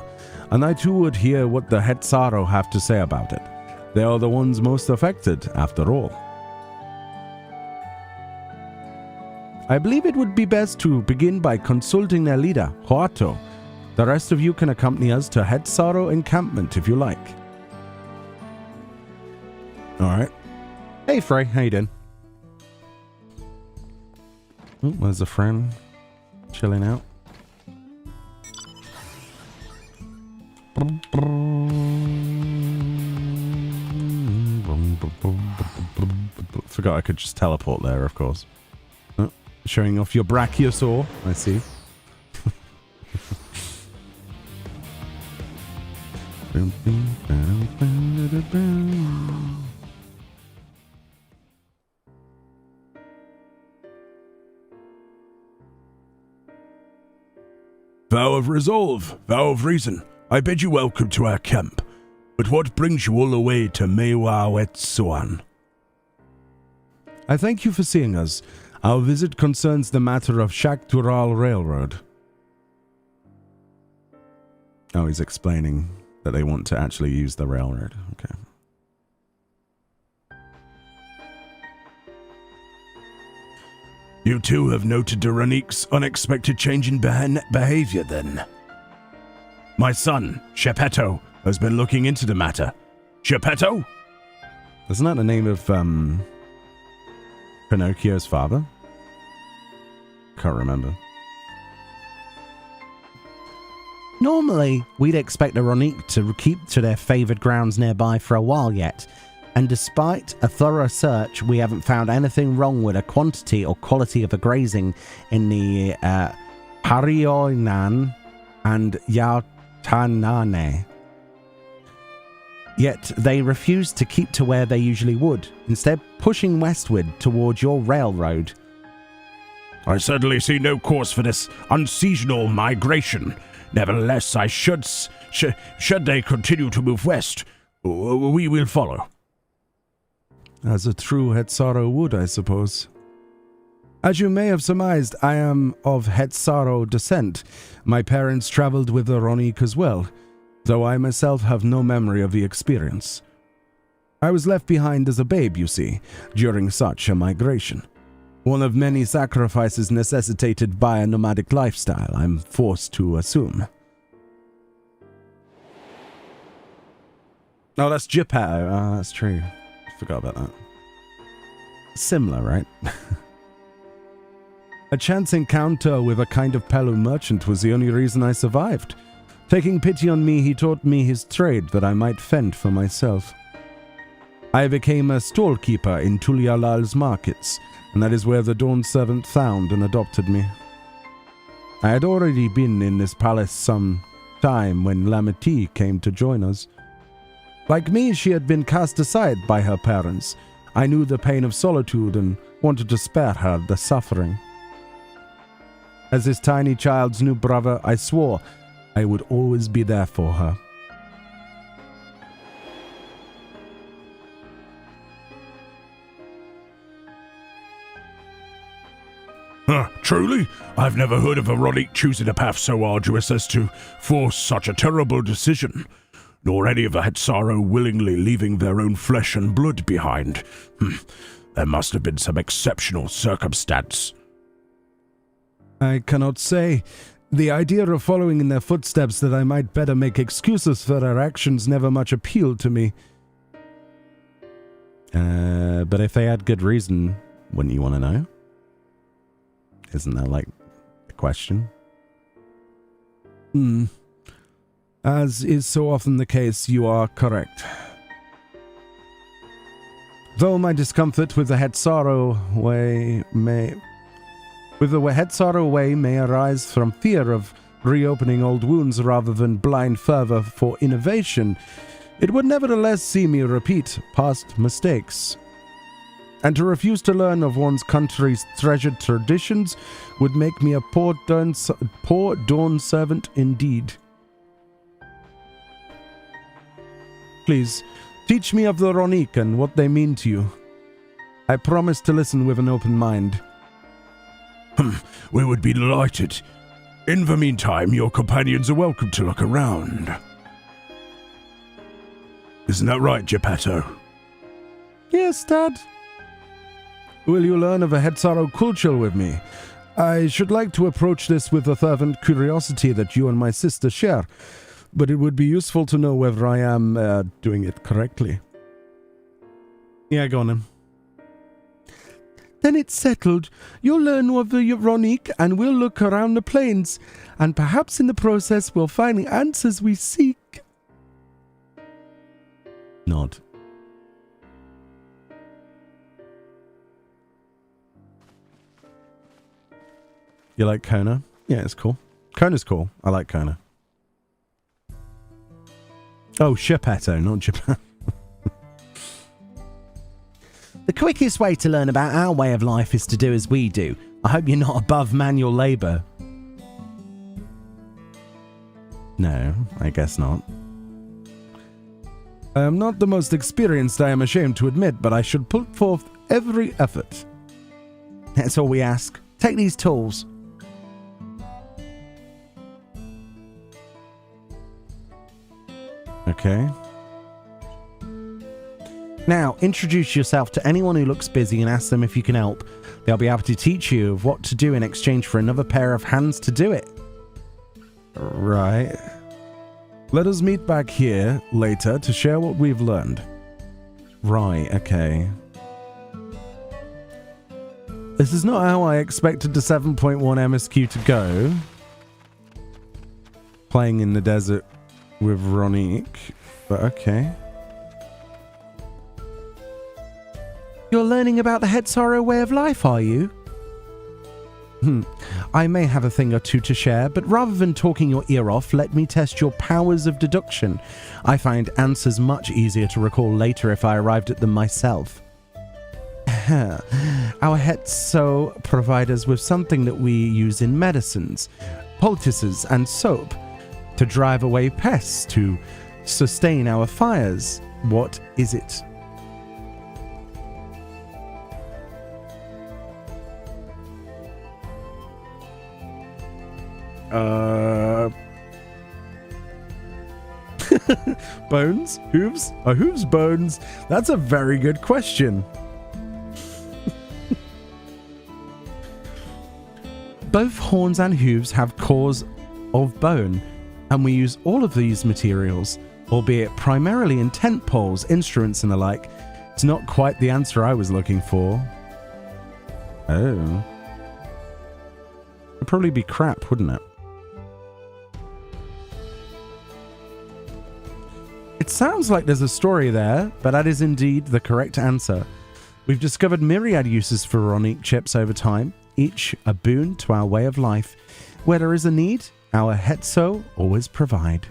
and I too would hear what the Saro have to say about it. They are the ones most affected, after all. I believe it would be best to begin by consulting their leader, Hoato. The rest of you can accompany us to Saro encampment if you like. Alright. Hey Frey, how you doing? Oh, there's a friend chilling out. Forgot I could just teleport there, of course. Oh, showing off your brachiosaur, I see. Vow of Resolve, Vow of Reason, I bid you welcome to our camp. But what brings you all the way to Yuweyawata? I thank you for seeing us. Our visit concerns the matter of Shaktural Railroad. Oh, he's explaining that they want to actually use the railroad. Okay. You too have noted the Ronique's unexpected change in behavior then. My son, Shepeto, has been looking into the matter. Shepeto? Isn't that the name of Pinocchio's father? Can't remember. Normally, we'd expect the Ronique to keep to their favoured grounds nearby for a while yet, and despite a thorough search, we haven't found anything wrong with the quantity or quality of the grazing in the Harioinan and Yatanane. Yet they refused to keep to where they usually would, instead pushing westward towards your railroad. I certainly see no cause for this unseasonal migration. Nevertheless, should they continue to move west, we will follow. As a true Hetzaro would, I suppose. As you may have surmised, I am of Hetzaro descent. My parents traveled with the Ronique as well, though I myself have no memory of the experience. I was left behind as a babe, you see, during such a migration. One of many sacrifices necessitated by a nomadic lifestyle, I'm forced to assume. Oh, that's Geppetto. Oh, that's true. Forgot about that. Similar, right? A chance encounter with a kind of Pelu merchant was the only reason I survived. Taking pity on me, he taught me his trade that I might fend for myself. I became a storekeeper in Tulialal's markets, and that is where the Dawn Servant found and adopted me. I had already been in this palace some time when Lameti came to join us. Like me, she had been cast aside by her parents. I knew the pain of solitude and wanted to spare her the suffering. As this tiny child's new brother, I swore I would always be there for her. Truly? I've never heard of a Ronique choosing a path so arduous as to force such a terrible decision, nor any of the Hetzaro willingly leaving their own flesh and blood behind. There must have been some exceptional circumstance. I cannot say. The idea of following in their footsteps that I might better make excuses for their actions never much appealed to me. But if they had good reason, wouldn't you want to know? Isn't that like a question? As is so often the case, you are correct. Though my discomfort with the Hetzaro way may arise from fear of reopening old wounds rather than blind fervor for innovation, it would nevertheless see me repeat past mistakes. And to refuse to learn of one's country's treasured traditions would make me a poor dawn servant indeed. Please, teach me of the Ronique and what they mean to you. I promise to listen with an open mind. We would be delighted. In the meantime, your companions are welcome to look around. Isn't that right, Geppetto? Yes, Dad. Will you learn of a Hetzaro culture with me? I should like to approach this with the fervent curiosity that you and my sister share, but it would be useful to know whether I am doing it correctly. Yeah, go on then. Then it's settled. You'll learn of the Ronique and we'll look around the plains, and perhaps in the process we'll find the answers we seek. Nod. You like Kona? Yeah, it's cool. Kona's cool. I like Kona. Oh, Geppetto, not Geppetto. The quickest way to learn about our way of life is to do as we do. I hope you're not above manual labour. No, I guess not. I am not the most experienced, I am ashamed to admit, but I should put forth every effort. That's all we ask. Take these tools. Okay. Now, introduce yourself to anyone who looks busy and ask them if you can help. They'll be able to teach you of what to do in exchange for another pair of hands to do it. Right. Let us meet back here later to share what we've learned. Right, okay. This is not how I expected the 7.1 MSQ to go. Playing in the desert with Ronique, but okay. You're learning about the Het Saro way of life, are you? I may have a thing or two to share, but rather than talking your ear off, let me test your powers of deduction. I find answers much easier to recall later if I arrived at them myself. Our Hetso provide us with something that we use in medicines, poultices and soap, to drive away pests, to sustain our fires. What is it? Bones? Hooves? Are hooves bones? That's a very good question. Both horns and hooves have cores of bone, and we use all of these materials, albeit primarily in tent poles, instruments and the like. It's not quite the answer I was looking for. Oh. It'd probably be crap, wouldn't it? It sounds like there's a story there, but that is indeed the correct answer. We've discovered myriad uses for Ronique chips over time, each a boon to our way of life. Where there is a need, our Hetso always provide.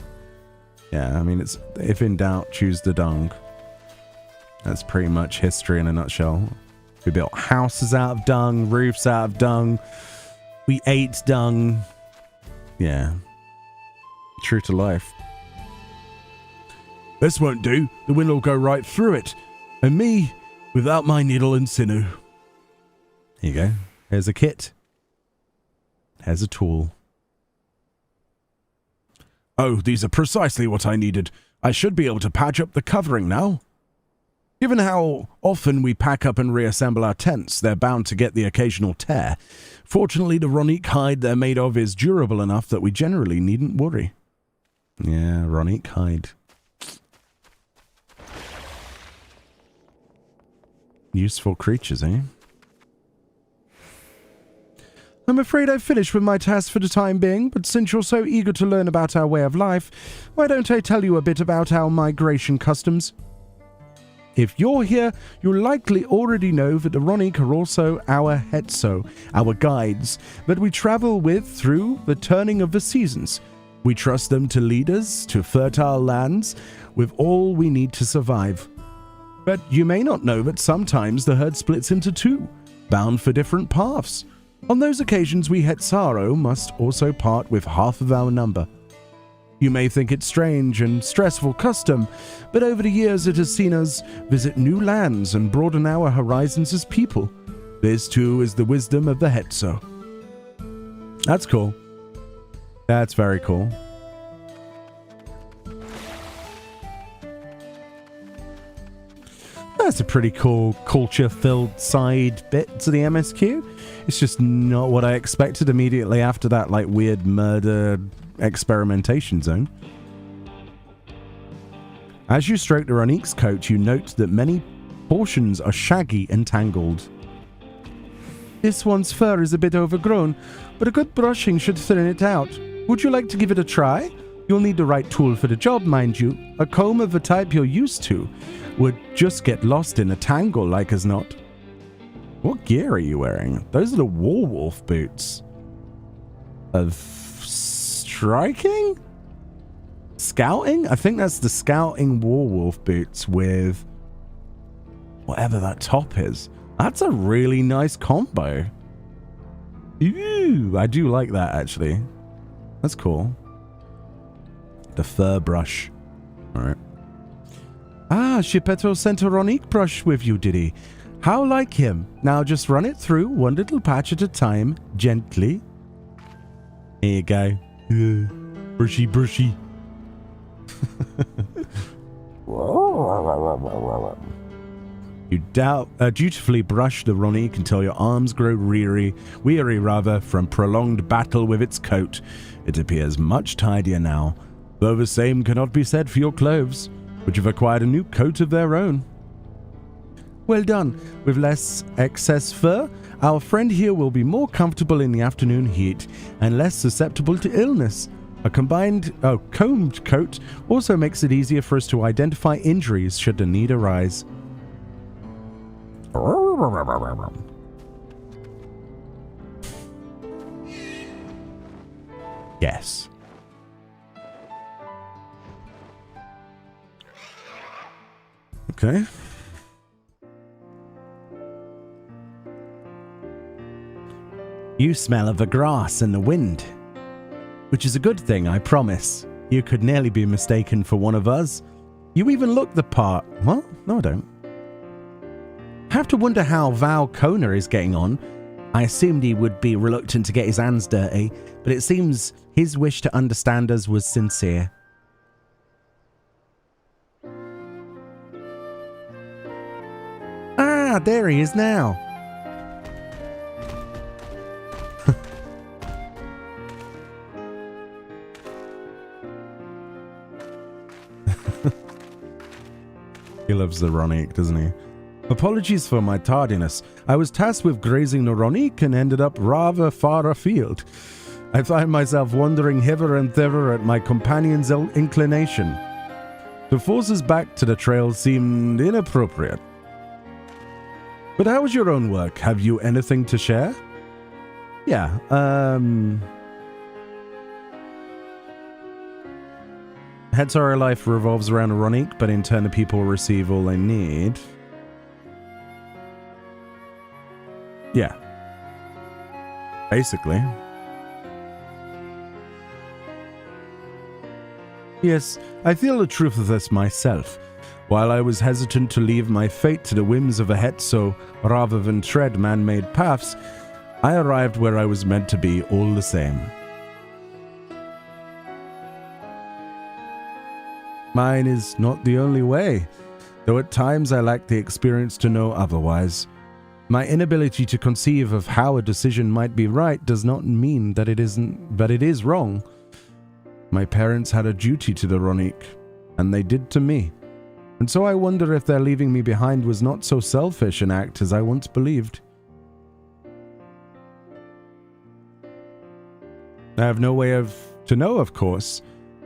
Yeah, I mean, it's if in doubt, choose the dung. That's pretty much history in a nutshell. We built houses out of dung, roofs out of dung. We ate dung. Yeah. True to life. This won't do. The wind will go right through it. And me, without my needle and sinew. Here you go. Here's a kit. Here's a tool. Oh, these are precisely what I needed. I should be able to patch up the covering now. Given how often we pack up and reassemble our tents, they're bound to get the occasional tear. Fortunately, the Ronique hide they're made of is durable enough that we generally needn't worry. Yeah, Ronique hide. Useful creatures, eh? I'm afraid I've finished with my task for the time being, but since you're so eager to learn about our way of life, why don't I tell you a bit about our migration customs? If you're here, you'll likely already know that the Ronique are also our Hetso, our guides, that we travel with through the turning of the seasons. We trust them to lead us to fertile lands with all we need to survive. But you may not know that sometimes the herd splits into two, bound for different paths. On those occasions, we Saro must also part with half of our number. You may think it strange and stressful custom, but over the years it has seen us visit new lands and broaden our horizons as people. This too is the wisdom of the Hetso. That's cool. That's very cool. That's a pretty cool culture-filled side bit to the MSQ. It's just not what I expected immediately after that, like, weird murder experimentation zone. As you stroke the Ronique's coat, you note that many portions are shaggy and tangled. This one's fur is a bit overgrown, but a good brushing should thin it out. Would you like to give it a try? You'll need the right tool for the job, mind you. A comb of the type you're used to would just get lost in a tangle like as not. What gear are you wearing? Those are the Warwolf boots. Of striking? Scouting? I think that's the scouting Warwolf boots with whatever that top is. That's a really nice combo. Ooh, I do like that actually. That's cool. The fur brush. Alright. Ah, Shipetto sent a Ronique brush with you, did he? How like him. Now just run it through, one little patch at a time, gently. Here you go. Brushy, brushy. You dutifully brush the Ronique until your arms grow weary from prolonged battle with its coat. It appears much tidier now, though the same cannot be said for your clothes, which have acquired a new coat of their own. Well done. With less excess fur, our friend here will be more comfortable in the afternoon heat and less susceptible to illness. A combined combed coat also makes it easier for us to identify injuries should the need arise. Yes. Okay. You smell of the grass and the wind, which is a good thing, I promise. You could nearly be mistaken for one of us. You even look the part. What? No, I don't. I have to wonder how Val Kona is getting on. I assumed he would be reluctant to get his hands dirty, but it seems his wish to understand us was sincere. Ah, there he is now. He loves the Ronique, doesn't he? Apologies for my tardiness. I was tasked with grazing the Ronique and ended up rather far afield. I find myself wandering hither and thither at my companion's inclination. To force us back to the trail seemed inappropriate. But how was your own work? Have you anything to share? Yeah, Hetzara life revolves around a Ronique, but in turn the people receive all they need. Yeah. Basically. Yes, I feel the truth of this myself. While I was hesitant to leave my fate to the whims of a Hetzo rather than tread man-made paths, I arrived where I was meant to be all the same. Mine is not the only way, though at times I lack the experience to know otherwise. My inability to conceive of how a decision might be right does not mean that it isn't, but it is wrong. My parents had a duty to the Ronique, and they did to me. And so I wonder if their leaving me behind was not so selfish an act as I once believed. I have no way to know, of course,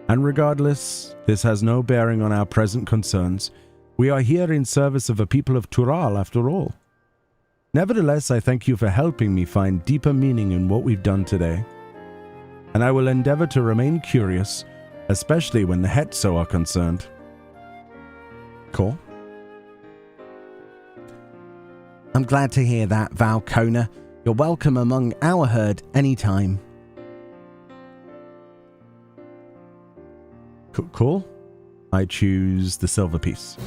and regardless, this has no bearing on our present concerns. We are here in service of the people of Tural, after all. Nevertheless, I thank you for helping me find deeper meaning in what we've done today. And I will endeavor to remain curious, especially when the Hetzo are concerned. Cool. I'm glad to hear that, Val Kona. You're welcome among our herd anytime. Cool. I choose the silver piece.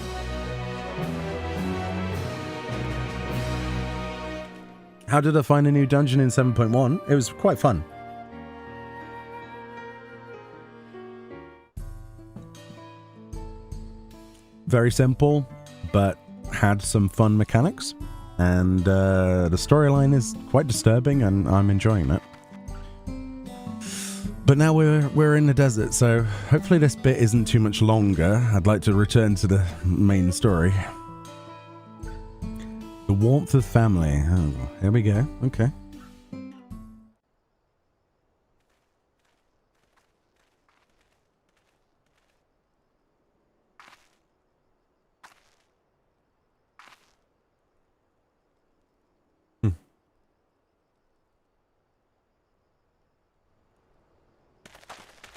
How did I find a new dungeon in 7.1? It was quite fun. Very simple, but had some fun mechanics. And the storyline is quite disturbing, and I'm enjoying it. But now we're in the desert, so hopefully this bit isn't too much longer. I'd like to return to the main story. The warmth of family. Oh, here we go. Okay.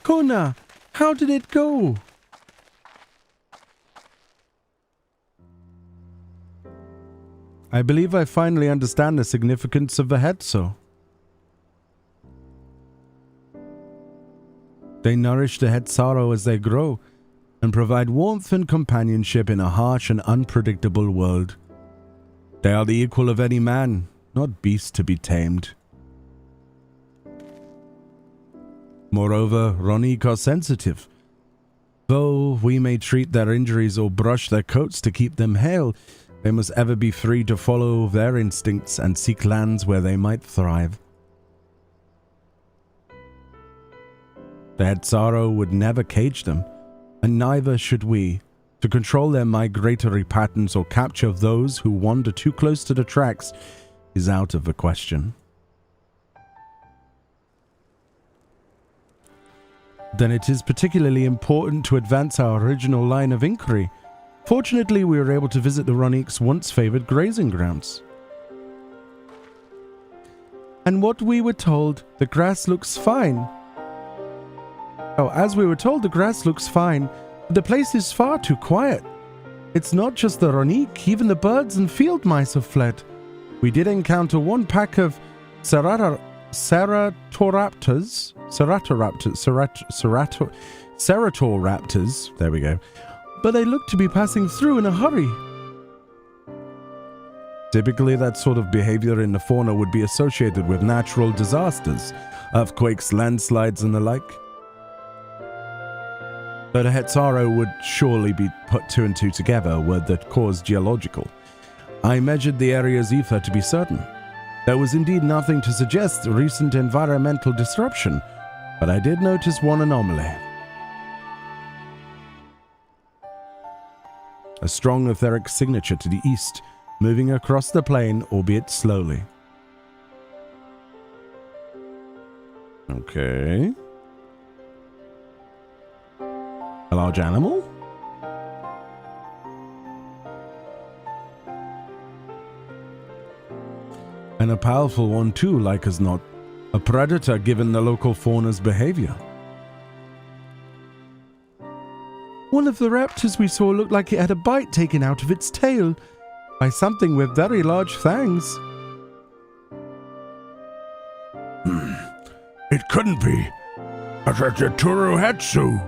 Kona, how did it go? I believe I finally understand the significance of the Hetzo. They nourish the Hetzaro as they grow, and provide warmth and companionship in a harsh and unpredictable world. They are the equal of any man, not beast to be tamed. Moreover, Ronique are sensitive. Though we may treat their injuries or brush their coats to keep them hale, they must ever be free to follow their instincts and seek lands where they might thrive. The Hetzaro would never cage them, and neither should we. To control their migratory patterns or capture those who wander too close to the tracks is out of the question. Then it is particularly important to advance our original line of inquiry, Fortunately, we were able to visit the Ronique's once favored grazing grounds. And what we were told, the grass looks fine. Oh, as we were told, the grass looks fine, but the place is far too quiet. It's not just the Ronique, even the birds and field mice have fled. We did encounter one pack of Ceratoraptors, there we go, but they look to be passing through in a hurry. Typically, that sort of behavior in the fauna would be associated with natural disasters, earthquakes, landslides, and the like. But a Saro would surely be put 2 and 2 together were the cause geological. I measured the area's ether to be certain. There was indeed nothing to suggest recent environmental disruption, but I did notice one anomaly. A strong etheric signature to the east, moving across the plain, albeit slowly. Okay. A large animal? And a powerful one too, like as not. A predator given the local fauna's behavior. One of the raptors we saw looked like it had a bite taken out of its tail by something with very large fangs. It couldn't be. Turuhetsu.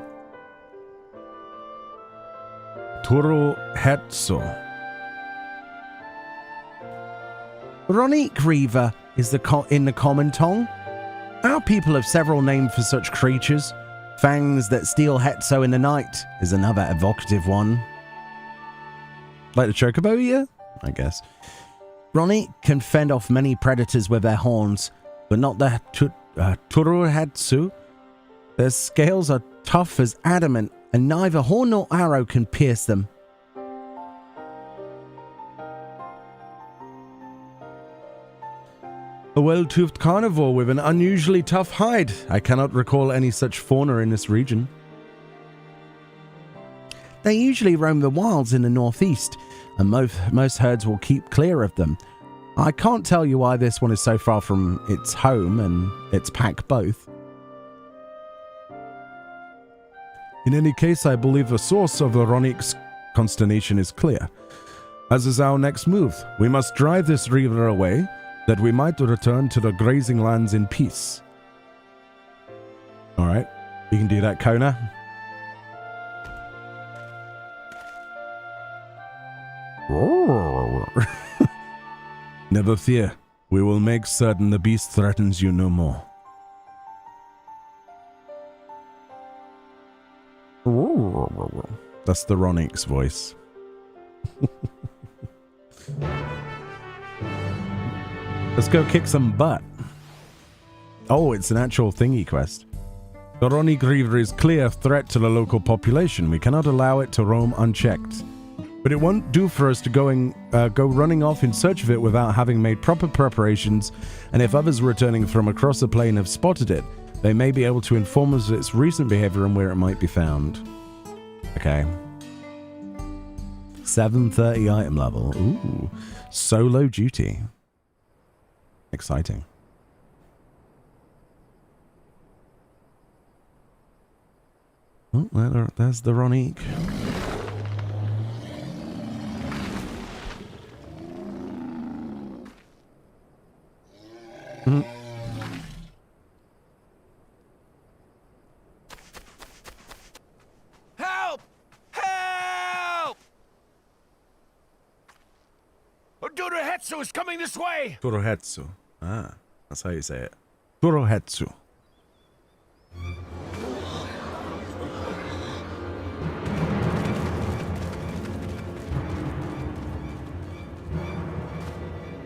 Turuhetsu. Ronique Griver is in the common tongue. Our people have several names for such creatures. Fangs that steal Hetso in the night is another evocative one. Like the chocobo eater? I guess. Ronique can fend off many predators with their horns, but not the Turuhetsu. Their scales are tough as adamant, and neither horn nor arrow can pierce them. A well-toothed carnivore with an unusually tough hide. I cannot recall any such fauna in this region. They usually roam the wilds in the northeast, and most herds will keep clear of them. I can't tell you why this one is so far from its home and its pack both. In any case, I believe the source of the Ronique's consternation is clear. As is our next move, we must drive this river away, that we might return to the grazing lands in peace. Alright, you can do that, Kona. Never fear, we will make certain the beast threatens you no more. That's the Ronique's voice. Let's go kick some butt. Oh, it's an actual thingy quest. The Ronique River is clear threat to the local population. We cannot allow it to roam unchecked. But it won't do for us to go running off in search of it without having made proper preparations, and if others returning from across the plain have spotted it, they may be able to inform us of its recent behavior and where it might be found. Okay. 730 item level. Ooh. Solo duty. Exciting. Oh, there's the Ronique. Help! Help! Turuhetsu is coming this way! Turuhetsu. Ah, that's how you say it. Turuhetsu.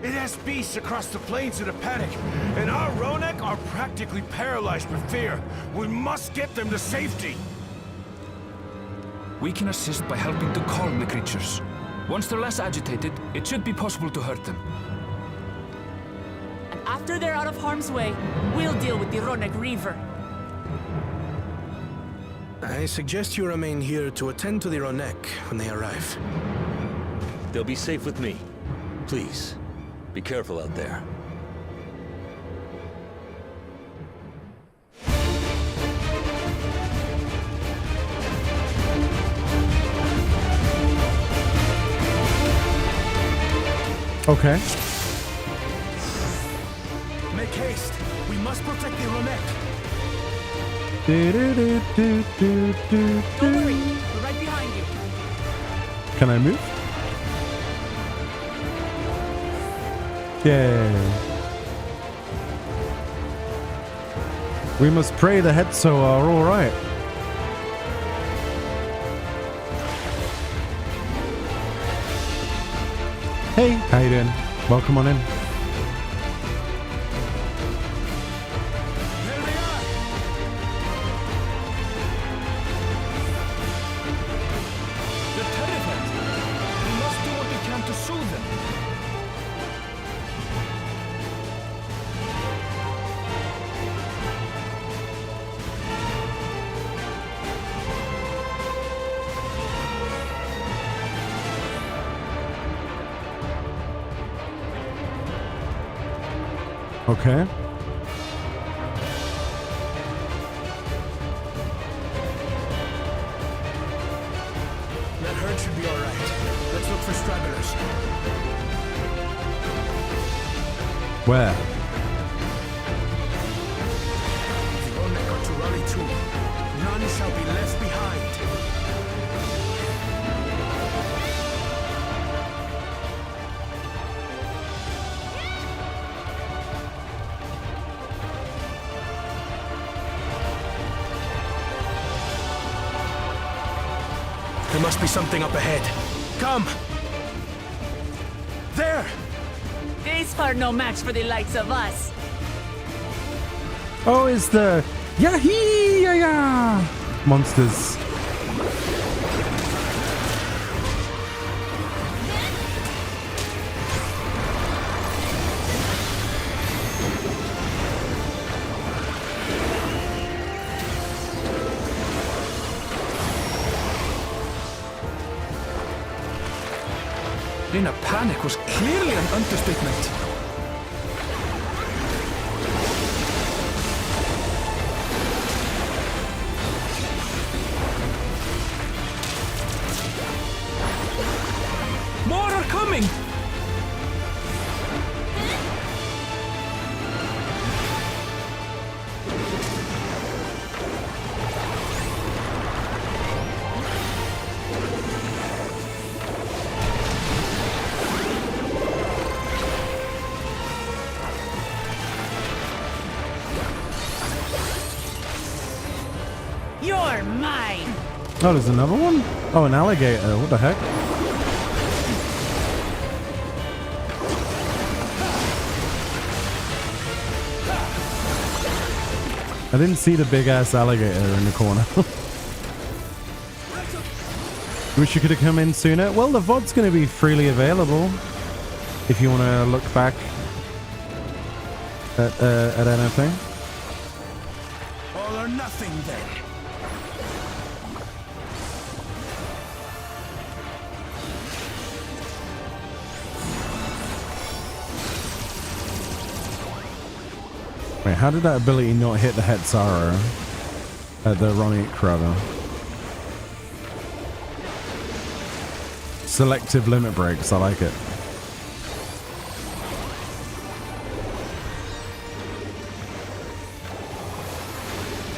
It has beasts across the plains in a panic, and our Ronek are practically paralyzed with fear. We must get them to safety. We can assist by helping to calm the creatures. Once they're less agitated, it should be possible to hurt them. And after they're out of harm's way, we'll deal with the Ronek River. I suggest you remain here to attend to the Ronek when they arrive. They'll be safe with me. Please, be careful out there. Okay. Make haste. We must protect the Ronek. Don't worry, we're right behind you. Can I move? Yay. We must pray the Hetso are alright. Hey, how you doing? Welcome on in. Okay. That herd should be all right. Let's look for stragglers. Where? The Ronek are to rally too. None shall be left behind. There must be something up ahead. Come! There! These are no match for the likes of us. Oh, it's the Yahee monsters. In a panic was clearly an understatement. More are coming! You're mine! Oh, there's another one? Oh, an alligator. What the heck? I didn't see the big ass alligator in the corner. Wish you could have come in sooner. Well, the VOD's going to be freely available if you want to look back at anything. All or nothing then. Wait, how did that ability not hit the head Saro? The Ronnie rather. Selective limit breaks, I like it.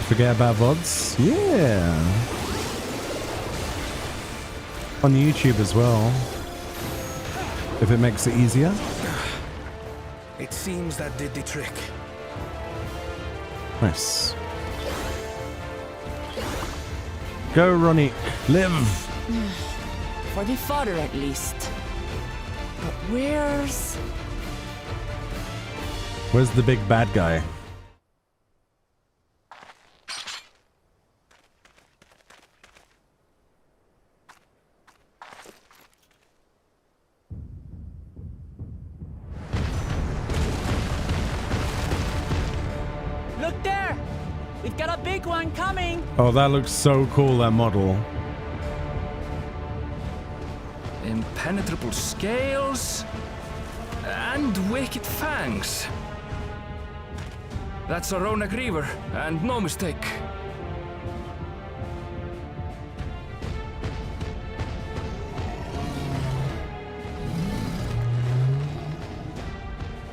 Forget about VODs? Yeah. On YouTube as well. If it makes it easier. It seems that did the trick. Nice. Go, Ronnie. Live. For the fodder, at least. But where's the big bad guy? We've got a big one coming. Oh, that looks so cool, that model. Impenetrable scales and wicked fangs. That's a Griver, and no mistake.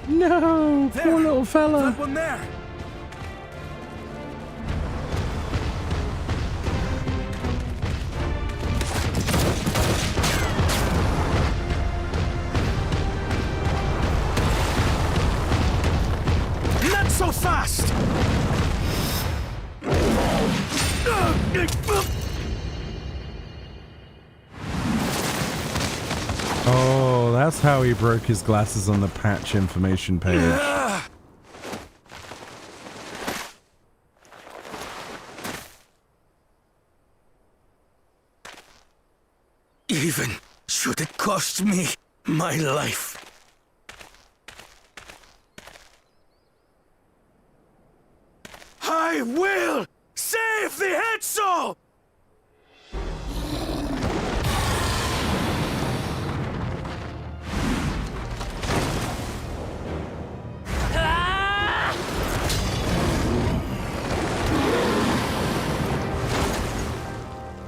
No, There, poor little fella. that one there. Not so fast. Oh, that's how he broke his glasses on the patch information page. Even should it cost me my life. I will save the head soul!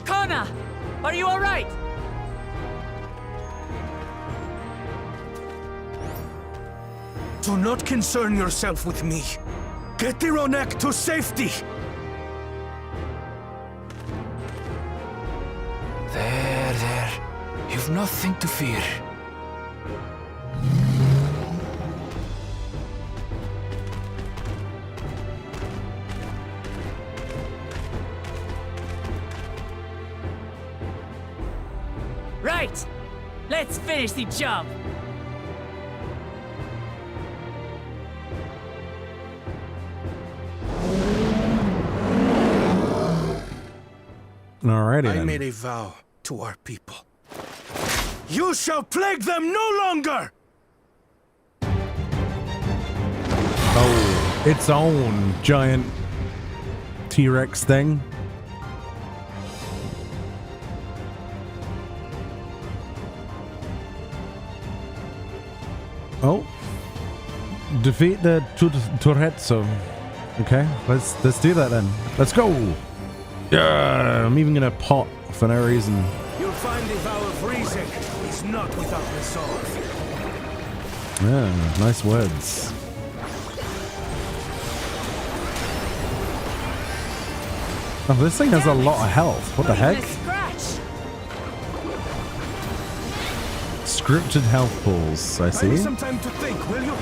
Kona, are you all right? Do not concern yourself with me. Get the Ronek to safety! There. You've nothing to fear. Right. Let's finish the job. Alrighty I then. made a vow to our people. You shall plague them no longer! Oh, its own giant T-Rex thing. Oh, defeat the Torretzo. Okay, let's do that then. Let's go. Yeah, I'm even gonna pot for no reason. You'll find the vow of reason is not without resolve. Yeah, nice words. Oh, this thing has a lot of health. What the heck? Scripted health pools, I see. Give me some time to think, will you?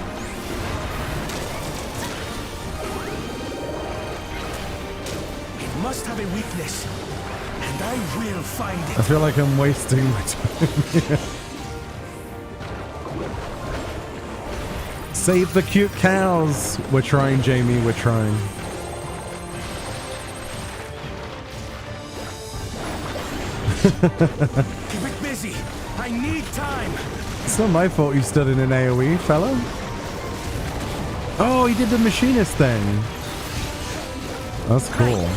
It must have a weakness, and I will find it. I feel like I'm wasting my time here. Save the cute cows. We're trying, Jamie. We're trying. Keep it busy. I need time. It's not my fault you stood in an AoE, fella. Oh, he did the machinist thing. That's cool.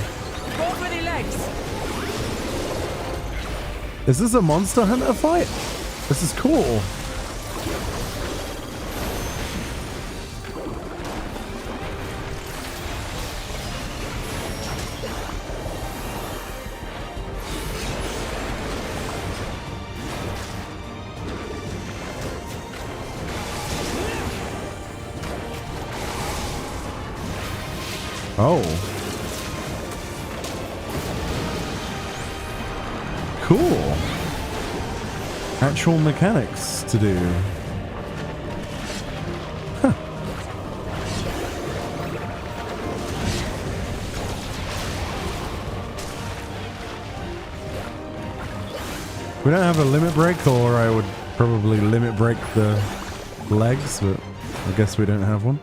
Go for the legs. Is this a Monster Hunter fight? This is cool. Oh. Cool. Actual mechanics to do. Huh. We don't have a limit break, or I would probably limit break the legs, but I guess we don't have one.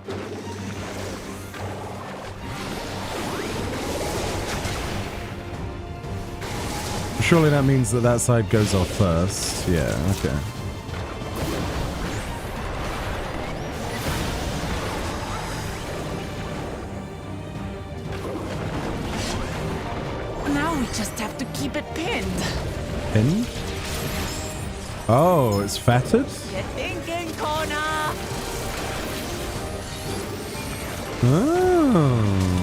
Surely that means that that side goes off first. Yeah, okay. Now we just have to keep it pinned. Pinned? Oh, it's fettered? Get thinking, Kona! Oh.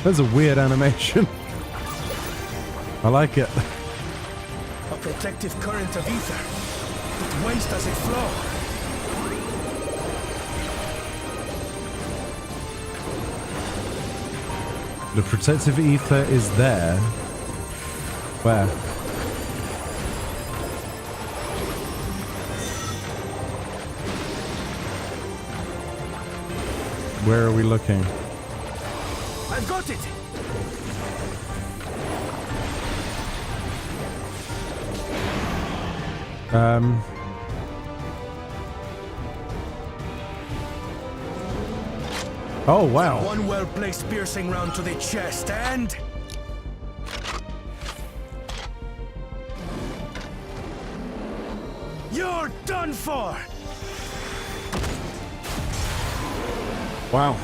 That's a weird animation. I like it. A protective current of ether. But whence does it flow? The protective ether is there. Where? Where are we looking? I've got it! Oh, wow. One well-placed piercing round to the chest, and... You're done for! Wow.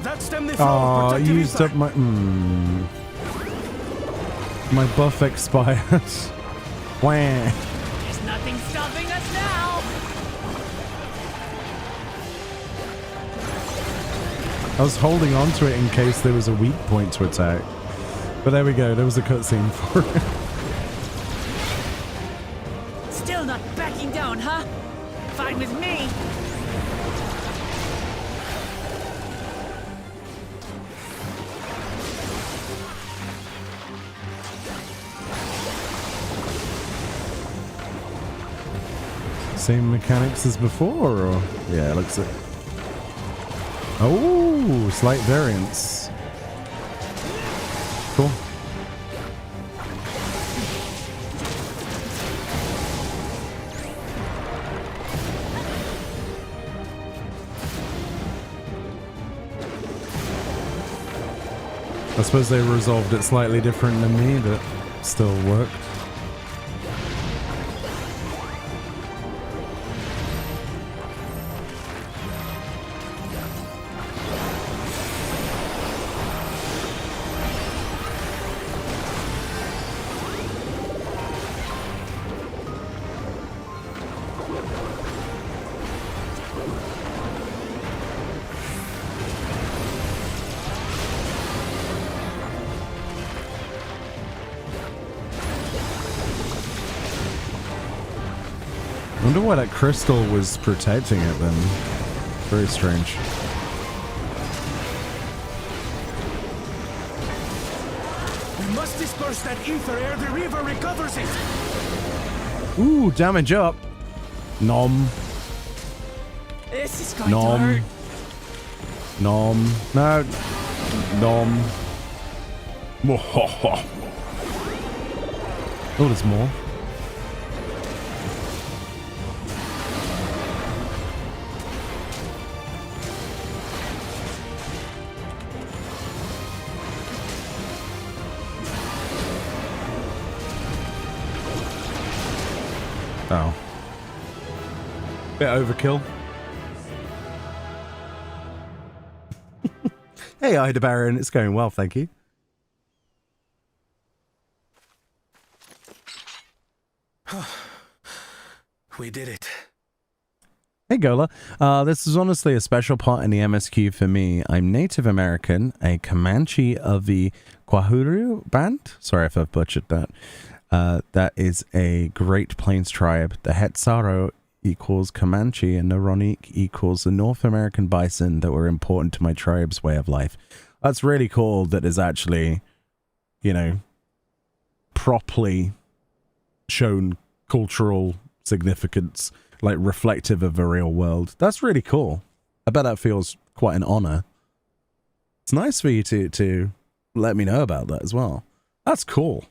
That's them they flow. Oh, I Protective used ether. up my... My buff expired. Wah. There's nothing stopping us now. I was holding on to it in case there was a weak point to attack. But there we go, there was a cutscene for it. Still not backing down, huh? Fine with me. Same mechanics as before, or? Yeah, it looks like... Oh, slight variance. Cool. I suppose they resolved it slightly different than me, but still worked. I wonder why that crystal was protecting it then. Very strange. We must disperse that ether ere the river recovers it. Ooh, damage up. Nom. This is going Nom. to hurt. Nom. No. Nom. Oh, there's more. Oh. Bit overkill. Hey, Ida Baron, it's going well, thank you. We did it. Hey Gola, this is honestly a special part in the MSQ for me. I'm Native American, a Comanche of the Kwahuru band. Sorry if I've butchered that. That is a Great Plains tribe. The Het Saro equals Comanche and the Ronique equals the North American bison that were important to my tribe's way of life. That's really cool that is actually, you know, properly shown cultural significance, like reflective of the real world. That's really cool. I bet that feels quite an honor. It's nice for you to let me know about that as well. That's cool.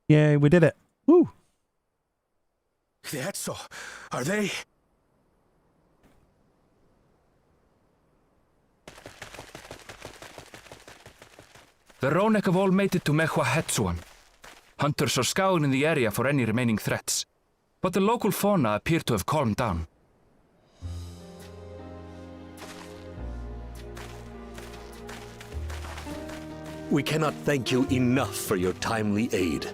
Yay, we did it. Woo! The Etso, are they? The Ronek have all made it to Mehwa Hetsuan. Hunters are scouring the area for any remaining threats. but the local fauna appear to have calmed down. We cannot thank you enough for your timely aid.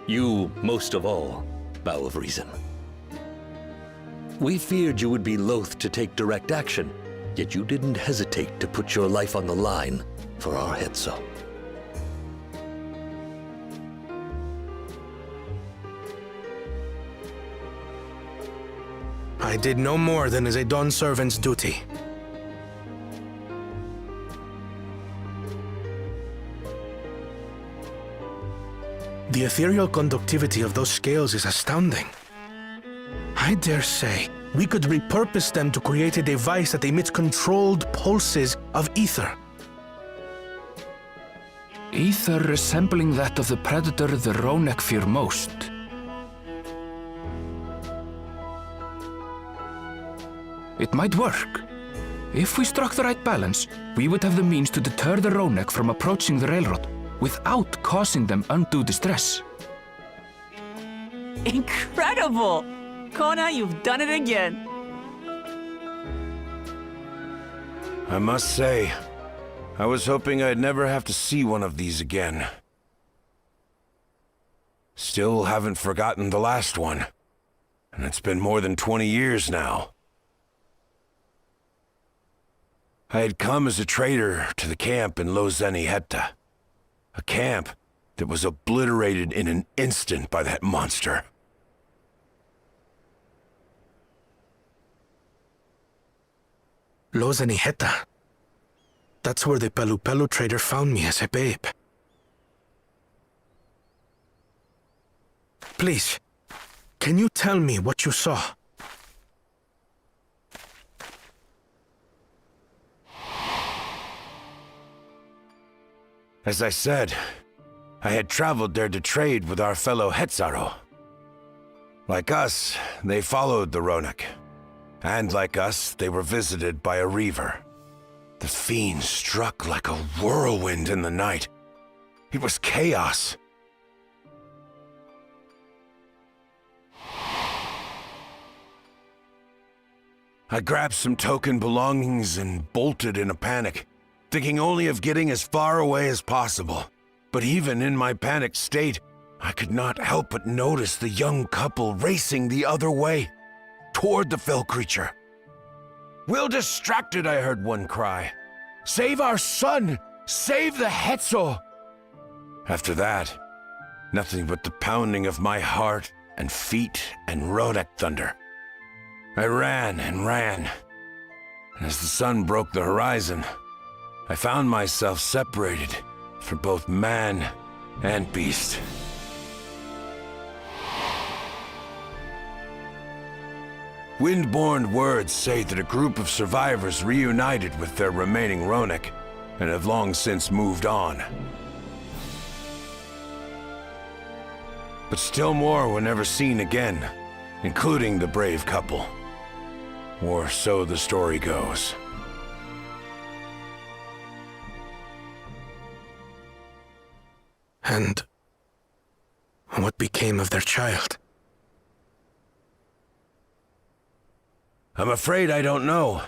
You, most of all, Bow of Reason. We feared you would be loath to take direct action, yet you didn't hesitate to put your life on the line for our Hetzo. I did no more than is a Dawn servant's duty. The ethereal conductivity of those scales is astounding. I dare say we could repurpose them to create a device that emits controlled pulses of ether. Ether resembling that of the predator the Ronek fear most. It might work. If we struck the right balance, we would have the means to deter the Ronek from approaching the railroad without causing them undue distress. Incredible! Kona, you've done it again. I must say, I was hoping I'd never have to see one of these again. Still haven't forgotten the last one. And it's been more than 20 years now. I had come as a trader to the camp in Lozeni-Hetta. A camp that was obliterated in an instant by that monster. Lozeni-Hetta. That's where the Pelu trader found me as a babe. Please, can you tell me what you saw? As I said, I had traveled there to trade with our fellow Saro. Like us, they followed the Ronek. And like us, they were visited by a Griver. The fiend struck like a whirlwind in the night. It was chaos. I grabbed some token belongings and bolted in a panic, thinking only of getting as far away as possible. But even in my panicked state, I could not help but notice the young couple racing the other way, toward the fell creature. "We're distracted," I heard one cry. "Save our son! Save the Hetzo!" After that, nothing but the pounding of my heart and feet and Ronek thunder. I ran and ran, and as the sun broke the horizon, I found myself separated from both man and beast. Windborne words say that a group of survivors reunited with their remaining Ronek and have long since moved on. But still more were never seen again, including the brave couple. Or so the story goes. And what became of their child? I'm afraid I don't know.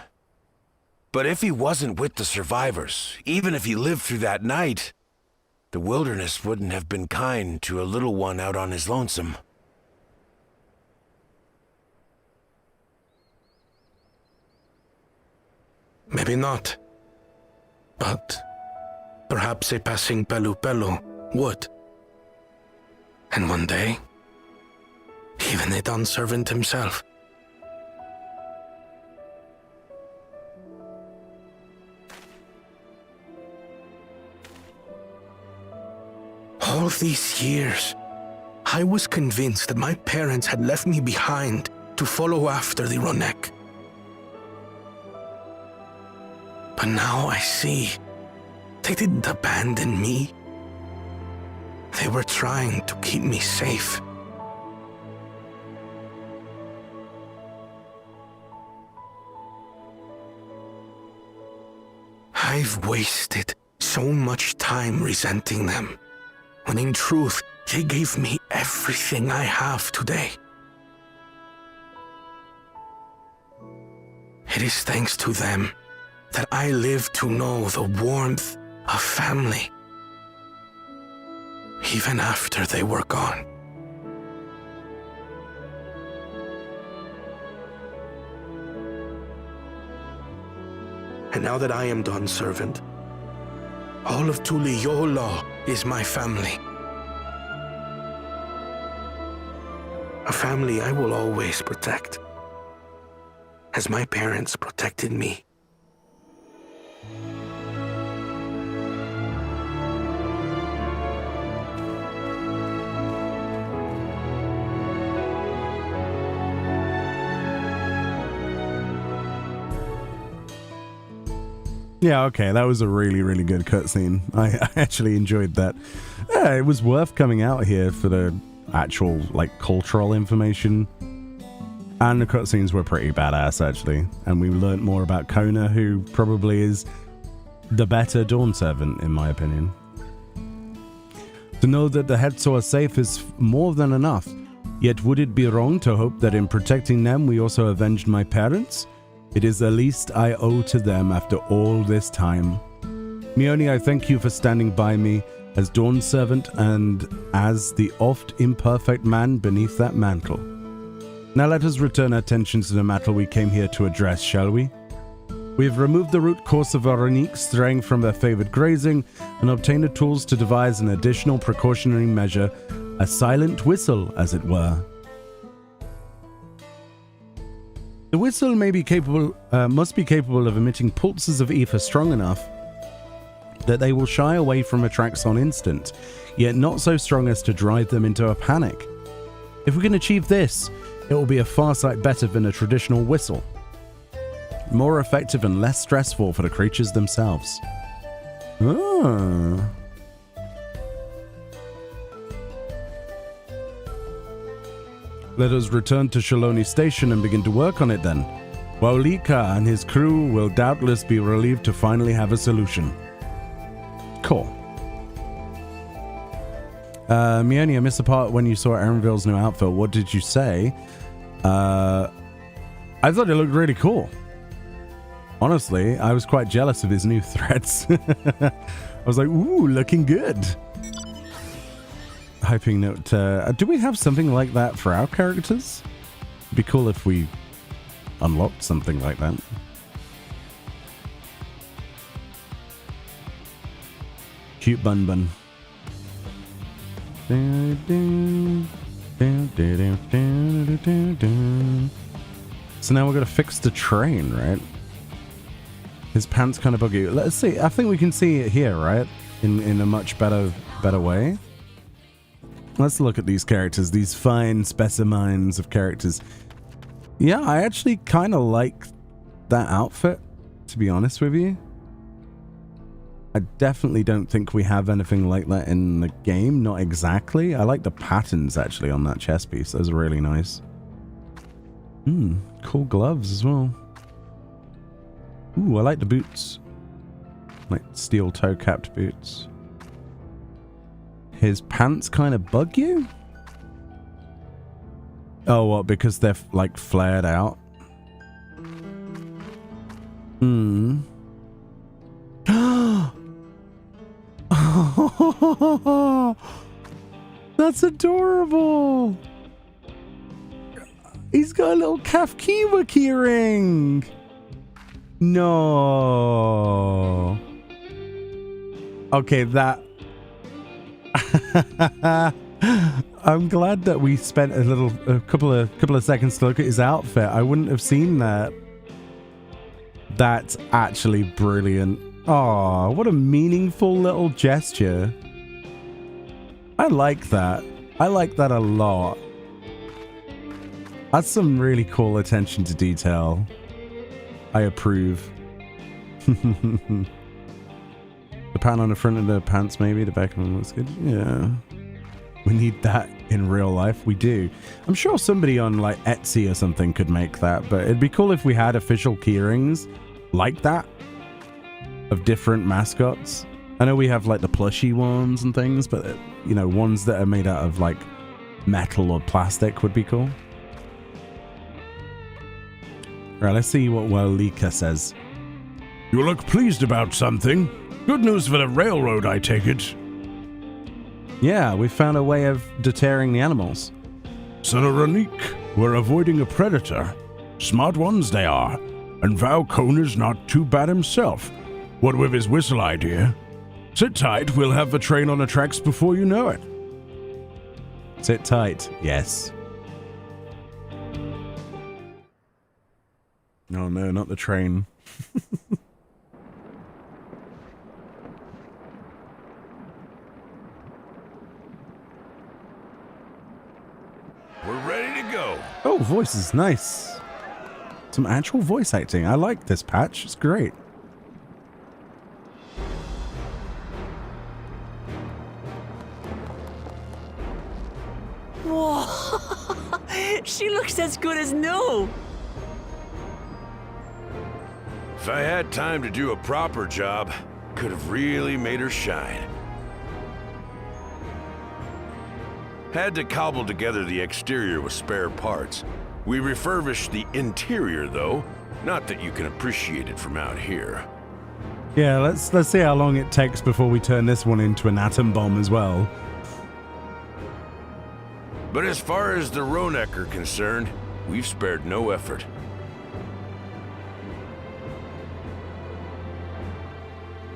But if he wasn't with the survivors, even if he lived through that night, the wilderness wouldn't have been kind to a little one out on his lonesome. Maybe not. But perhaps a passing Pelu would. And one day, even a Dawn servant himself. All these years, I was convinced that my parents had left me behind to follow after the Ronek. But now I see, they didn't abandon me. They were trying to keep me safe. I've wasted so much time resenting them, when in truth, They gave me everything I have today. It is thanks to them that I live to know the warmth of family, even after they were gone. And now that I am done, servant, all of Tuliyola is my family. A family I will always protect, as my parents protected me. Yeah, okay, that was a really, really good cutscene. I actually enjoyed that. Yeah, it was worth coming out here for the actual, like, cultural information. And the cutscenes were pretty badass, actually. And we learned more about Kona, who probably is the better Dawn Servant, in my opinion. To know that the Hetzo are safe is more than enough. Yet would it be wrong to hope that in protecting them we also avenged my parents? It is the least I owe to them after all this time. Meoni, I thank you for standing by me as Dawn Servant and as the oft imperfect man beneath that mantle. Now let us return our attention to the matter we came here to address, shall we? We have removed the root cause of our unique straying from their favored grazing and obtained the tools to devise an additional precautionary measure, a silent whistle, as it were. The whistle must be capable of emitting pulses of ether strong enough that they will shy away from attacks on instant, yet not so strong as to drive them into a panic. If we can achieve this, it will be a far sight better than a traditional whistle. More effective and less stressful for the creatures themselves. Ah. Let us return to Shaloni Station and begin to work on it then. Waulika and his crew will doubtless be relieved to finally have a solution. Cool. Meoni, I missed the part when you saw Erenville's new outfit. What did you say? I thought it looked really cool. Honestly, I was quite jealous of his new threads. I was like, ooh, looking good. Hyping note, do we have something like that for our characters? It'd be cool if we unlocked something like that. Cute bun bun. So now we're gonna fix the train, right? His pants kind of buggy. Let's see. I think we can see it here, right? In a much better way. Let's look at these characters, these fine specimens of characters. Yeah, I actually kind of like that outfit, to be honest with you. I definitely don't think we have anything like that in the game, not exactly. I like the patterns, actually, on that chest piece. Those are really nice. Cool gloves as well. Ooh, I like the boots. Like steel toe-capped boots. His pants kind of bug you? Oh, what? Because they're like flared out? That's adorable. He's got a little Kafkiwa keyring. No. Okay, that. I'm glad that we spent a couple of seconds to look at his outfit. I wouldn't have seen that. That's actually brilliant. Oh, what a meaningful little gesture. I like that. I like that a lot. That's some really cool attention to detail. I approve. The pattern on the front of the pants, maybe. The back of them looks good. Yeah. We need that in real life. We do. I'm sure somebody on like Etsy or something could make that, but it'd be cool if we had official keyrings like that of different mascots. I know we have like the plushy ones and things, but you know, ones that are made out of like metal or plastic would be cool. Right, let's see what Walika says. You look pleased about something. Good news for the railroad, I take it. Yeah, we found a way of deterring the animals. Saranik, we're avoiding a predator. Smart ones they are. And Valcone is not too bad himself. What with his whistle idea. Sit tight, we'll have the train on the tracks before you know it. Sit tight, yes. Oh no, not the train. We're ready to go. Oh, voice is nice. Some actual voice acting. I like this patch. It's great. Whoa! She looks as good as new! If I had time to do a proper job, could have really made her shine. Had to cobble together the exterior with spare parts. We refurbished the interior, though. Not that you can appreciate it from out here. Yeah, let's see how long it takes before we turn this one into an atom bomb as well. But as far as the Ronek are concerned, we've spared no effort.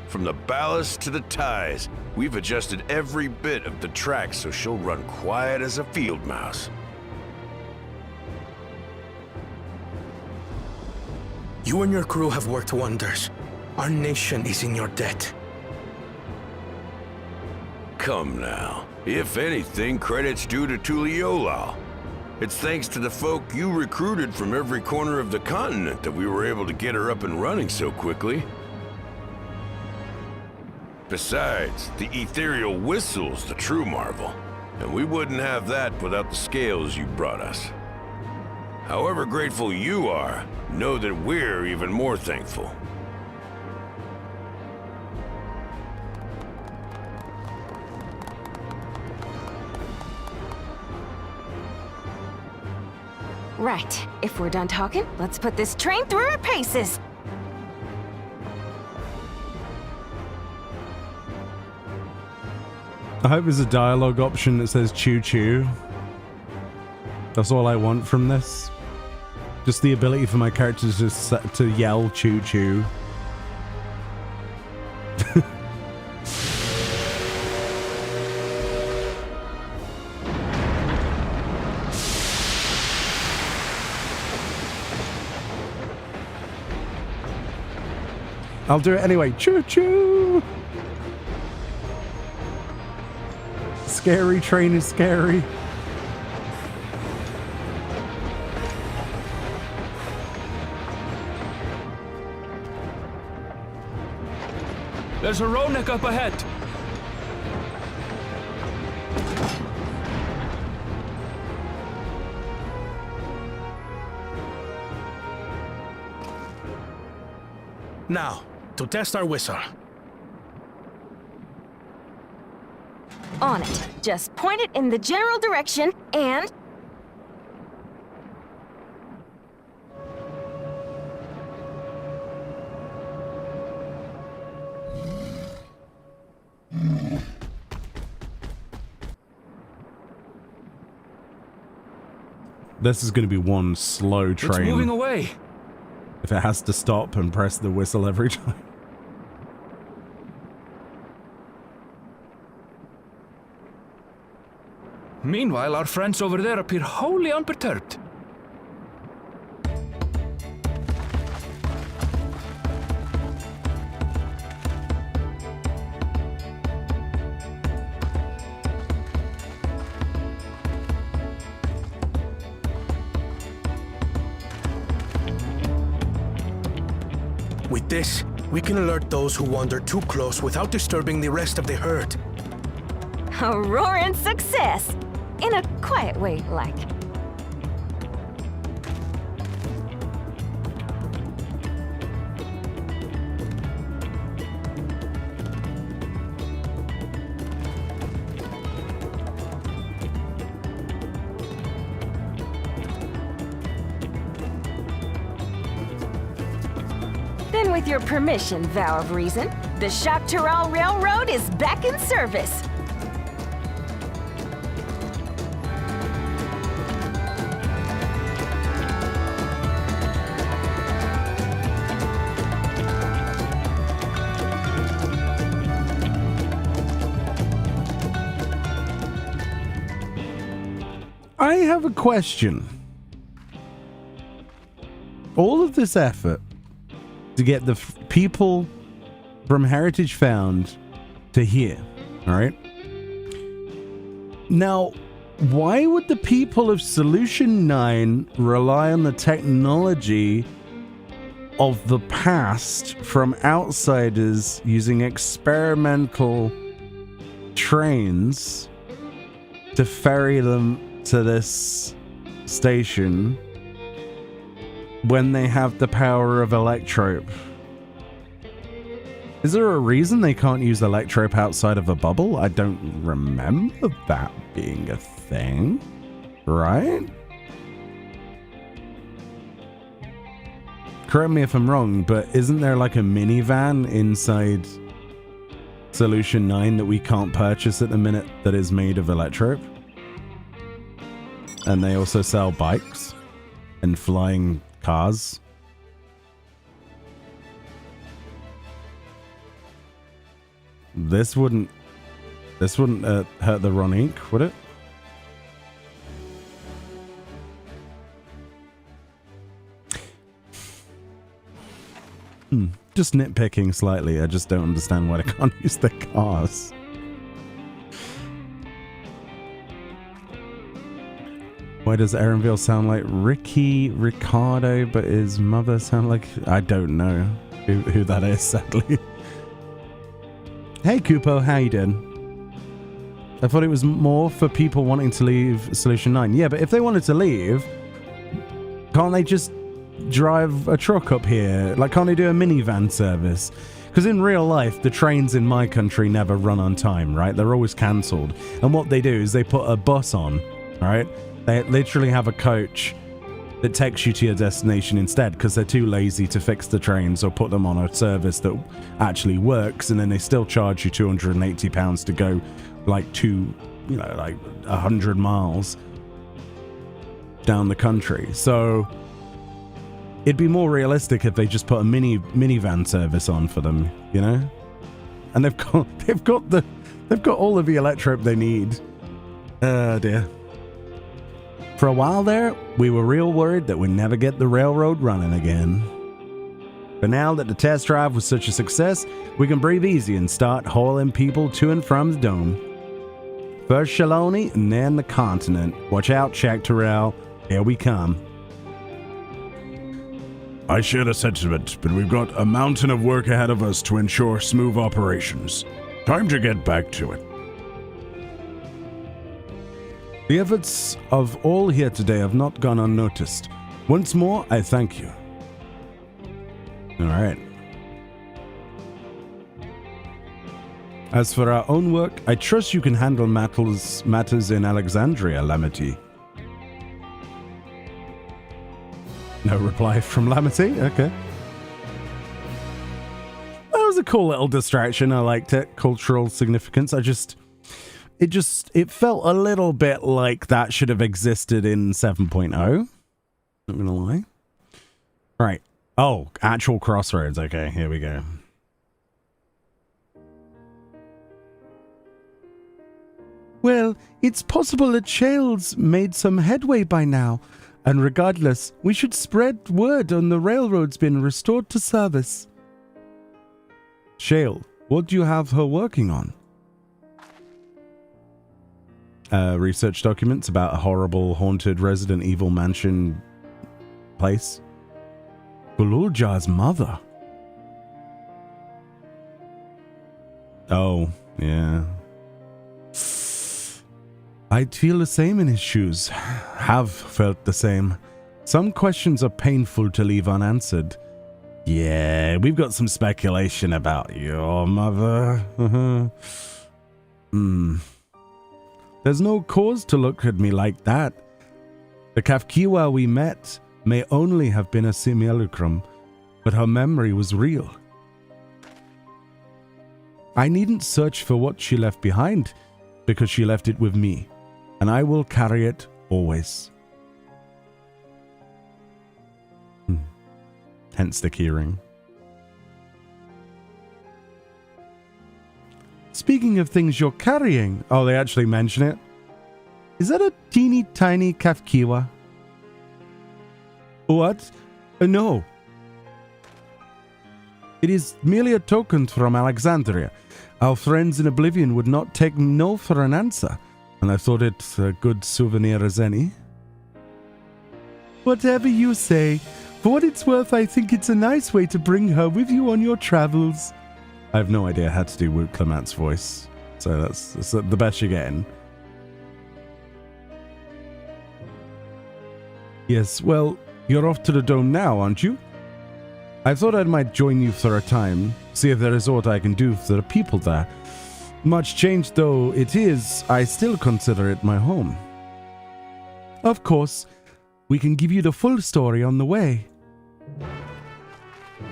From the ballast to the ties, we've adjusted every bit of the track so she'll run quiet as a field mouse. You and your crew have worked wonders. Our nation is in your debt. Come now. If anything, credit's due to Yuweyawata. It's thanks to the folk you recruited from every corner of the continent that we were able to get her up and running so quickly. Besides, the ethereal whistle's the true marvel, and we wouldn't have that without the scales you brought us. However grateful you are, know that we're even more thankful. Right. If we're done talking, let's put this train through our paces. I hope there's a dialogue option that says choo-choo. That's all I want from this. Just the ability for my characters to yell choo-choo. I'll do it anyway. Choo-choo! Scary train is scary. There's a Ronek up ahead. Now, to test our whistle. On it. Just point it in the general direction and... This is going to be one slow train. It's moving away. If it has to stop and press the whistle every time. Meanwhile, our friends over there appear wholly unperturbed. With this, we can alert those who wander too close without disturbing the rest of the herd. A roaring success! In a quiet way, like. your permission, Vow of Reason, the Shaktaral Railroad is back in service. I have a question. All of this effort to get the people from Heritage Found to here, all right? Now, why would the people of Solution 9 rely on the technology of the past from outsiders using experimental trains to ferry them to this station when they have the power of Electrope? Is there a reason they can't use Electrope outside of a bubble? I don't remember that being a thing, right? Correct me if I'm wrong, but isn't there like a minivan inside Solution 9 that we can't purchase at the minute that is made of Electrope? And they also sell bikes and flying cars. This wouldn't hurt the Ron Inc., would it? Just nitpicking slightly. I just don't understand why they can't use their cars. Why does Erenville sound like Ricardo, but his mother sound like... I don't know who that is, sadly. Hey, Kupo, how you doing? I thought it was more for people wanting to leave Solution 9. Yeah, but if they wanted to leave, can't they just drive a truck up here? Like, can't they do a minivan service? Because in real life, the trains in my country never run on time, right? They're always cancelled. And what they do is they put a bus on, right? They literally have a coach that takes you to your destination instead because they're too lazy to fix the trains or put them on a service that actually works, and then they still charge you £280 to go like 100 miles down the country. So it'd be more realistic if they just put a minivan service on for them, you know? And they've got all of the Electrope they need. Dear. For a while there, we were real worried that we'd never get the railroad running again. But now that the test drive was such a success, we can breathe easy and start hauling people to and from the dome. First Shaloni and then the continent. Watch out, Shaq Terrell. Here we come. I share the sentiment, but we've got a mountain of work ahead of us to ensure smooth operations. Time to get back to it. The efforts of all here today have not gone unnoticed. Once more, I thank you. All right. As for our own work, I trust you can handle matters in Alexandria, Lamity. No reply from Lamity? Okay. That was a cool little distraction. I liked it. Cultural significance. It felt a little bit like that should have existed in 7.0. Not gonna lie. Right. Oh, actual crossroads. Okay, here we go. Well, it's possible that Shale's made some headway by now, and regardless, we should spread word on the railroad's been restored to service. Shale, what do you have her working on? Research documents about a horrible, haunted Resident Evil mansion place. Bululja's mother. Oh, yeah. I'd feel the same in his shoes. Have felt the same. Some questions are painful to leave unanswered. Yeah, we've got some speculation about your mother. There's no cause to look at me like that. The Kafkiwa we met may only have been a simulacrum, but her memory was real. I needn't search for what she left behind, because she left it with me, and I will carry it always. Hence the keyring. Speaking of things you're carrying, oh, they actually mention it. Is that a teeny tiny kafkiwa? What? No. It is merely a token from Alexandria. Our friends in Oblivion would not take no for an answer, and I thought it a good souvenir as any. Whatever you say. For what it's worth, I think it's a nice way to bring her with you on your travels. I have no idea how to do Woot Clement's voice, so that's the best you're getting. Yes, well, you're off to the dome now, aren't you? I thought I might join you for a time, see if there is aught I can do for the people there. Much changed though it is, I still consider it my home. Of course, we can give you the full story on the way.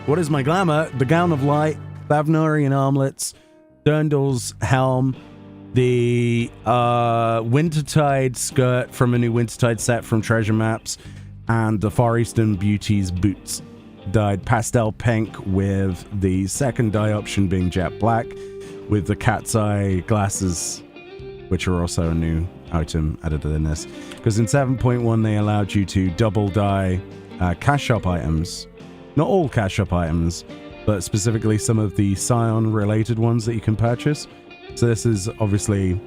What is my glamour? The gown of light, Bavnorian armlets, Durndal's helm, the Wintertide skirt from a new Wintertide set from Treasure Maps, and the Far Eastern Beauty's boots. Dyed pastel pink with the second dye option being jet black, with the cat's eye glasses, which are also a new item added in this. Because in 7.1 they allowed you to double dye cash shop items. Not all cash shop items, but specifically some of the Scion related ones that you can purchase. So this is obviously,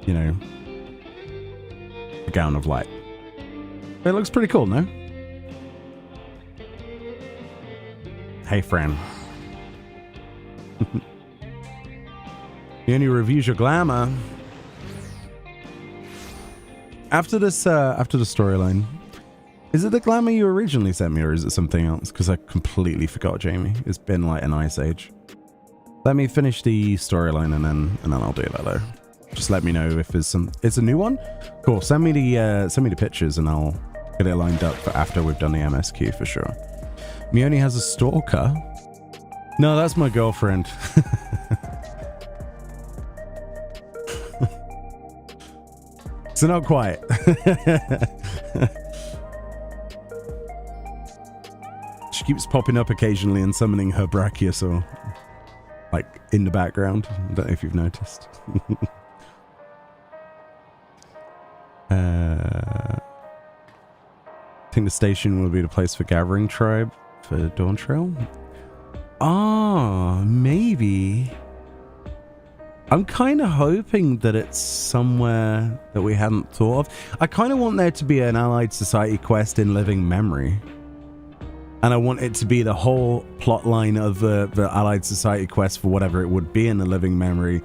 you know, a gown of light. It looks pretty cool, no? Hey, friend. Meoni reviews your glamour. After this, after the storyline, is it the glamour you originally sent me, or is it something else? Because I completely forgot, Jamie. It's been like an ice age. Let me finish the storyline and then I'll do that though. Just let me know if there's some. It's a new one. Cool. Send me the pictures and I'll get it lined up for after we've done the MSQ for sure. Meoni has a stalker. No, that's my girlfriend. So not quite. She keeps popping up occasionally and summoning her Brachiosaur, like in the background. I don't know if you've noticed. I think the station will be the place for gathering tribe for Dawn Trail. Ah, maybe. I'm kind of hoping that it's somewhere that we hadn't thought of. I kind of want there to be an Allied Society quest in Living Memory. And I want it to be the whole plot line of the Allied Society quest for whatever it would be in the Living Memory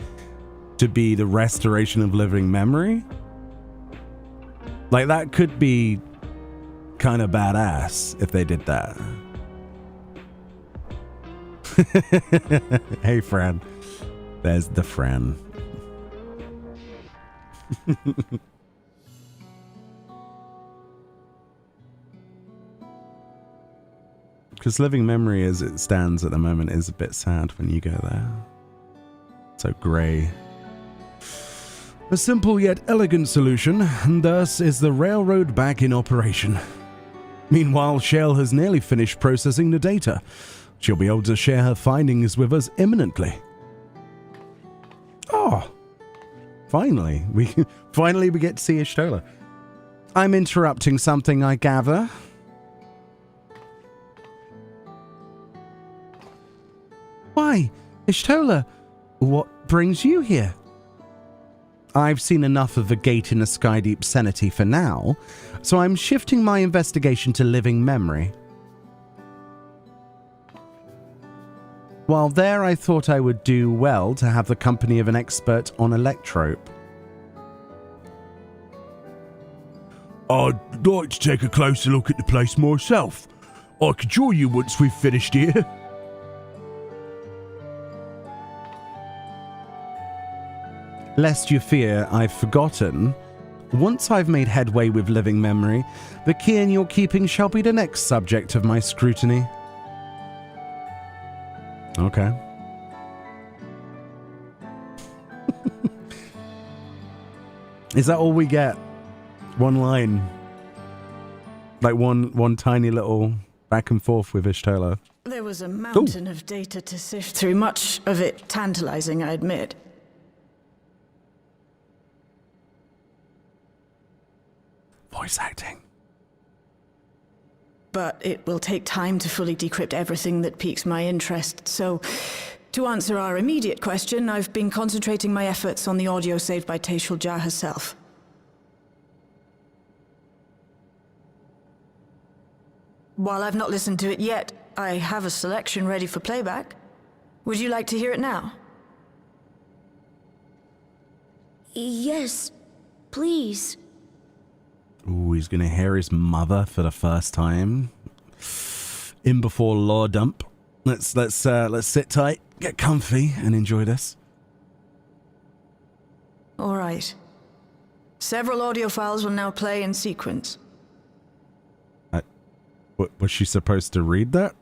to be the restoration of Living Memory. Like, that could be kind of badass if they did that. Hey, Fran. There's the friend. Because Living Memory as it stands at the moment is a bit sad when you go there. So grey. A simple yet elegant solution, and thus is the railroad back in operation. Meanwhile, Shale has nearly finished processing the data. She'll be able to share her findings with us imminently. Oh, finally we get to see Ishtola. I'm interrupting something, I gather. Why, Ishtola, what brings you here? I've seen enough of the gate in the Skydeep Senate for now, so I'm shifting my investigation to Living Memory. While there, I thought I would do well to have the company of an expert on electrope. I'd like to take a closer look at the place myself. I could join you once we've finished here. Lest you fear I've forgotten, once I've made headway with Living Memory, the key in your keeping shall be the next subject of my scrutiny. Okay. Is that all we get? One line? Like one tiny little back and forth with Ishtola? There was a mountain of data to sift through, much of it tantalizing, I admit. Voice acting. But it will take time to fully decrypt everything that piques my interest, so to answer our immediate question, I've been concentrating my efforts on the audio saved by Taishul Jah herself. While I've not listened to it yet, I have a selection ready for playback. Would you like to hear it now? Yes, please. Ooh, he's gonna hear his mother for the first time. In before law dump. Let's sit tight, get comfy, and enjoy this. All right. Several audio files will now play in sequence. Was she supposed to read that?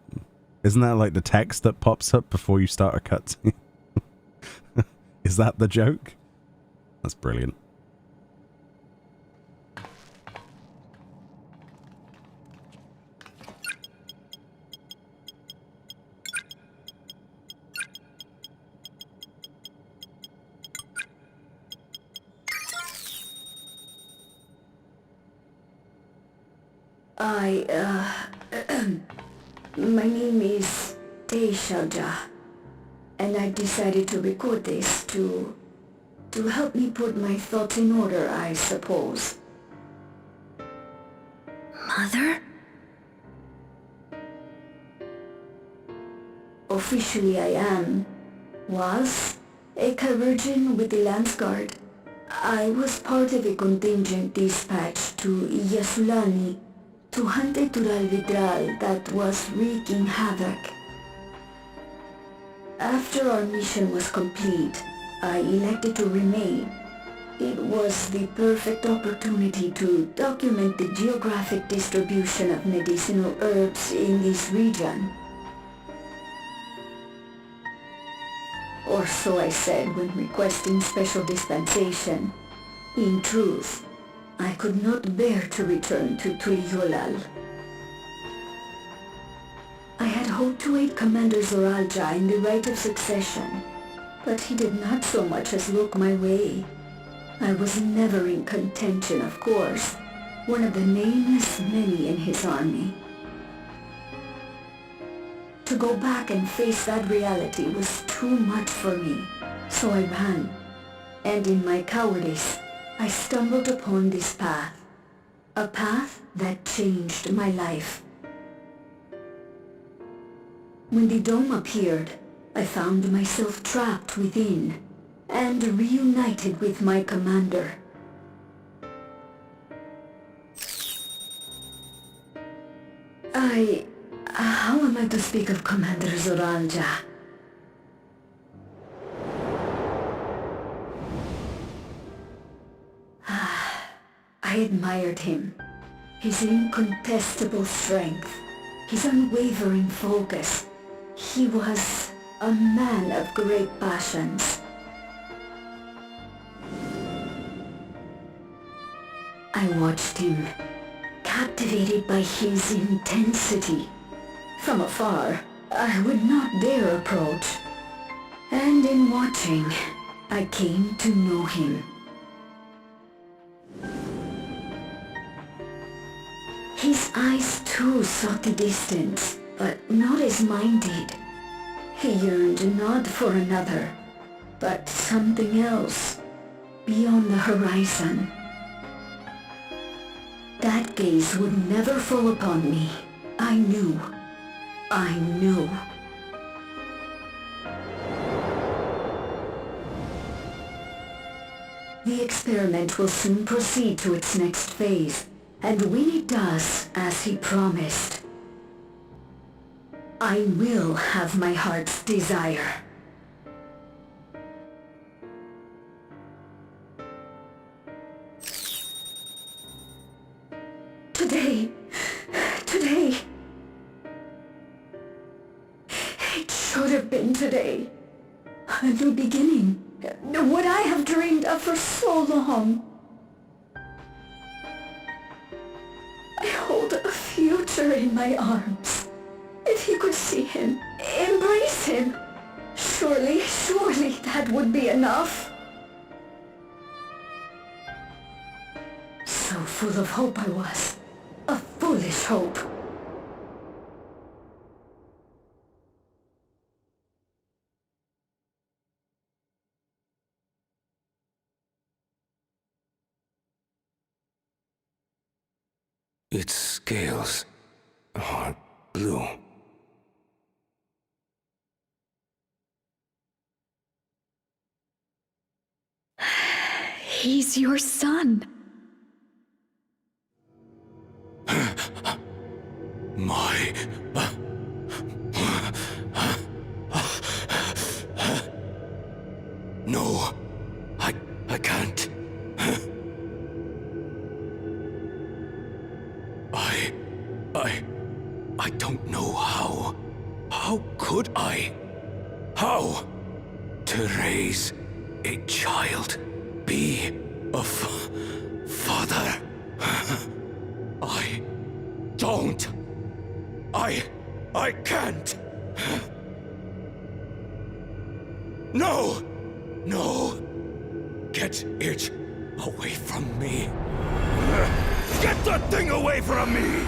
Isn't that like the text that pops up before you start a cutscene? Is that the joke? That's brilliant. My name is Taishul Jah, and I decided to record this to help me put my thoughts in order, I suppose. Mother? Officially I was a chirurgeon with the Lance Guard. I was part of a contingent dispatched to Yasulani to hunt a Tural that was wreaking havoc. After our mission was complete, I elected to remain. It was the perfect opportunity to document the geographic distribution of medicinal herbs in this region. Or so I said when requesting special dispensation. In truth, I could not bear to return to Tuliyollal. I had hoped to aid Commander Zoralja in the right of succession, but he did not so much as look my way. I was never in contention, of course, one of the nameless many in his army. To go back and face that reality was too much for me, so I ran, and in my cowardice, I stumbled upon this path, a path that changed my life. When the dome appeared, I found myself trapped within and reunited with my commander. How am I to speak of Commander Zoralja? I admired him, his incontestable strength, his unwavering focus. He was a man of great passions. I watched him, captivated by his intensity. From afar, I would not dare approach. And in watching, I came to know him. His eyes too sought the distance, but not as mine did. He yearned not for another, but something else, beyond the horizon. That gaze would never fall upon me. I knew. The experiment will soon proceed to its next phase, and when it does, as he promised, I will have my heart's desire. Today, it should have been today. A new beginning. What I have dreamed of for so long. I hold a future in my arms. If he could see him, embrace him, surely that would be enough. So full of hope I was. A foolish hope. Its scales are blue. He's your son. My... No, I can't. I don't know how. How could I? How? To raise a child, be a father. I don't. I can't. No! No! Get it away from me. Get that thing away from me!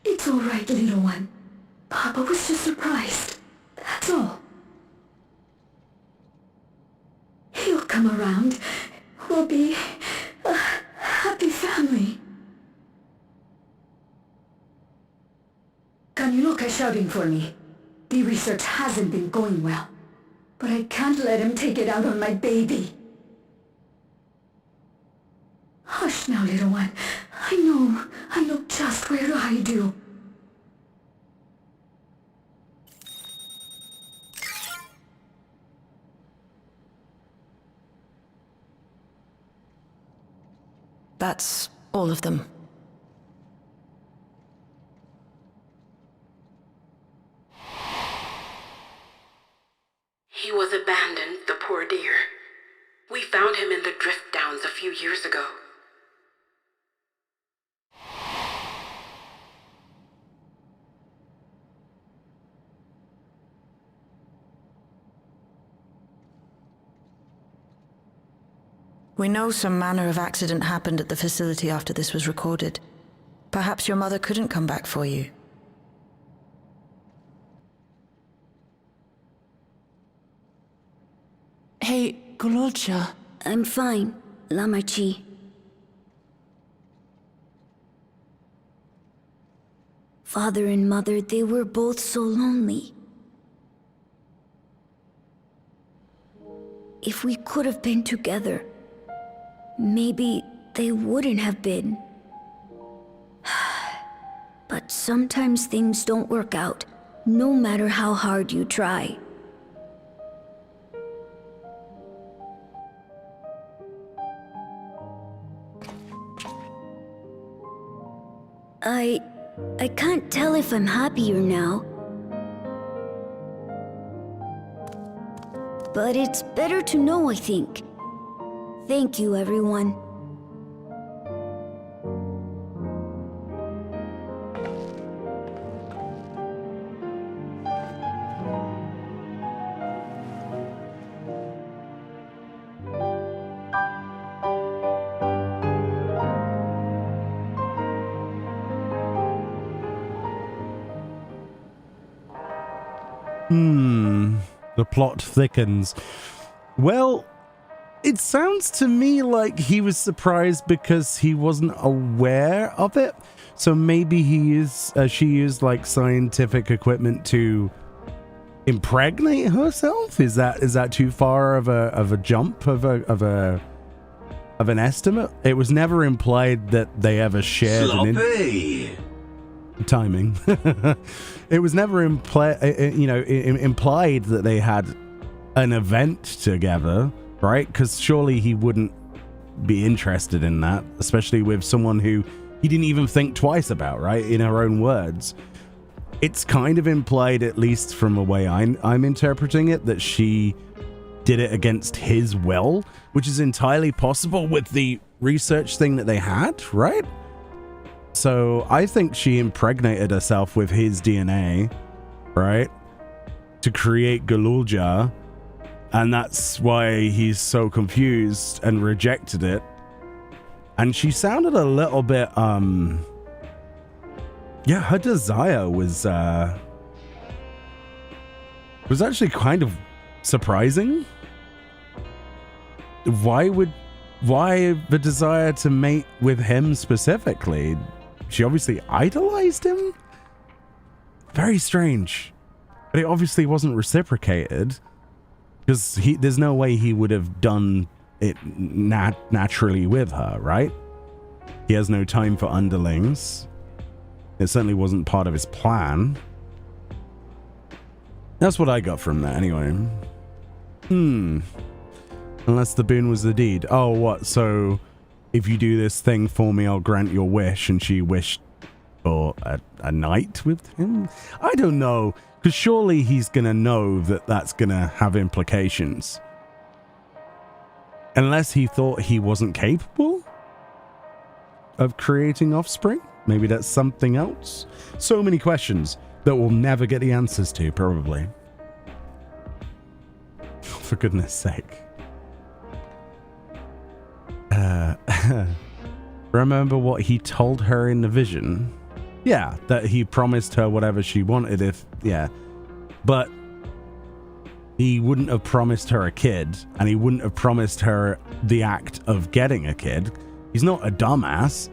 It's all right, little one. Papa was just surprised. That's all. He'll come around. We'll be a happy family. Kaniloka's shouting for me. The research hasn't been going well. But I can't let him take it out on my baby. Hush now, little one. I know just where to hide you. That's all of them. He was abandoned, the poor dear. We found him in the drift downs a few years ago. We know some manner of accident happened at the facility after this was recorded. Perhaps your mother couldn't come back for you. Hey, Gololcha. I'm fine, Lamachi. Father and mother, they were both so lonely. If we could have been together, maybe they wouldn't have been. But sometimes things don't work out, no matter how hard you try. I can't tell if I'm happier now. But it's better to know, I think. Thank you, everyone. The plot thickens. Well, it sounds to me like he was surprised because he wasn't aware of it. So maybe she used like scientific equipment to impregnate herself. Is that too far of a jump of an estimate? It was never implied that they ever shared timing. It was never implied that they had an event together, right? Because surely he wouldn't be interested in that, especially with someone who he didn't even think twice about, right? In her own words. it's kind of implied, at least from the way I'm interpreting it, that she did it against his will, which is entirely possible with the research thing that they had, right? So I think she impregnated herself with his DNA, right, to create Galulja, and that's why he's so confused and rejected it. And she sounded a little bit, yeah, her desire was actually kind of surprising. Why the desire to mate with him specifically? She obviously idolized him? Very strange. But it obviously wasn't reciprocated, because there's no way he would have done it naturally with her, right? He has no time for underlings. It certainly wasn't part of his plan. That's what I got from that anyway. Unless the boon was the deed. Oh, what? So if you do this thing for me, I'll grant your wish. And she wished for a night with him? I don't know. Because surely he's going to know that that's going to have implications. Unless he thought he wasn't capable of creating offspring. Maybe that's something else. So many questions that we'll never get the answers to, probably. For goodness sake. Remember what he told her in the vision? Yeah, that he promised her whatever she wanted if... Yeah. But he wouldn't have promised her a kid, and he wouldn't have promised her the act of getting a kid. He's not a dumbass.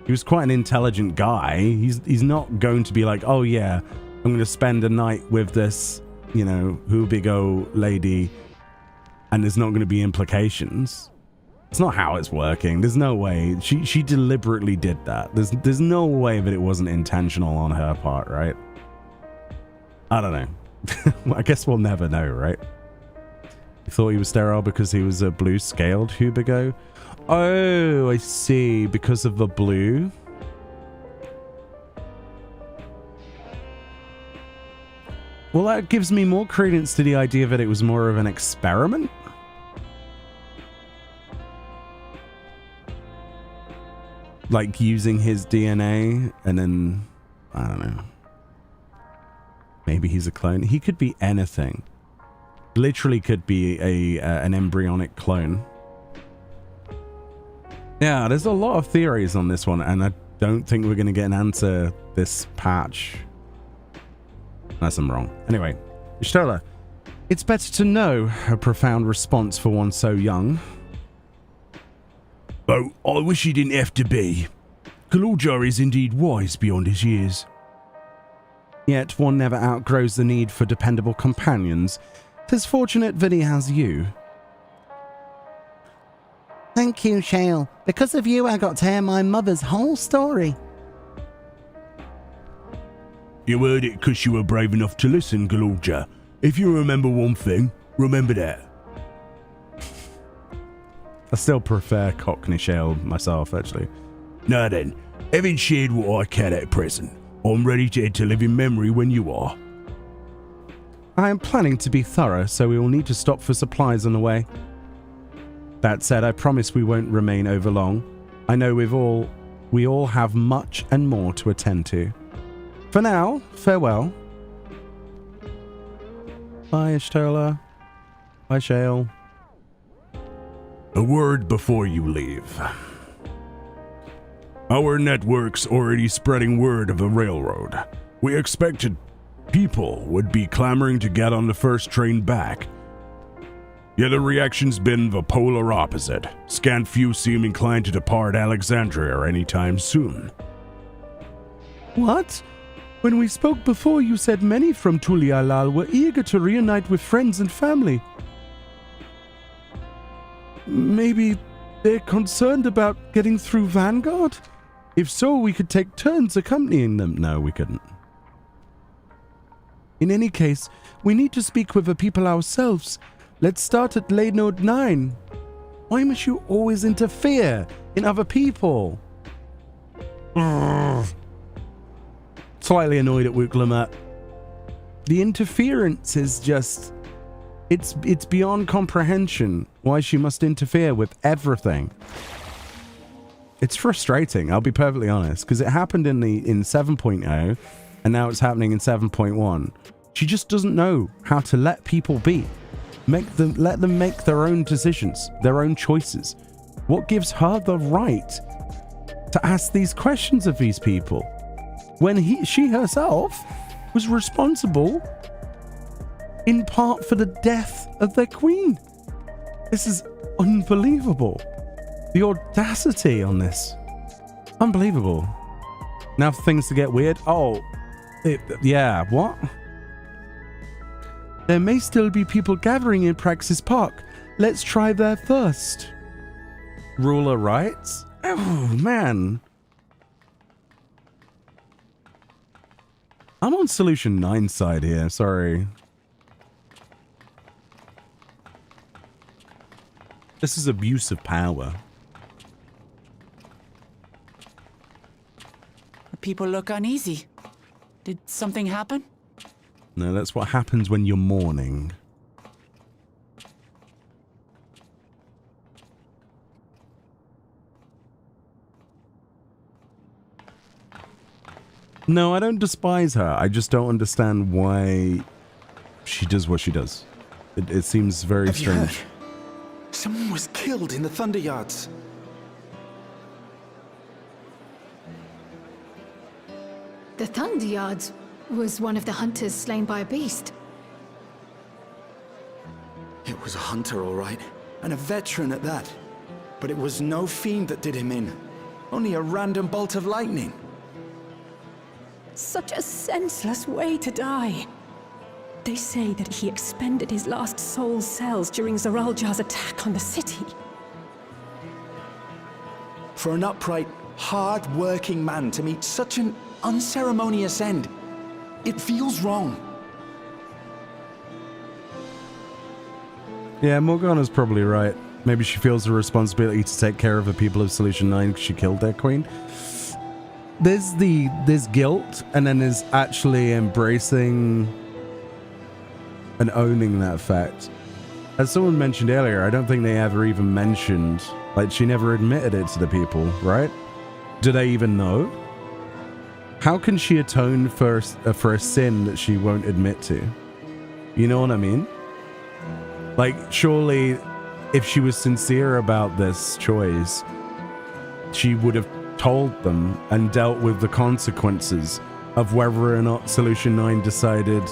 He was quite an intelligent guy. He's not going to be like, oh yeah, I'm going to spend a night with this, you know, Hubigo lady, and there's not going to be implications. It's not how it's working. There's no way. She deliberately did that. There's no way that it wasn't intentional on her part, right? I don't know. I guess we'll never know, right? You thought he was sterile because he was a blue-scaled Hubigo? Oh, I see. Because of the blue. Well, that gives me more credence to the idea that it was more of an experiment. Like using his DNA and then, I don't know. Maybe he's a clone. He could be anything. Literally could be an embryonic clone. Yeah, there's a lot of theories on this one, and I don't think we're going to get an answer this patch. Unless I'm wrong. Anyway, Ishtola, it's better to know a profound response for one so young. Oh, I wish he didn't have to be. Galulja is indeed wise beyond his years. Yet one never outgrows the need for dependable companions. 'Tis fortunate that he has you. Thank you, Shale. Because of you, I got to hear my mother's whole story. You heard it because you were brave enough to listen, Galulja. If you remember one thing, remember that. I still prefer Cockney Shale myself, actually. Now then, having shared what I can at present, I'm ready to head to living memory when you are. I am planning to be thorough, so we will need to stop for supplies on the way. That said, I promise we won't remain over long. I know we all have much and more to attend to. For now, farewell. Bye, Ishtola. Bye, Shale. A word before you leave. Our network's already spreading word of the railroad. We expected people would be clamoring to get on the first train back. Yet the reaction's been the polar opposite. Scant few seem inclined to depart Alexandria anytime soon. What? When we spoke before, you said many from Tulialal were eager to reunite with friends and family. Maybe they're concerned about getting through Vanguard? If so, we could take turns accompanying them. No, we couldn't. In any case, we need to speak with the people ourselves. Let's start at lane node 9. Why must you always interfere in other people? It's slightly annoyed at Wuklamat. The interference is just... It's beyond comprehension why she must interfere with everything. It's frustrating, I'll be perfectly honest, because it happened in 7.0 and now it's happening in 7.1. She just doesn't know how to let people be. Let them make their own decisions, their own choices. What gives her the right to ask these questions of these people when she herself was responsible in part for the death of their queen? This is unbelievable. The audacity on this. Unbelievable. Now for things to get weird. Yeah, what? There may still be people gathering in Praxis Park. Let's try there first. Ruler rights? Oh, man. I'm on Solution 9 side here, sorry. This is abuse of power. People look uneasy. Did something happen? No, that's what happens when you're mourning. No, I don't despise her. I just don't understand why she does what she does. It seems very strange. Someone was killed in the Thunder Yards. The Thunder Yards was one of the hunters slain by a beast. It was a hunter, all right, and a veteran at that. But it was no fiend that did him in. Only a random bolt of lightning. Such a senseless way to die. They say that he expended his last soul cells during Zaraljar's attack on the city. For an upright, hard-working man to meet such an unceremonious end, it feels wrong. Yeah, Morgana's probably right. Maybe she feels the responsibility to take care of the people of Solution 9 because she killed their queen. There's guilt, and then there's actually embracing and owning that fact. As someone mentioned earlier, I don't think they ever even mentioned, like, she never admitted it to the people, right? Do they even know? How can she atone for a sin that she won't admit to? You know what I mean? Like, surely, if she was sincere about this choice, she would have told them and dealt with the consequences of whether or not Solution 9 decided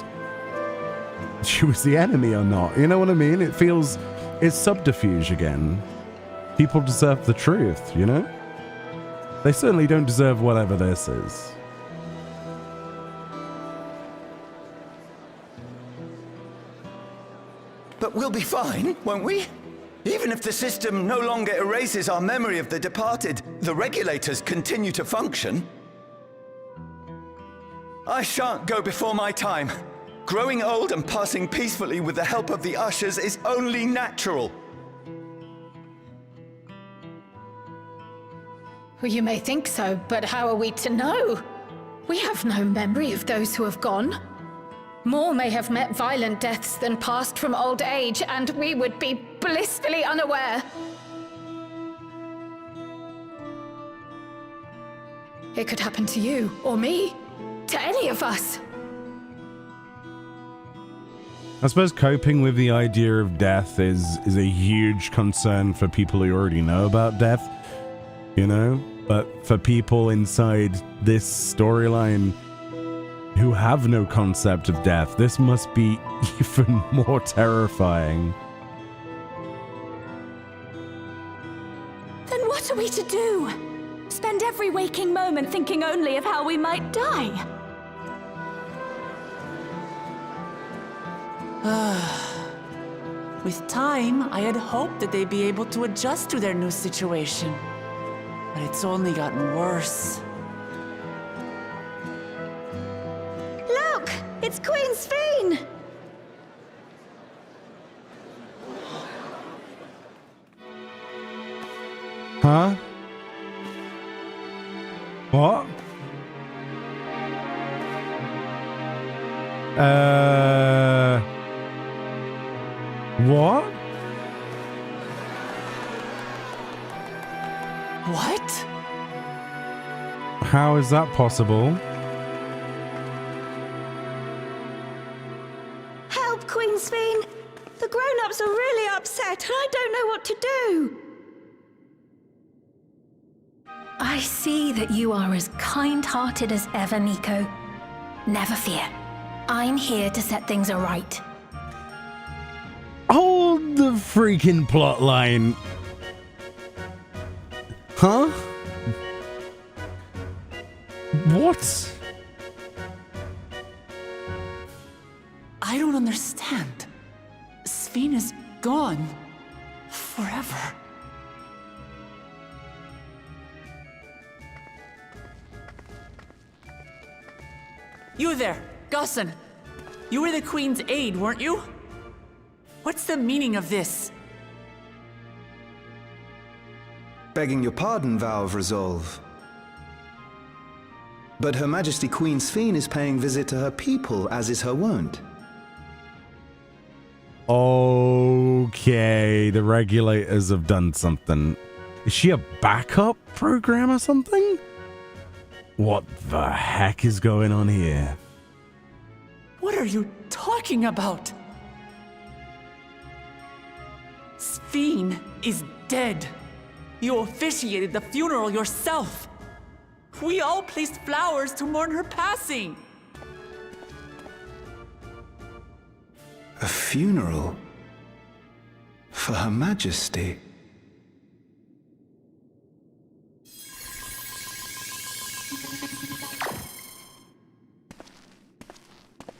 she was the enemy or not. You know what I mean? It feels... it's subterfuge again. People deserve the truth, you know? They certainly don't deserve whatever this is. But we'll be fine, won't we? Even if the system no longer erases our memory of the departed, the regulators continue to function. I shan't go before my time. Growing old and passing peacefully with the help of the ushers is only natural. Well, you may think so, but how are we to know? We have no memory of those who have gone. More may have met violent deaths than passed from old age, and we would be blissfully unaware. It could happen to you, or me, to any of us. I suppose coping with the idea of death is a huge concern for people who already know about death, you know? But for people inside this storyline who have no concept of death, this must be even more terrifying. Then what are we to do? Spend every waking moment thinking only of how we might die? With time, I had hoped that they'd be able to adjust to their new situation. But it's only gotten worse. Look! It's Queen Sphene! Huh? What? What? What? How is that possible? Help, Queen Sphene! The grown-ups are really upset, and I don't know what to do. I see that you are as kind-hearted as ever, Nico. Never fear. I'm here to set things aright. Hold the freaking plot line. Huh? What? I don't understand. Sphene is gone. Forever. You there, Gusson. You were the Queen's aide, weren't you? What's the meaning of this? Begging your pardon, Vow of Resolve. But Her Majesty Queen Sphene is paying visit to her people, as is her wont. Okay, the regulators have done something. Is she a backup program or something? What the heck is going on here? What are you talking about? Sphene is dead. You officiated the funeral yourself. We all placed flowers to mourn her passing. A funeral? For Her Majesty?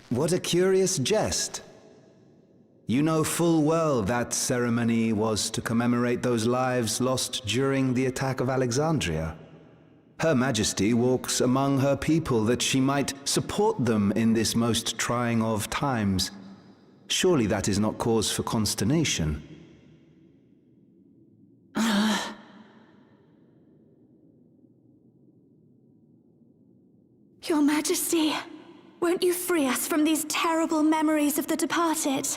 What a curious jest. You know full well that ceremony was to commemorate those lives lost during the attack of Alexandria. Her Majesty walks among her people that she might support them in this most trying of times. Surely that is not cause for consternation. Your Majesty, won't you free us from these terrible memories of the departed?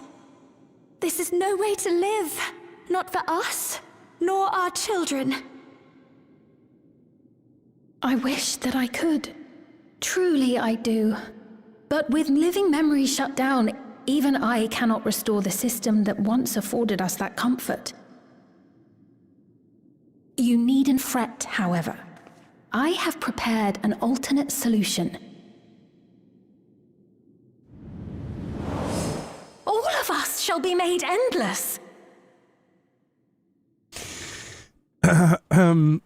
This is no way to live, not for us, nor our children. I wish that I could. Truly I do. But with living memories shut down, even I cannot restore the system that once afforded us that comfort. You needn't fret, however. I have prepared an alternate solution. All of us shall be made endless.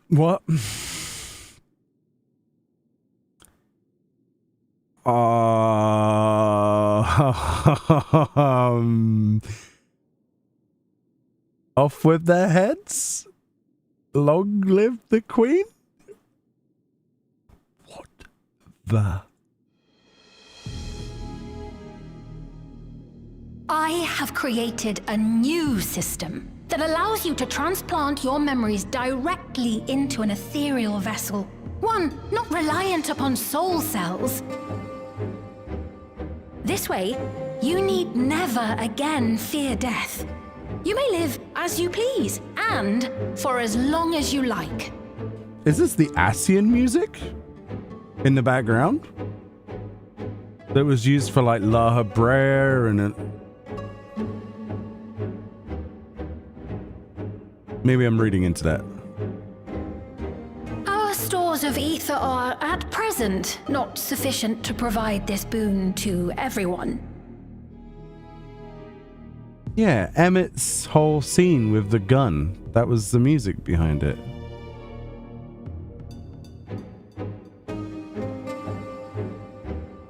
What? Off with their heads? Long live the Queen? What the? I have created a new system that allows you to transplant your memories directly into an ethereal vessel. One not reliant upon soul cells. This way, you need never again fear death. You may live as you please, and for as long as you like. Is this the Asian music in the background? That was used for like La Habrea and maybe I'm reading into that. Our stores of ether are, at present, not sufficient to provide this boon to everyone. Yeah, Emmett's whole scene with the gun. That was the music behind it.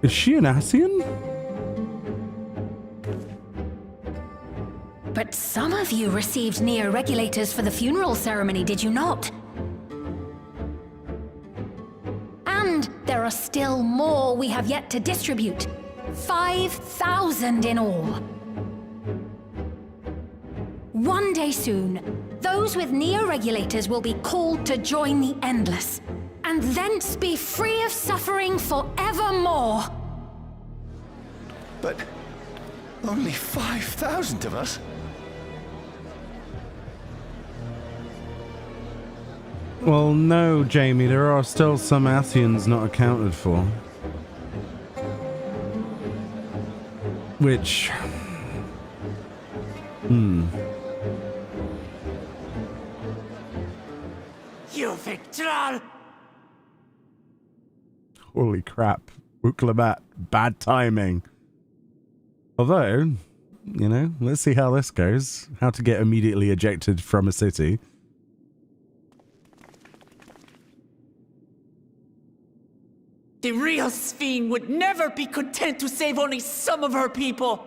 Is she an Asian? But some of you received neo-regulators for the funeral ceremony, did you not? And there are still more we have yet to distribute. 5,000 in all. One day soon, those with neo-regulators will be called to join the Endless, and thence be free of suffering forevermore. but only 5,000 of us? Well, no, Jamie, there are still some Asians not accounted for. Which... Yuweyawata! Holy crap. Wuklabat. Bad timing. Although, you know, let's see how this goes. How to get immediately ejected from a city. The real Sphene would never be content to save only some of her people.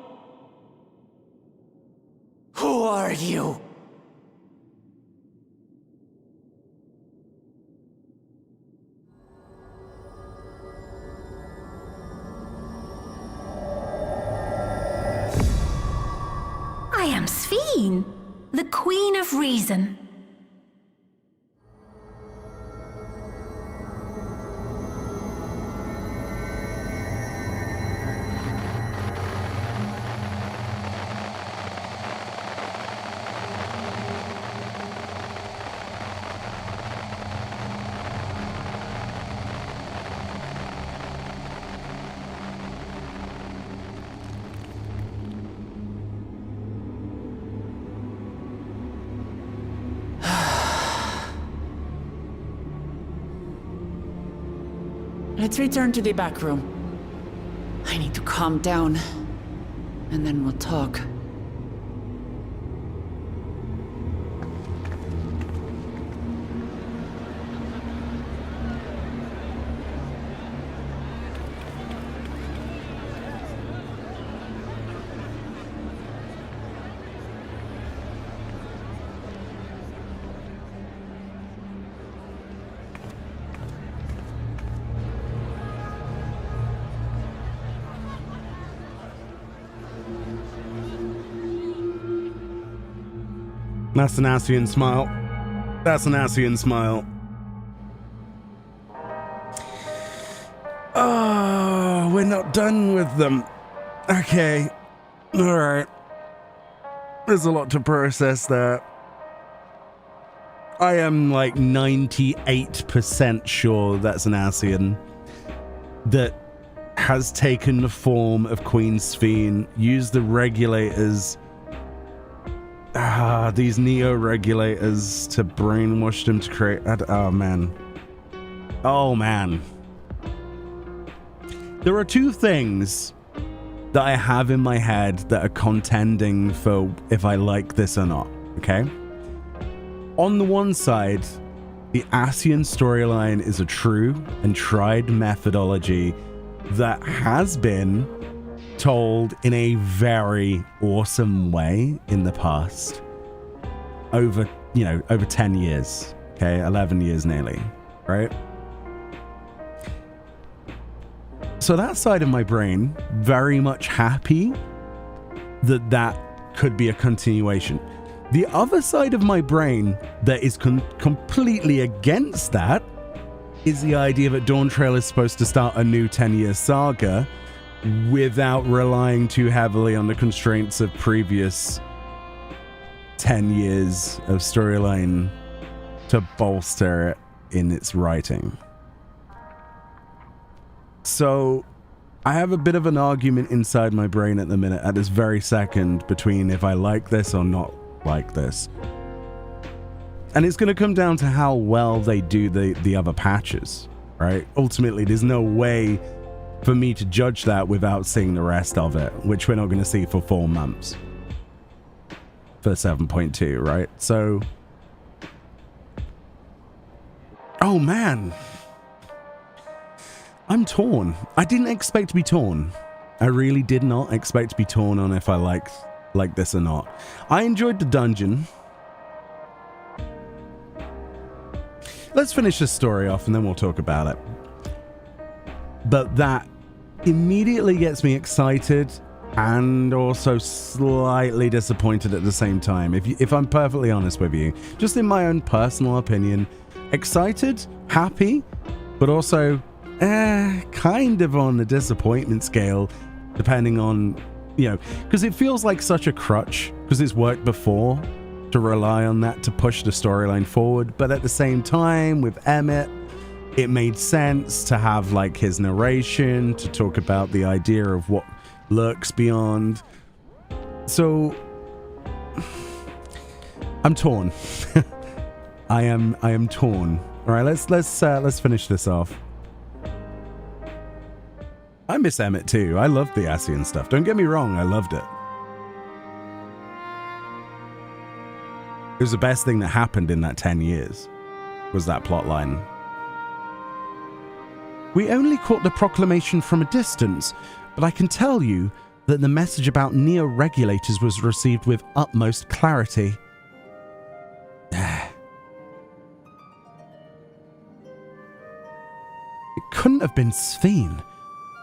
Who are you? I am Sphene, the Queen of Reason. Let's return to the back room. I need to calm down, and then we'll talk. That's an Asian smile. That's an Asian smile. Oh, we're not done with them. Okay. Alright. There's a lot to process there. I am like 98% sure that's an Asian that has taken the form of Queen Sphene, used the regulators, these neo-regulators, to brainwash them to create... Oh, man. Oh, man. There are two things that I have in my head that are contending for if I like this or not, okay? On the one side, the Asian storyline is a true and tried methodology that has been told in a very awesome way in the past. Over 10 years, okay? 11 years nearly, right? So that side of my brain, very much happy that that could be a continuation. The other side of my brain that is completely against that is the idea that Dawn Trail is supposed to start a new 10-year saga without relying too heavily on the constraints of previous 10 years of storyline to bolster it in its writing. So I have a bit of an argument inside my brain at the minute, at this very second, between if I like this or not like this. And it's going to come down to how well they do the other patches, right? Ultimately, there's no way for me to judge that without seeing the rest of it, which we're not going to see for 4 months. For 7.2, right? So... Oh, man. I'm torn. I didn't expect to be torn. I really did not expect to be torn on if I like this or not. I enjoyed the dungeon. Let's finish this story off and then we'll talk about it. But that immediately gets me excited and also slightly disappointed at the same time. If I'm perfectly honest with you, just in my own personal opinion, excited, happy, but also kind of on the disappointment scale depending on, because it feels like such a crutch, because it's worked before, to rely on that to push the storyline forward. But at the same time, with Emmett, it made sense to have like his narration to talk about the idea of what lurks beyond. So I'm torn. I am torn. All right, let's finish this off. I miss Emmett too. I loved the Ascian stuff. Don't get me wrong, I loved it. It was the best thing that happened in that 10 years, was that plot line. We only caught the proclamation from a distance, but I can tell you that the message about neo-regulators was received with utmost clarity. It couldn't have been Sphene.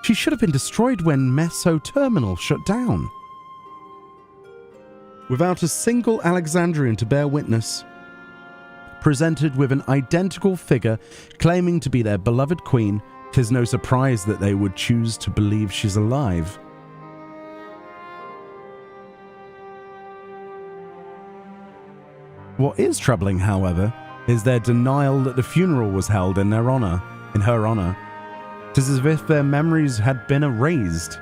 She should have been destroyed when Meso Terminal shut down. Without a single Alexandrian to bear witness, presented with an identical figure claiming to be their beloved queen, 'tis no surprise that they would choose to believe she's alive. What is troubling, however, is their denial that the funeral was held in her honor. 'Tis as if their memories had been erased.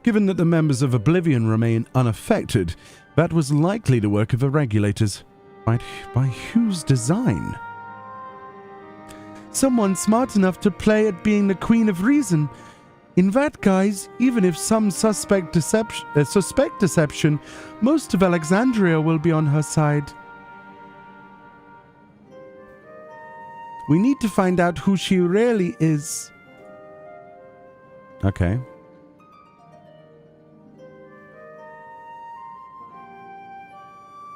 Given that the members of Oblivion remain unaffected, that was likely the work of the regulators. By whose design? Someone smart enough to play at being the Queen of Reason. In that guise, even if some suspect deception, most of Alexandria will be on her side. We need to find out who she really is. Okay.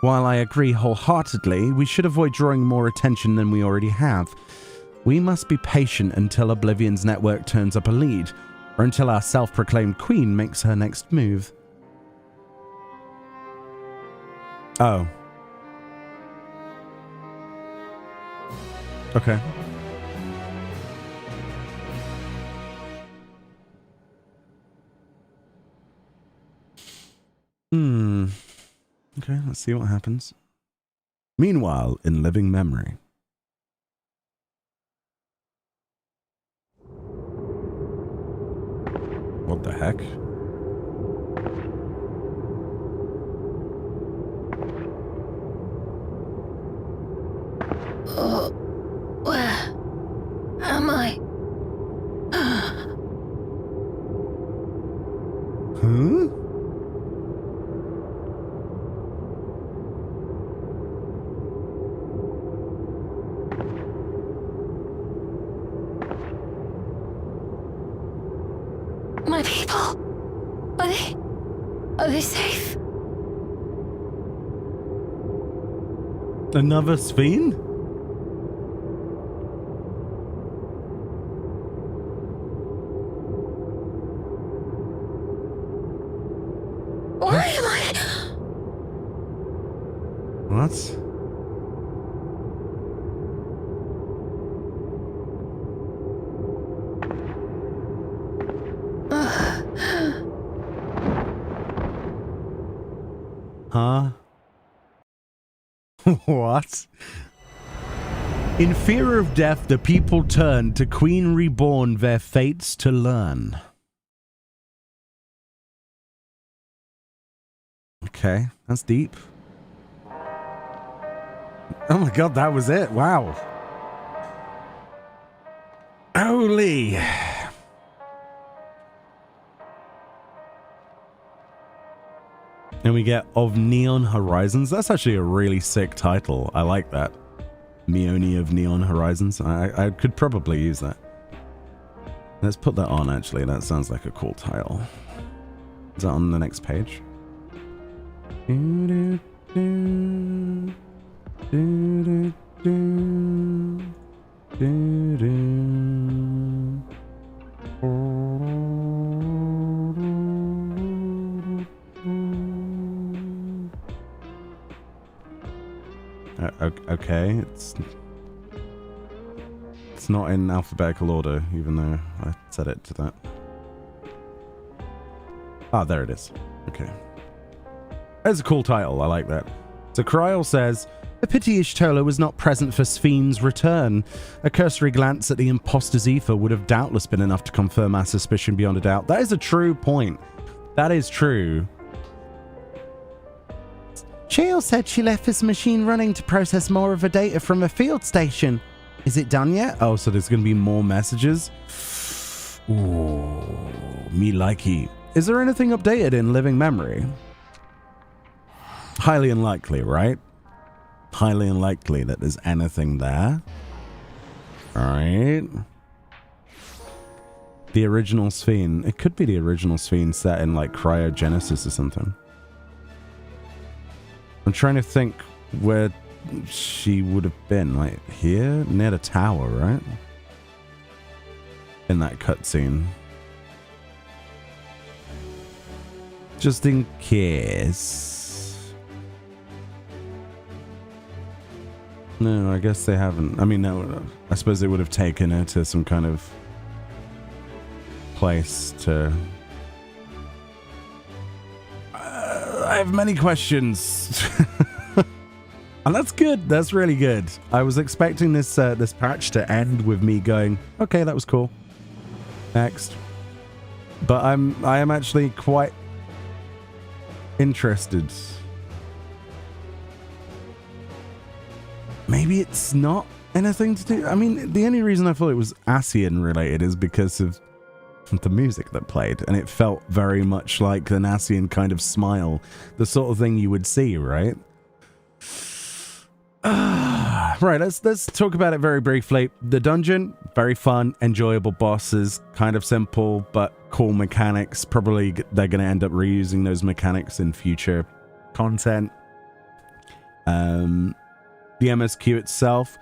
While I agree wholeheartedly, we should avoid drawing more attention than we already have. We must be patient until Oblivion's network turns up a lead, or until our self-proclaimed queen makes her next move. Oh. Okay. Okay, let's see what happens. Meanwhile, in living memory. What the heck? Oh, where am I? Huh? My people? Are they safe? Another Sphene? Why am I? What? Huh? What? In fear of death, the people turned to Queen Reborn their fates to learn. Okay, that's deep. Oh my god, that was it. Wow. Holy. And we get Of Neon Horizons. That's actually a really sick title. I like that. Meoni of Neon Horizons. I could probably use that. Let's put that on, actually. That sounds like a cool title. Is that on the next page? Okay, it's not in alphabetical order, even though I set it to that. Ah, there it is. Okay. That's a cool title. I like that. So Kryl says, a pity Ishtola was not present for Sphne's return. A cursory glance at the imposter's ether would have doubtless been enough to confirm our suspicion beyond a doubt. That is a true point. That is true. Chael said she left this machine running to process more of her data from a field station. Is it done yet? Oh, so there's going to be more messages? Ooh, me likey. Is there anything updated in living memory? Highly unlikely, right? Highly unlikely that there's anything there. Alright. The original Sphene. It could be the original Sphene set in like cryogenesis or something. I'm trying to think where she would have been. Like here? Near the tower, right? In that cutscene. Just in case. No, I guess they haven't. I mean, no, I suppose they would have taken her to some kind of place to... I have many questions. And that's good. That's really good. I was expecting this this patch to end with me going, okay, that was cool. Next. But I am actually quite interested. Maybe it's not anything to do. I mean, the only reason I thought it was Ascian related is because of the music that played, and it felt very much like an Ascian kind of smile, the sort of thing you would see, right? Right, let's talk about it very briefly. The dungeon, very fun, enjoyable bosses, kind of simple but cool mechanics. Probably they're going to end up reusing those mechanics in future content. The MSQ itself,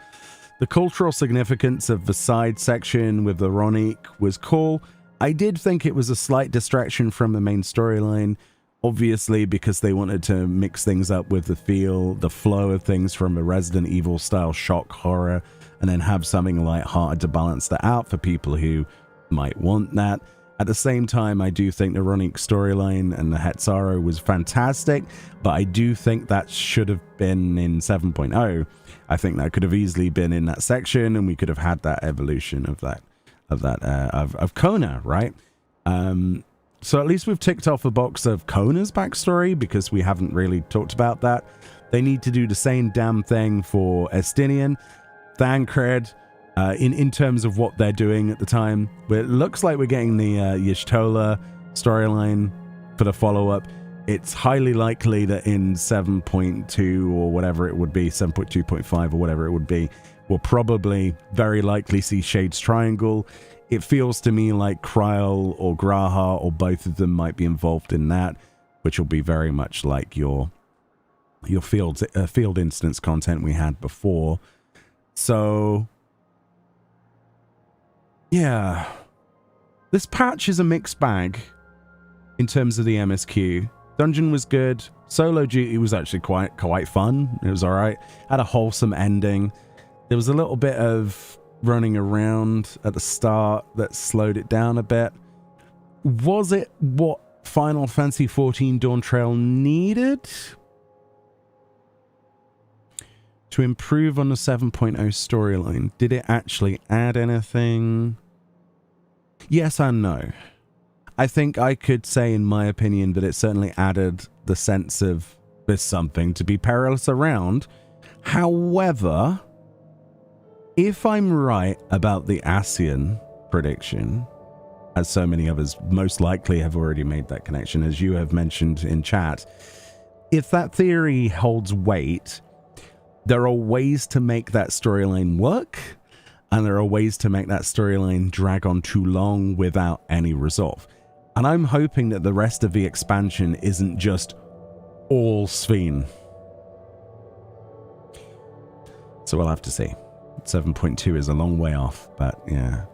the cultural significance of the side section with the Ronique was cool. I did think it was a slight distraction from the main storyline, obviously because they wanted to mix things up with the flow of things from a Resident Evil style shock horror, and then have something light-hearted to balance that out for people who might want that. At the same time, I do think the Ronique storyline and the Saro was fantastic, but I do think that should have been in 7.0. I think that could have easily been in that section, and we could have had that evolution of Kona, right? So at least we've ticked off the box of Kona's backstory, because we haven't really talked about that. They need to do the same damn thing for Estinian, Thancred, in terms of what they're doing at the time. But it looks like we're getting the Y'shtola storyline for the follow-up. It's highly likely that in 7.2 or whatever it would be, 7.2.5 or whatever it would be, we'll probably very likely see Shade's Triangle. It feels to me like Kryl or Graha or both of them might be involved in that, which will be very much like your field instance content we had before. So yeah, this patch is a mixed bag in terms of the MSQ. Dungeon was good. Solo duty was actually quite fun. It was all right. Had a wholesome ending. There was a little bit of running around at the start that slowed it down a bit. Was it what Final Fantasy XIV Dawn Trail needed to improve on the 7.0 storyline? Did it actually add anything? Yes and no. I think I could say, in my opinion, that it certainly added the sense of there's something to be perilous around. However, if I'm right about the Ascian prediction, as so many others most likely have already made that connection, as you have mentioned in chat, if that theory holds weight, there are ways to make that storyline work, and there are ways to make that storyline drag on too long without any resolve. And I'm hoping that the rest of the expansion isn't just all Sphene. So we'll have to see. 7.2 is a long way off, but yeah.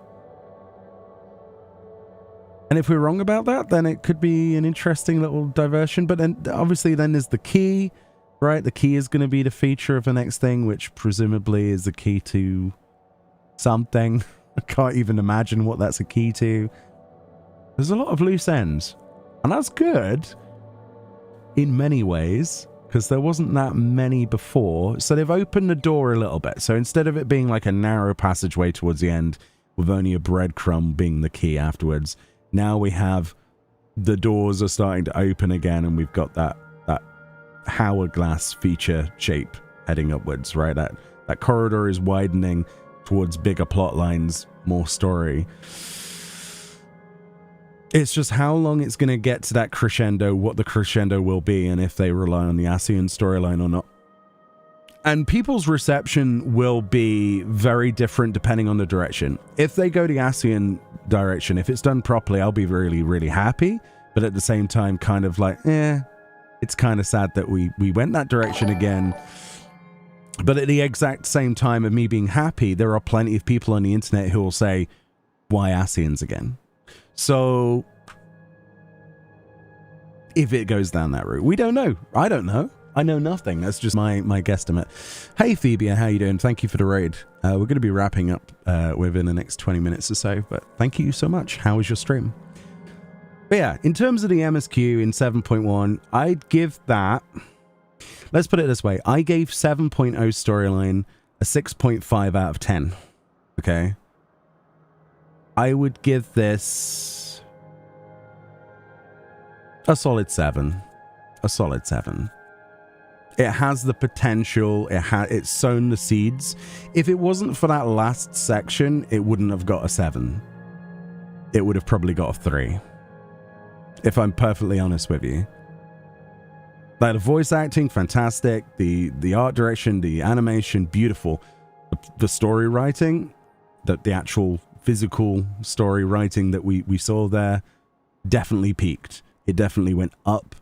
And if we're wrong about that, then it could be an interesting little diversion. But then, obviously, then there's the key. right? The key is going to be the feature of the next thing, which presumably is the key to something. I can't even imagine what that's a key to. There's a lot of loose ends, and that's good in many ways, because there wasn't that many before. So they've opened the door a little bit. So instead of it being like a narrow passageway towards the end with only a breadcrumb being the key afterwards, now we have the doors are starting to open again, and we've got that hourglass feature shape heading upwards, right? That corridor is widening towards bigger plot lines, more story. It's just how long it's going to get to that crescendo, what the crescendo will be, and if they rely on the ASEAN storyline or not. And people's reception will be very different depending on the direction. If they go the ASEAN direction, if it's done properly, I'll be really, really happy. But at the same time, kind of like, it's kind of sad that we went that direction again. But at the exact same time of me being happy, there are plenty of people on the internet who will say, why ASEANs again? So if it goes down that route, we don't know. I don't know. I know nothing. That's just my guesstimate. Hey, Phoebe, how you doing? Thank you for the raid. We're going to be wrapping up within the next 20 minutes or so, but thank you so much. How was your stream? But yeah, in terms of the MSQ in 7.1, I'd give that... Let's put it this way. I gave 7.0 storyline a 6.5 out of 10. Okay? I would give this a solid 7. A solid 7. It has the potential. It's sown the seeds. If it wasn't for that last section, it wouldn't have got a 7. It would have probably got a 3. If I'm perfectly honest with you. Like, the voice acting, fantastic. The art direction, the animation, beautiful. The story writing, the actual physical story writing that we saw there, definitely peaked. It definitely went up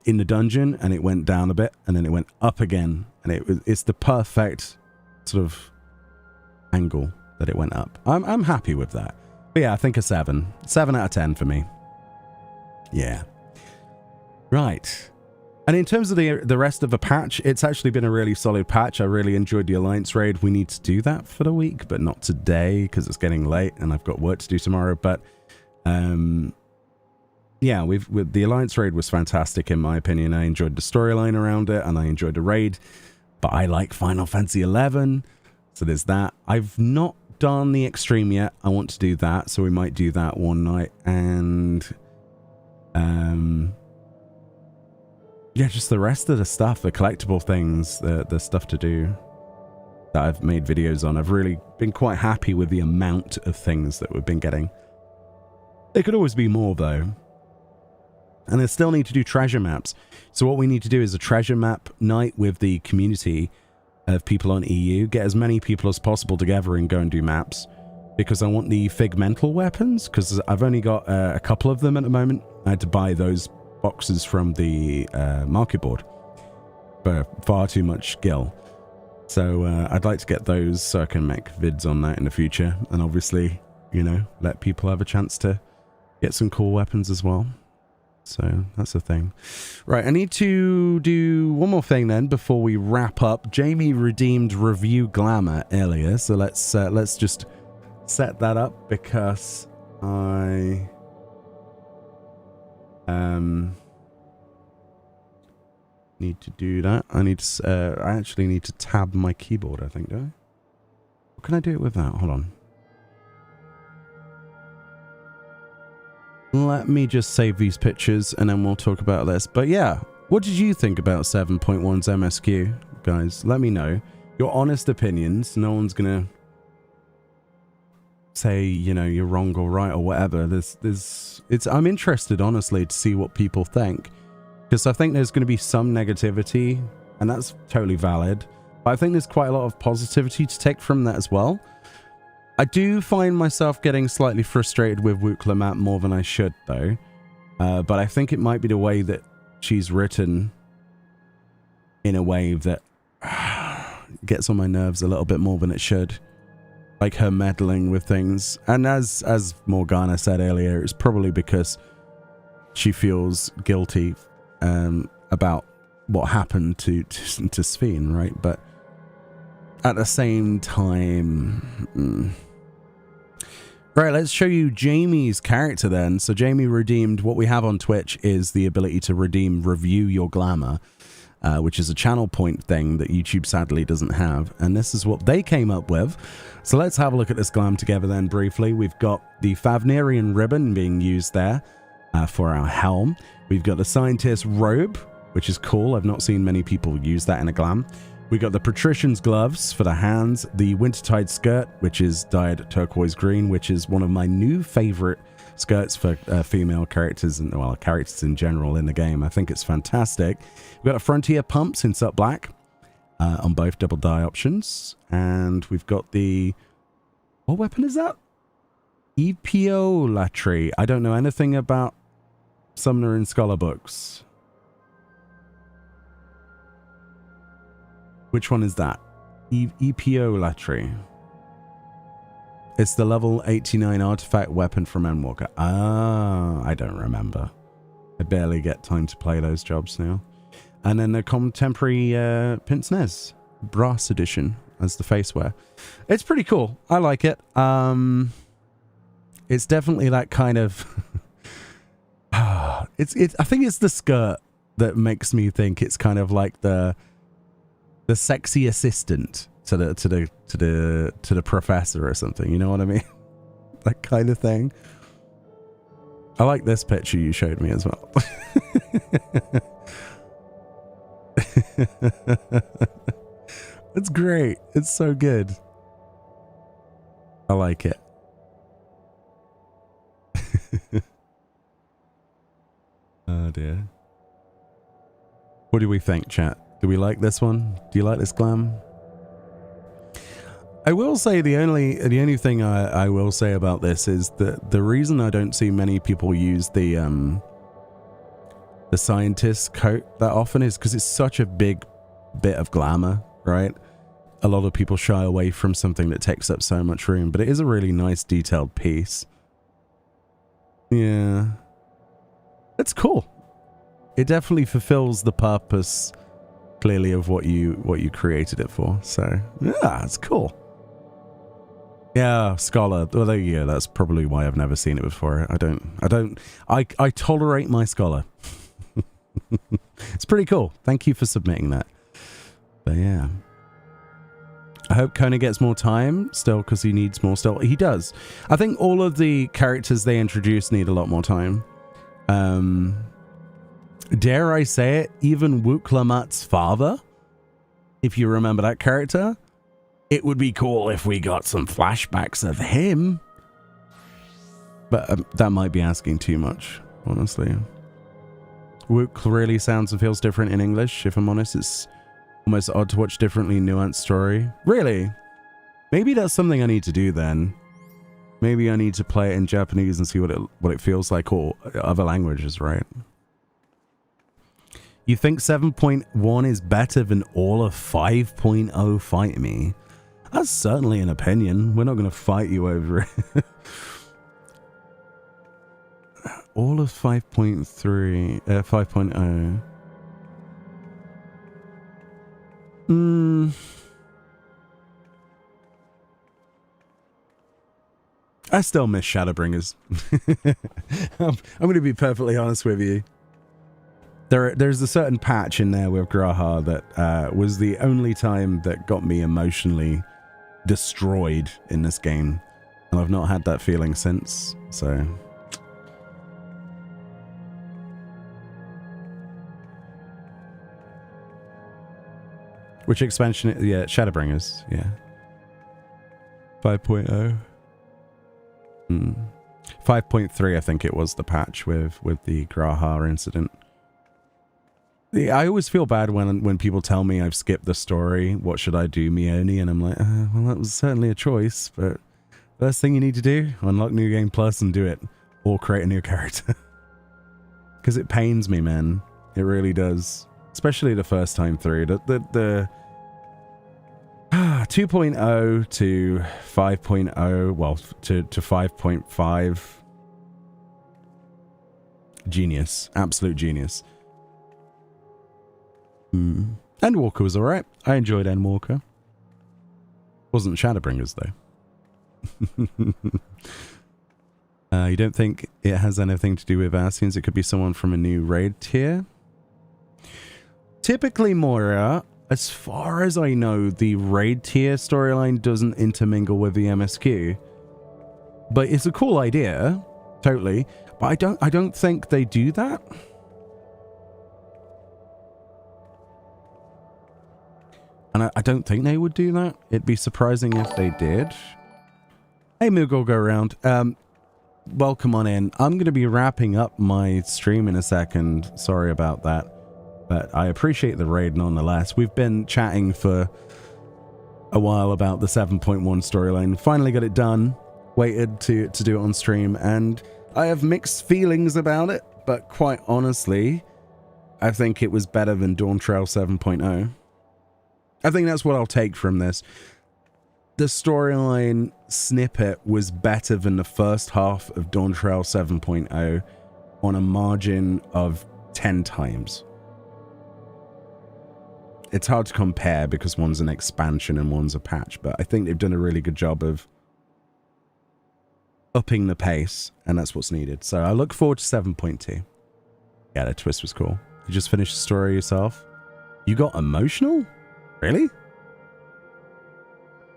in the dungeon, and it went down a bit, and then it went up again, and it's the perfect sort of angle that it went up. I'm happy with that. But yeah, I think a 7 out of 10 for me. Yeah. Right. And in terms of the rest of the patch, it's actually been a really solid patch. I really enjoyed the Alliance raid. We need to do that for the week, but not today because it's getting late and I've got work to do tomorrow. But yeah, the Alliance raid was fantastic in my opinion. I enjoyed the storyline around it and I enjoyed the raid. But I like Final Fantasy XI, so there's that. I've not done the Extreme yet. I want to do that, so we might do that one night. And yeah, just the rest of the stuff, the collectible things, the stuff to do that I've made videos on. I've really been quite happy with the amount of things that we've been getting. There could always be more though. And I still need to do treasure maps. So what we need to do is a treasure map night with the community of people on EU. Get as many people as possible together and go and do maps. Because I want the Figmental weapons, because I've only got a couple of them at the moment. I had to buy those boxes from the market board for far too much gil. So I'd like to get those so I can make vids on that in the future. And obviously, you know, let people have a chance to get some cool weapons as well. So that's the thing. Right, I need to do one more thing then before we wrap up. Jamie redeemed Review Glamour earlier, so let's just set that up because I need to do that. I actually need to tab my keyboard, I think, do I? What can I do it with that? Hold on. Let me just save these pictures and then we'll talk about this. But yeah, what did you think about 7.1's MSQ, guys? Let me know your honest opinions. No one's gonna say, you know, you're wrong or right or whatever. I'm interested, honestly, to see what people think, because I think there's going to be some negativity, and that's totally valid. But I think there's quite a lot of positivity to take from that as well. I do find myself getting slightly frustrated with Wukla Map more than I should, though. But I think it might be the way that she's written in a way that gets on my nerves a little bit more than it should. Like her meddling with things. And as Morgana said earlier, it's probably because she feels guilty about what happened to Sphene, right? But at the same time, right, let's show you Jamie's character then. So Jamie redeemed, what we have on Twitch is the ability to redeem review your glamour, which is a channel point thing that YouTube sadly doesn't have. And this is what they came up with. So let's have a look at this glam together then briefly. We've got the Favnerian ribbon being used there for our helm. We've got the scientist robe, which is cool. I've not seen many people use that in a glam. We got the patrician's gloves for the hands, the Wintertide skirt, which is dyed turquoise green, which is one of my new favorite skirts for female characters and, well, characters in general in the game. I think it's fantastic. We've got a Frontier pumps in Sut Black on both double dye options. And we've got the, what weapon is that? Epiolatry. I don't know anything about Summoner and Scholar books. Which one is that? Epiolatry. It's the level 89 artifact weapon from Endwalker. Ah, I don't remember. I barely get time to play those jobs now. And then the contemporary Pince Nez brass edition as the face wear. It's pretty cool. I like it. It's definitely that kind of I think it's the skirt that makes me think it's kind of like the sexy assistant to the professor or something, you know what I mean? That kind of thing. I like this picture you showed me as well. It's great. It's so good. I like it. Oh dear. What do we think, chat? Do we like this one? Do you like this glam? I will say the only thing I will say about this is that the reason I don't see many people use the scientist coat that often is because it's such a big bit of glamour, right? A lot of people shy away from something that takes up so much room, but it is a really nice detailed piece. Yeah. It's cool. It definitely fulfills the purpose clearly of what you created it for. So yeah, it's cool. Yeah, Scholar. Well, there you go. That's probably why I've never seen it before. I tolerate my Scholar. It's pretty cool. Thank you for submitting that. But yeah, I hope Kona gets more time still because he needs more still. He does. I think all of the characters they introduce need a lot more time. Dare I say it, even Wuklamat's father, if you remember that character, it would be cool if we got some flashbacks of him. But that might be asking too much, honestly. Wook really sounds and feels different in English, if I'm honest. It's almost odd to watch differently nuanced story. Really? Maybe that's something I need to do then. Maybe I need to play it in Japanese and see what it feels like, or other languages, right? You think 7.1 is better than all of 5.0 Fight Me? That's certainly an opinion. We're not going to fight you over it. All of 5.3, 5.0. I still miss Shadowbringers. I'm going to be perfectly honest with you. There's a certain patch in there with Graha that was the only time that got me emotionally destroyed in this game. And I've not had that feeling since, so... Which expansion? Yeah, Shadowbringers, yeah. 5.0. 5.3, I think it was the patch with the Graha incident. I always feel bad when people tell me I've skipped the story. What should I do, Meoni? And I'm like, well, that was certainly a choice, but first thing you need to do, unlock New Game Plus and do it, or create a new character. Because it pains me, man. It really does. Especially the first time through. The 2.0 to 5.0, well, to 5.5. Genius. Absolute genius. Endwalker was alright. I enjoyed Endwalker. Wasn't Shadowbringers, though. You don't think it has anything to do with Ascians? It could be someone from a new raid tier? Typically, Moira, as far as I know, the raid tier storyline doesn't intermingle with the MSQ. But it's a cool idea, totally. But I don't think they do that. And I don't think they would do that. It'd be surprising if they did. Hey, Moogle go around. Welcome on in. I'm going to be wrapping up my stream in a second. Sorry about that. But I appreciate the raid nonetheless. We've been chatting for a while about the 7.1 storyline. Finally got it done. Waited to do it on stream. And I have mixed feelings about it. But quite honestly, I think it was better than Dawn Trail 7.0. I think that's what I'll take from this. The storyline snippet was better than the first half of Dawn Trail 7.0 on a margin of 10 times. It's hard to compare because one's an expansion and one's a patch, but I think they've done a really good job of upping the pace, and that's what's needed. So I look forward to 7.2. Yeah, the twist was cool. You just finished the story yourself? You got emotional? Really?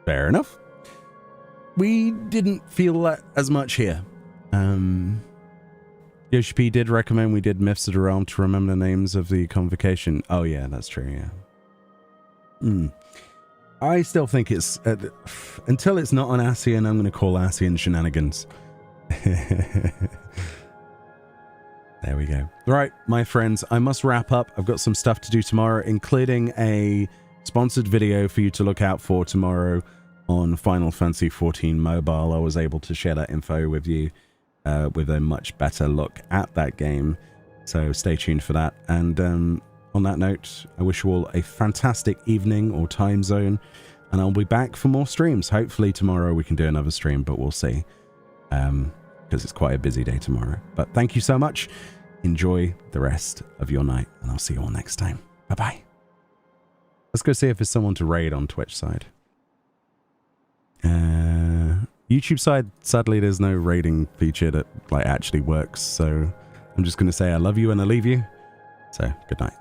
Fair enough. We didn't feel that as much here. Yoshi P did recommend we did Myths of the Realm to remember the names of the convocation. Oh yeah, that's true, yeah. I still think it's... until it's not on Ascian, I'm going to call Ascian shenanigans. There we go. Right, my friends, I must wrap up. I've got some stuff to do tomorrow, including a sponsored video for you to look out for tomorrow on Final Fantasy XIV Mobile. I was able to share that info with you with a much better look at that game. So stay tuned for that. And on that note, I wish you all a fantastic evening or time zone. And I'll be back for more streams. Hopefully tomorrow we can do another stream, but we'll see. Because it's quite a busy day tomorrow. But thank you so much. Enjoy the rest of your night. And I'll see you all next time. Bye-bye. Let's go see if there's someone to raid on Twitch side. YouTube side, sadly, there's no raiding feature that actually works. So I'm just going to say I love you and I leave you. So good night.